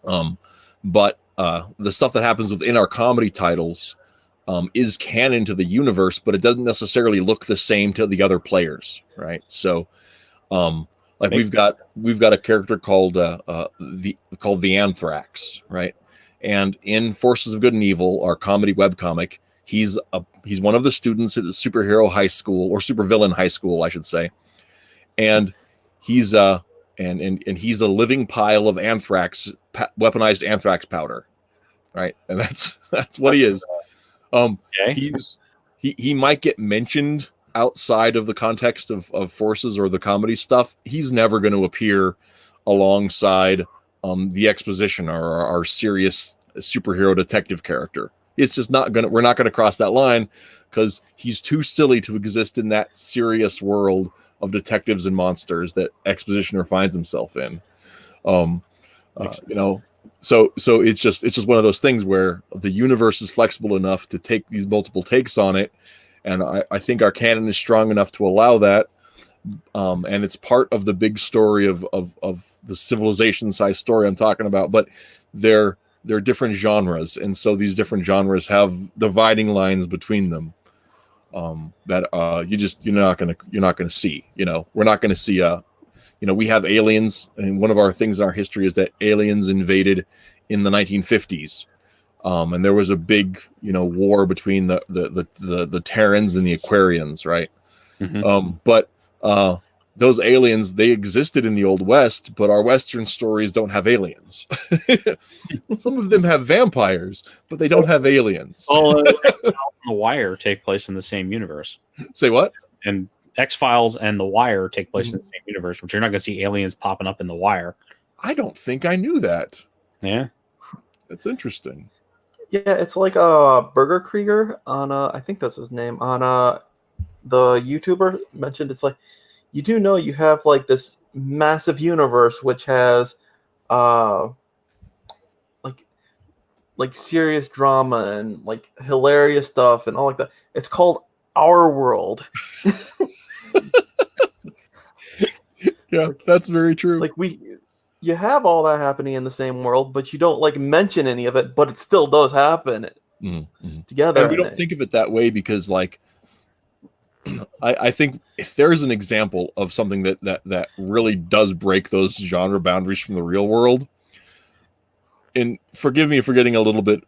Speaker 1: But the stuff that happens within our comedy titles is canon to the universe, but it doesn't necessarily look the same to the other players, right? So, we've got a character called the Anthrax, right? And in Forces of Good and Evil, our comedy webcomic, he's one of the students at the superhero high school, or supervillain high school, I should say. And he's he's a living pile of anthrax, weaponized anthrax powder, right? And that's what he is. He might get mentioned outside of the context of Forces or the comedy stuff. He's never going to appear alongside the exposition or our serious superhero detective character. It's just we're not going to cross that line because he's too silly to exist in that serious world of detectives and monsters that Expositioner finds himself in. So it's just one of those things where the universe is flexible enough to take these multiple takes on it. And I think our canon is strong enough to allow that. And it's part of the big story of the civilization size story I'm talking about, but they're different genres, and so these different genres have dividing lines between them that you're not gonna see. We're not gonna see we have aliens, and one of our things in our history is that aliens invaded in the 1950s, and there was a big war between the Terrans and the Aquarians, right? But those aliens, they existed in the Old West, but our Western stories don't have aliens. Some of them have vampires, but they don't have aliens.
Speaker 2: All The Wire take place in the same universe.
Speaker 1: Say what?
Speaker 2: And X-Files and The Wire take place in the same universe, which you're not going to see aliens popping up in The Wire.
Speaker 1: I don't think I knew that.
Speaker 2: Yeah.
Speaker 1: That's interesting.
Speaker 3: Yeah, it's like Burger Krieger on I think that's his name, on the YouTuber mentioned. It's like, you do know you have like this massive universe which has like serious drama and like hilarious stuff and all like that. It's called Our World.
Speaker 1: Yeah, that's very true.
Speaker 3: Like you have all that happening in the same world, but you don't like mention any of it, but it still does happen together.
Speaker 1: And we don't think of it that way because like I think if there's an example of something that really does break those genre boundaries from the real world, and forgive me for getting a little bit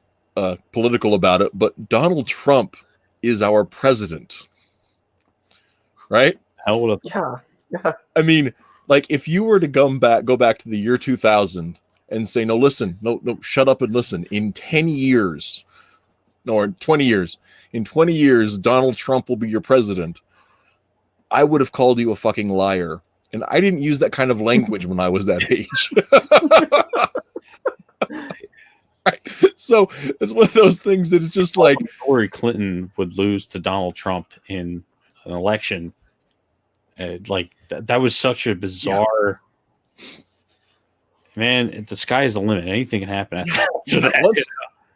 Speaker 1: political about it, but Donald Trump is our president. right?
Speaker 2: Hell with
Speaker 3: Yeah.
Speaker 1: I mean, like if you were to go back to the year 2000 and say, no, listen, no, shut up and listen. In 10 years, no, or in 20 years, Donald Trump will be your president. I would have called you a fucking liar. And I didn't use that kind of language when I was that age. Right. So it's one of those things that it's just like
Speaker 2: Hillary Clinton would lose to Donald Trump in an election. Like that was such a bizarre. Man, the sky is the limit. Anything can happen after that.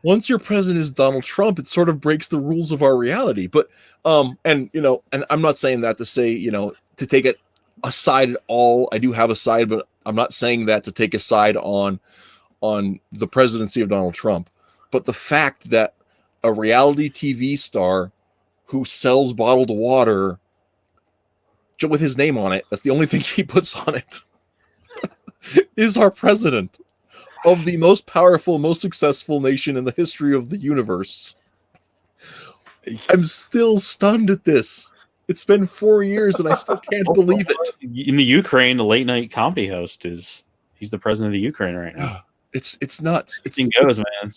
Speaker 1: Once your president is Donald Trump, it sort of breaks the rules of our reality. But and I'm not saying that to say, to take it aside at all. I do have a side, but I'm not saying that to take a side on the presidency of Donald Trump. But the fact that a reality TV star who sells bottled water with his name on it, that's the only thing he puts on it, is our president of the most powerful, most successful nation in the history of the universe. I'm still stunned at this. It's been 4 years and I still can't believe it.
Speaker 2: In the Ukraine, the late night comedy host he's the president of the Ukraine right now.
Speaker 1: It's nuts.
Speaker 2: It goes, man.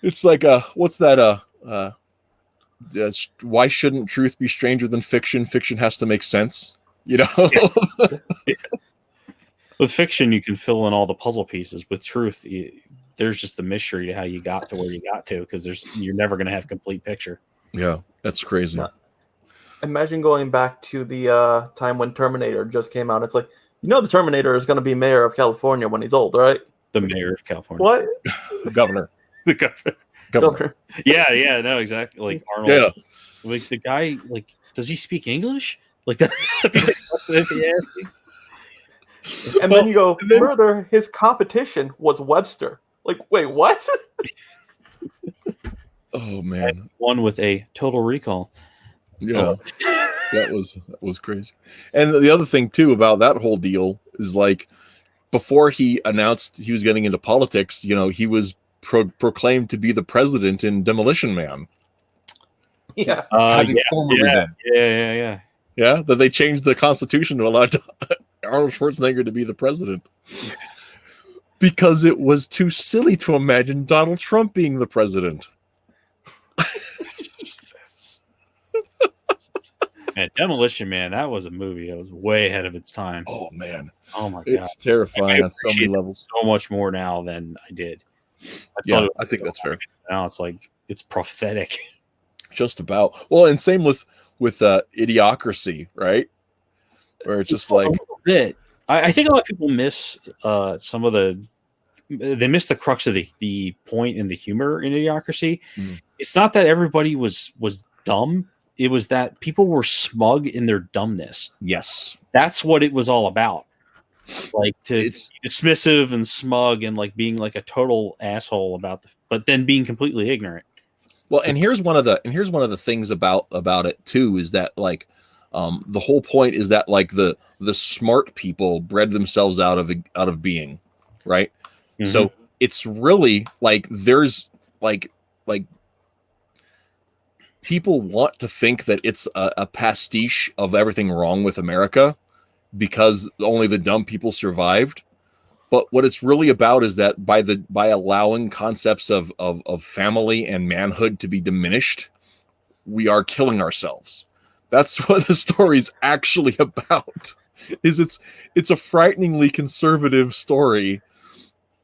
Speaker 1: It's like what's that? Why shouldn't truth be stranger than fiction? Fiction has to make sense. Yeah.
Speaker 2: With fiction, you can fill in all the puzzle pieces. With truth, there's just the mystery to how you got to where you got to, because you're never going to have a complete picture.
Speaker 1: Yeah, that's crazy.
Speaker 3: Yeah. Imagine going back to the time when Terminator just came out. It's like, the Terminator is going to be mayor of California when he's old, right?
Speaker 2: The mayor of California.
Speaker 3: What?
Speaker 1: Governor.
Speaker 2: The governor. Yeah, no, exactly. Like Arnold.
Speaker 1: Yeah.
Speaker 2: Like the guy, like, does he speak English? Like that.
Speaker 3: And then you go further. His competition was Webster. Like, wait, what?
Speaker 1: Oh man,
Speaker 2: one with a Total Recall.
Speaker 1: Yeah, that was crazy. And the other thing too about that whole deal is, like, before he announced he was getting into politics, he was proclaimed to be the president in Demolition Man.
Speaker 3: Yeah,
Speaker 1: Yeah, that they changed the Constitution to allow Arnold Schwarzenegger to be the president because it was too silly to imagine Donald Trump being the president.
Speaker 2: Man, Demolition Man, that was a movie that was way ahead of its time.
Speaker 1: Oh man,
Speaker 2: oh my god,
Speaker 1: it's terrifying on so many levels.
Speaker 2: So much more now than I did.
Speaker 1: I think that's fair.
Speaker 2: Now it's like it's prophetic.
Speaker 1: Just about. Well, and same with Idiocracy, right? Where it's just like a
Speaker 2: bit. I think a lot of people miss some of they miss the crux of the point and the humor in Idiocracy. It's not that everybody was dumb. It was that people were smug in their dumbness.
Speaker 1: Yes.
Speaker 2: That's what it was all about. Like it's dismissive and smug and like being like a total asshole but then being completely ignorant.
Speaker 1: Well, and here's one of the things about it too, is that like the whole point is that like the smart people bred themselves out of being, right? Mm-hmm. So it's really like there's like people want to think that it's a pastiche of everything wrong with America because only the dumb people survived. But what it's really about is that by allowing concepts of family and manhood to be diminished, we are killing ourselves. That's what the story's actually about. It's a frighteningly conservative story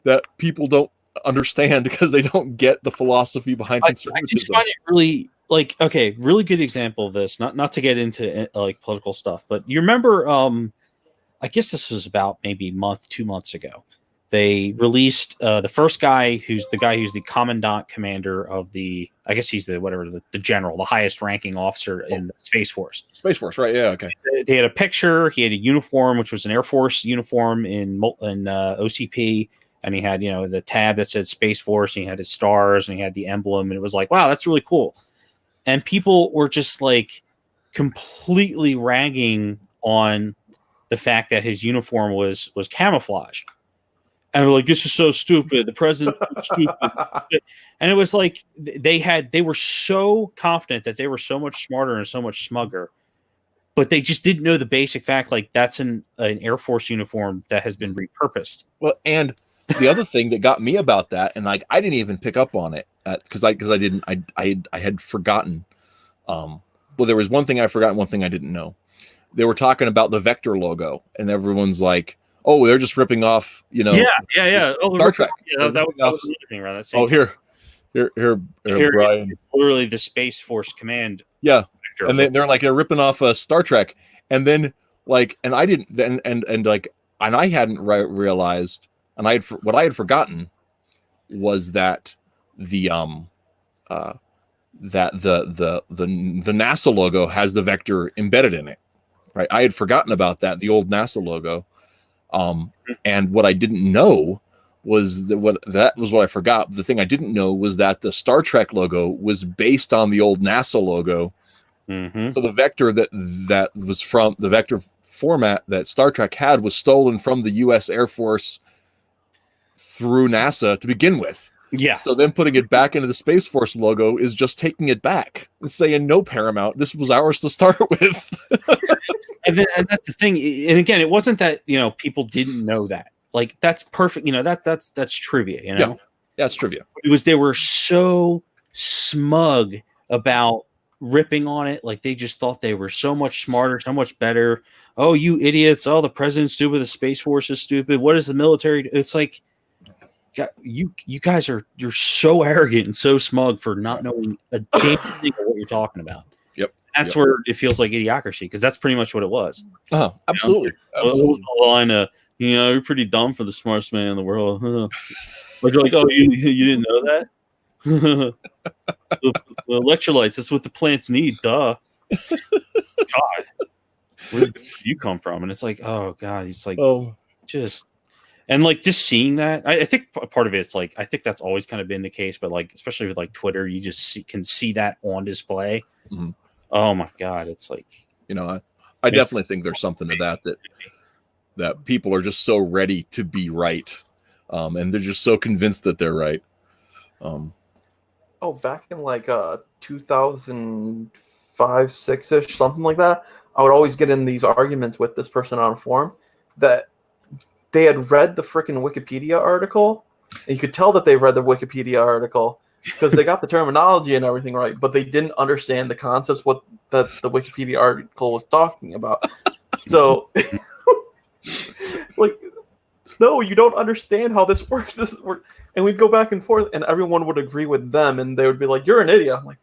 Speaker 1: that people don't understand because they don't get the philosophy behind conservatism.
Speaker 2: I just find it really really good example of this. Not to get into like political stuff, but you remember I guess this was about maybe 2 months ago. They released the first guy who's the commandant commander of the, I guess he's the general, the highest ranking officer in the Space Force.
Speaker 1: Space Force, right? Yeah, okay.
Speaker 2: They had a picture. He had a uniform, which was an Air Force uniform in OCP, and he had the tab that said Space Force, and he had his stars, and he had the emblem, and it was like, wow, that's really cool. And people were just like completely ragging on the fact that his uniform was camouflaged. And we're like, this is so stupid. The president's so stupid. And it was like they were so confident that they were so much smarter and so much smugger, but they just didn't know the basic fact, like that's an Air Force uniform that has been repurposed.
Speaker 1: Well, and the other thing that got me about that, and like I didn't even pick up on it because I had forgotten. Well, there was one thing I forgot, and one thing I didn't know. They were talking about the Vector logo, and everyone's like, "Oh, they're just ripping off,
Speaker 2: Yeah. Oh,
Speaker 1: Star Trek."
Speaker 2: Yeah, that was another thing around that same.
Speaker 1: Oh, here, Brian.
Speaker 2: It's literally the Space Force Command.
Speaker 1: Yeah, and they're ripping off Star Trek, and then like, and I didn't, and I hadn't realized, and what I had forgotten was that the NASA logo has the Vector embedded in it, right? I had forgotten about that, the old NASA logo, and what I didn't know was that was what I forgot. The thing I didn't know was that the Star Trek logo was based on the old NASA logo.
Speaker 2: Mm-hmm.
Speaker 1: So the Vector that was from the Vector format that Star Trek had was stolen from the U.S. Air Force through NASA to begin with.
Speaker 2: Yeah.
Speaker 1: So then putting it back into the Space Force logo is just taking it back and saying, no, Paramount, this was ours to start with.
Speaker 2: and that's the thing. And again, it wasn't that, people didn't know that. Like, that's perfect. That's trivia,
Speaker 1: Yeah, it's trivia.
Speaker 2: It was, they were so smug about ripping on it. Like, they just thought they were so much smarter, so much better. Oh, you idiots. Oh, the president's stupid. The Space Force is stupid. What is the military do? It's like, you guys you're so arrogant and so smug for not knowing a damn thing of what you're talking about.
Speaker 1: Yep.
Speaker 2: That's where it feels like idiocracy, because that's pretty much what it was.
Speaker 1: Absolutely.
Speaker 2: Absolutely. What was the line? You're pretty dumb for the smartest man in the world. But you're like, oh, you didn't know that? the electrolytes, that's what the plants need. Duh. God. Where did you come from? And it's like, oh God, he's like, just seeing that. I think part of it's like, I think that's always kind of been the case, but like, especially with like Twitter, you just can see that on display.
Speaker 1: Mm-hmm.
Speaker 2: Oh my God. It's like,
Speaker 1: I definitely think there's something to that people are just so ready to be right. And they're just so convinced that they're right.
Speaker 3: Back in like 2005, 6-ish, something like that, I would always get in these arguments with this person on a forum that they had read the freaking Wikipedia article, and you could tell that they read the Wikipedia article because they got the terminology and everything right, but they didn't understand the concepts that the Wikipedia article was talking about. So, like, no, you don't understand how this works. And we'd go back and forth, and everyone would agree with them, and they would be like, "You're an idiot." I'm like,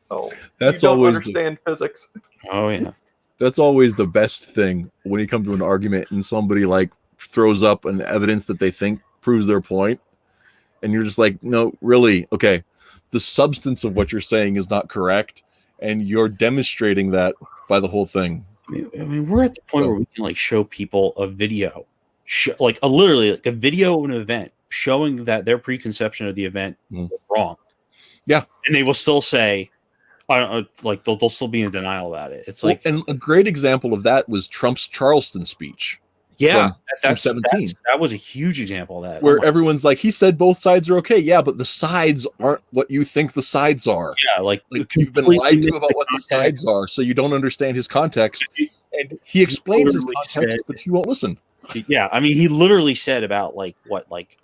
Speaker 3: "Oh,
Speaker 1: that's
Speaker 3: you don't
Speaker 1: always
Speaker 3: understand physics."
Speaker 2: Oh yeah,
Speaker 1: that's always the best thing when you come to an argument and somebody like throws up an evidence that they think proves their point, and you're just like, no, really, okay, the substance of what you're saying is not correct, and you're demonstrating that by the whole thing.
Speaker 2: I mean, we're at the point where we can like show people a video, literally like a video of an event showing that their preconception of the event was wrong.
Speaker 1: Yeah,
Speaker 2: and they will still say, I don't like they'll still be in denial about it. It's like,
Speaker 1: and a great example of that was Trump's Charleston speech.
Speaker 2: Yeah, that was a huge example of that.
Speaker 1: Where everyone's like, he said both sides are okay. Yeah, but the sides aren't what you think the sides are.
Speaker 2: Yeah, like
Speaker 1: you've been lied to about what the sides are, so you don't understand his context. And he explains his context, but you won't listen.
Speaker 2: Yeah, I mean, he literally said about like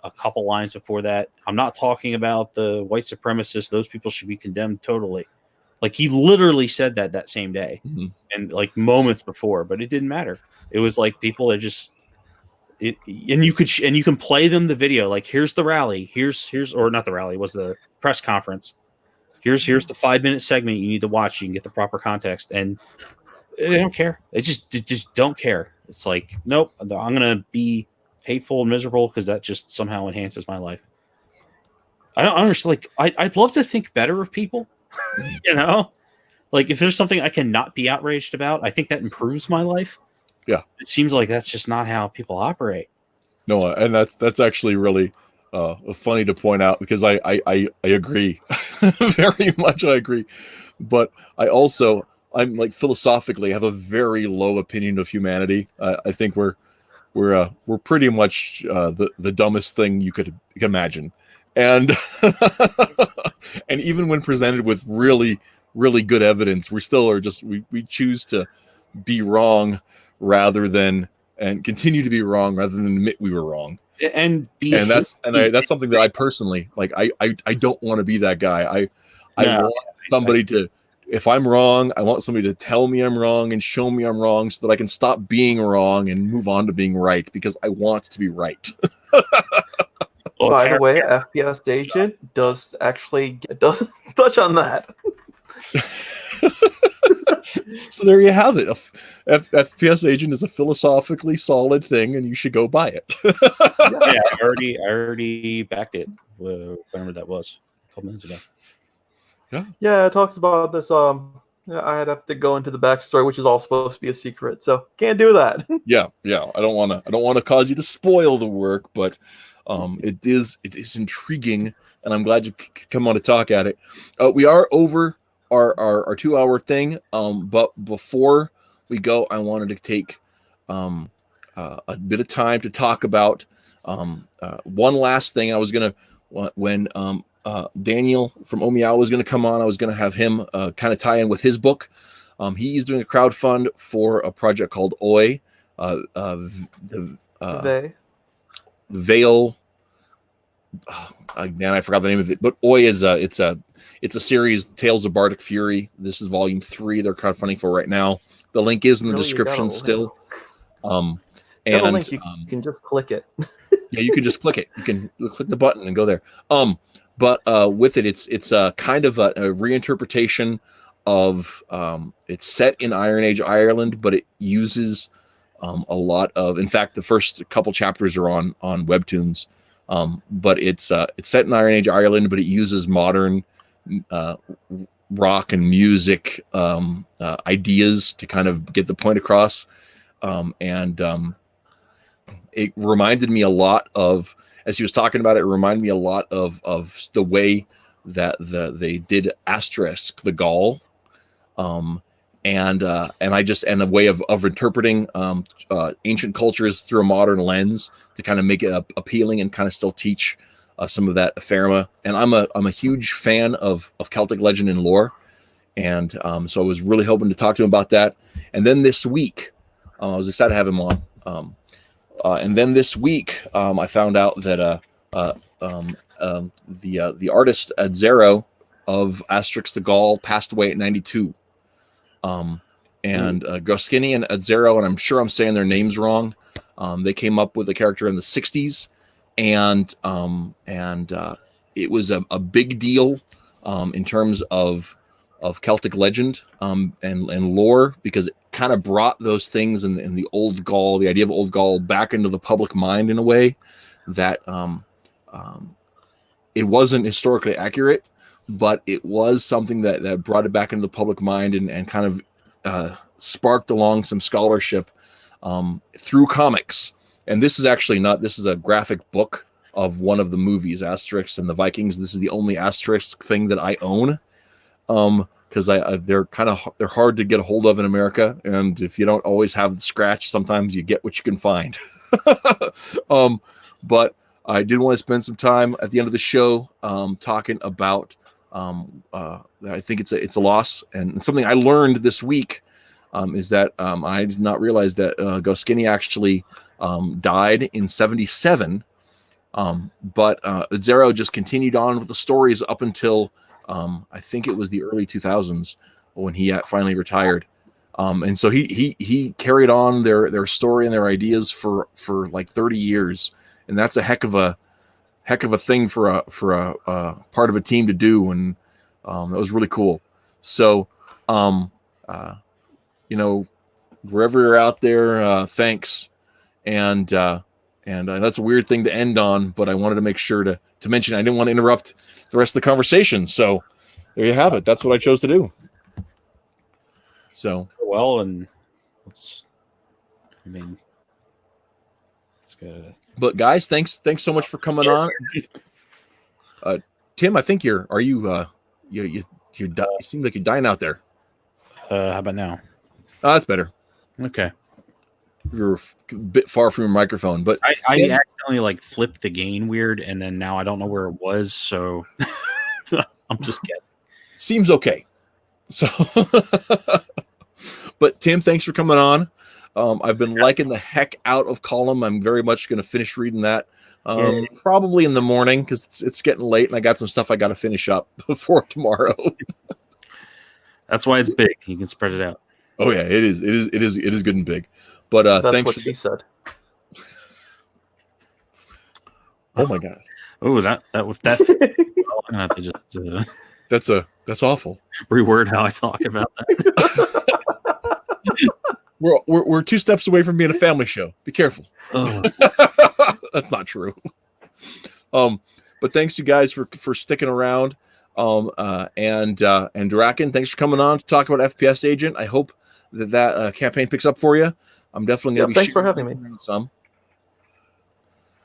Speaker 2: a couple lines before that, I'm not talking about the white supremacists. Those people should be condemned totally. Like, he literally said that same day, and like moments before, but it didn't matter. It was like people that just and you can play them the video. Like, here's the rally. Here's or not the rally, it was the press conference. Here's the 5-minute segment you need to watch. You can get the proper context, and they don't care. They just don't care. It's like, nope, I'm gonna be hateful and miserable because that just somehow enhances my life. I don't understand. Like, I'd love to think better of people. Like, if there's something I cannot be outraged about, I think that improves my life.
Speaker 1: Yeah,
Speaker 2: it seems like that's just not how people operate.
Speaker 1: No, and that's actually really funny to point out, because I agree very much. I agree, but I'm like philosophically have a very low opinion of humanity. I think we're we're pretty much the dumbest thing you could imagine, and and even when presented with really good evidence, we still are just we choose to be wrong rather than and continue to be wrong rather than admit we were wrong.
Speaker 2: And
Speaker 1: that's something that I personally like. I don't want to be that guy. I want somebody to, if I'm wrong, I want somebody to tell me I'm wrong and show me I'm wrong so that I can stop being wrong and move on to being right, because I want to be right.
Speaker 3: By the way, FPS Agent does touch on that.
Speaker 1: So there you have it. FPS Agent is a philosophically solid thing, and you should go buy it.
Speaker 2: Yeah, I already backed it. Whenever that was, a couple minutes ago.
Speaker 3: Yeah, it talks about this. I'd have to go into the backstory, which is all supposed to be a secret, so can't do that.
Speaker 1: Yeah. I don't want to cause you to spoil the work, but it is intriguing, and I'm glad you come on to talk at it. We are over our 2-hour thing, but before we go, I wanted to take a bit of time to talk about one last thing. I was gonna when Daniel from Omiao was going to come on, I was going to have him kind of tie in with his book. He's doing a crowdfund for a project called Oi, the Veil. Man, I forgot the name of it, but Oi is it's a series, Tales of Bardic Fury. This is volume 3. They're crowdfunding for right now. The link is in the description still. And
Speaker 3: link, you can just click it.
Speaker 1: Yeah, you can just click it. You can click the button and go there. But with it, it's a kind of a reinterpretation of it's set in Iron Age Ireland, but it uses a lot of. In fact, the first couple chapters are on Webtoons, but it's set in Iron Age Ireland, but it uses modern rock and music ideas to kind of get the point across, and it reminded me a lot of. As he was talking about it, it reminded me a lot of the way that they did Asterisk the Gaul, and a way of interpreting ancient cultures through a modern lens to kind of make it appealing and kind of still teach some of that ephemerma. And I'm a huge fan of Celtic legend and lore, and so I was really hoping to talk to him about that. And then this week, I was excited to have him on. And then this week, I found out that the artist at Zero of Asterix the Gaul passed away at 92. And Goscinny and Azzero, and I'm sure I'm saying their names wrong. They came up with the character in the 60s, and it was a big deal in terms of Celtic legend and lore, because it kind of brought those things in the old Gaul, the idea of old Gaul, back into the public mind in a way that it wasn't historically accurate, but it was something that brought it back into the public mind and kind of sparked along some scholarship through comics. And this is a graphic book of one of the movies, Asterix and the Vikings. This is the only Asterix thing that I own. Because they're hard to get a hold of in America, and if you don't always have the scratch, sometimes you get what you can find. But I did want to spend some time at the end of the show talking about. I think it's a loss, and something I learned this week is that I did not realize that Goscinny actually died in 1977. But Zero just continued on with the stories up until. I think it was the early 2000s when he finally retired, and so he carried on their story and their ideas for like 30 years, and that's a heck of a thing for a part of a team to do, and that was really cool. So, wherever you're out there, thanks, and that's a weird thing to end on, but I wanted to make sure to mention. I didn't want to interrupt the rest of the conversation, so there you have it. That's what I chose to do. So
Speaker 2: well, and it's good.
Speaker 1: But guys, thanks so much for coming on. Tim, I think you seem like you're dying out there.
Speaker 2: How about now?
Speaker 1: Oh, that's better.
Speaker 2: Okay.
Speaker 1: you're a bit far from your microphone. But
Speaker 2: I accidentally like flipped the gain weird, and then now I don't know where it was. So I'm just guessing.
Speaker 1: Seems okay. So, but Tim, thanks for coming on. I've been liking the heck out of Column. I'm very much going to finish reading that. Probably in the morning because it's getting late and I got some stuff I got to finish up before tomorrow.
Speaker 2: That's why it's big. You can spread it out.
Speaker 1: Oh yeah, it is good and big. But
Speaker 3: That's
Speaker 1: thanks.
Speaker 3: what she said.
Speaker 1: Oh my god.
Speaker 2: Oh, that I'm gonna have to just
Speaker 1: that's awful.
Speaker 2: reword how I talk about that.
Speaker 1: We're 2 steps away from being a family show. Be careful.
Speaker 2: Oh.
Speaker 1: That's not true. But thanks you guys for sticking around. And Durakken, thanks for coming on to talk about FPS Agent. I hope that campaign picks up for you. I'm definitely going to be.
Speaker 3: Thanks for having me.
Speaker 1: Some.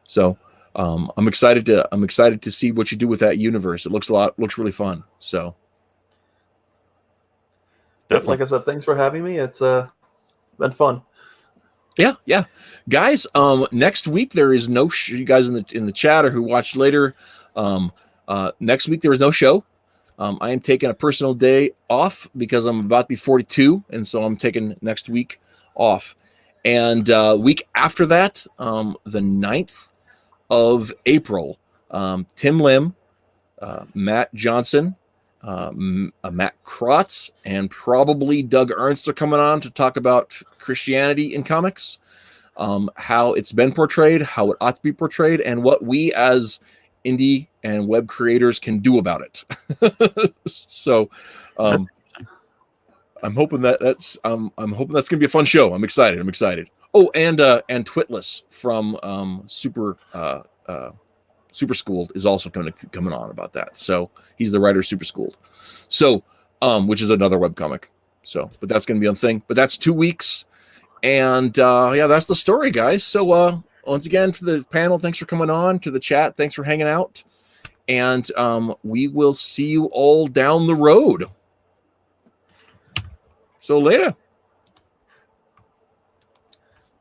Speaker 1: So I'm excited to see what you do with that universe. It looks really fun. So.
Speaker 3: Like I said, thanks for having me. It's been fun.
Speaker 1: Yeah, guys. Next week there is no you guys in the chat or who watched later. Next week there is no show. I am taking a personal day off because I'm about to be 42, and so I'm taking next week off. And week after that, the 9th of April, Tim Lim, Matt Johnson, Matt Krotz, and probably Doug Ernst are coming on to talk about Christianity in comics, how it's been portrayed, how it ought to be portrayed, and what we as indie and web creators can do about it. So I'm hoping that's going to be a fun show. I'm excited. Oh, and Twitless from Super Schooled is also coming on about that. So he's the writer of Super Schooled. So which is another webcomic. So, but that's going to be a thing. But that's 2 weeks. And that's the story, guys. So once again, to the panel, thanks for coming on. To the chat, thanks for hanging out. And we will see you all down the road. So later.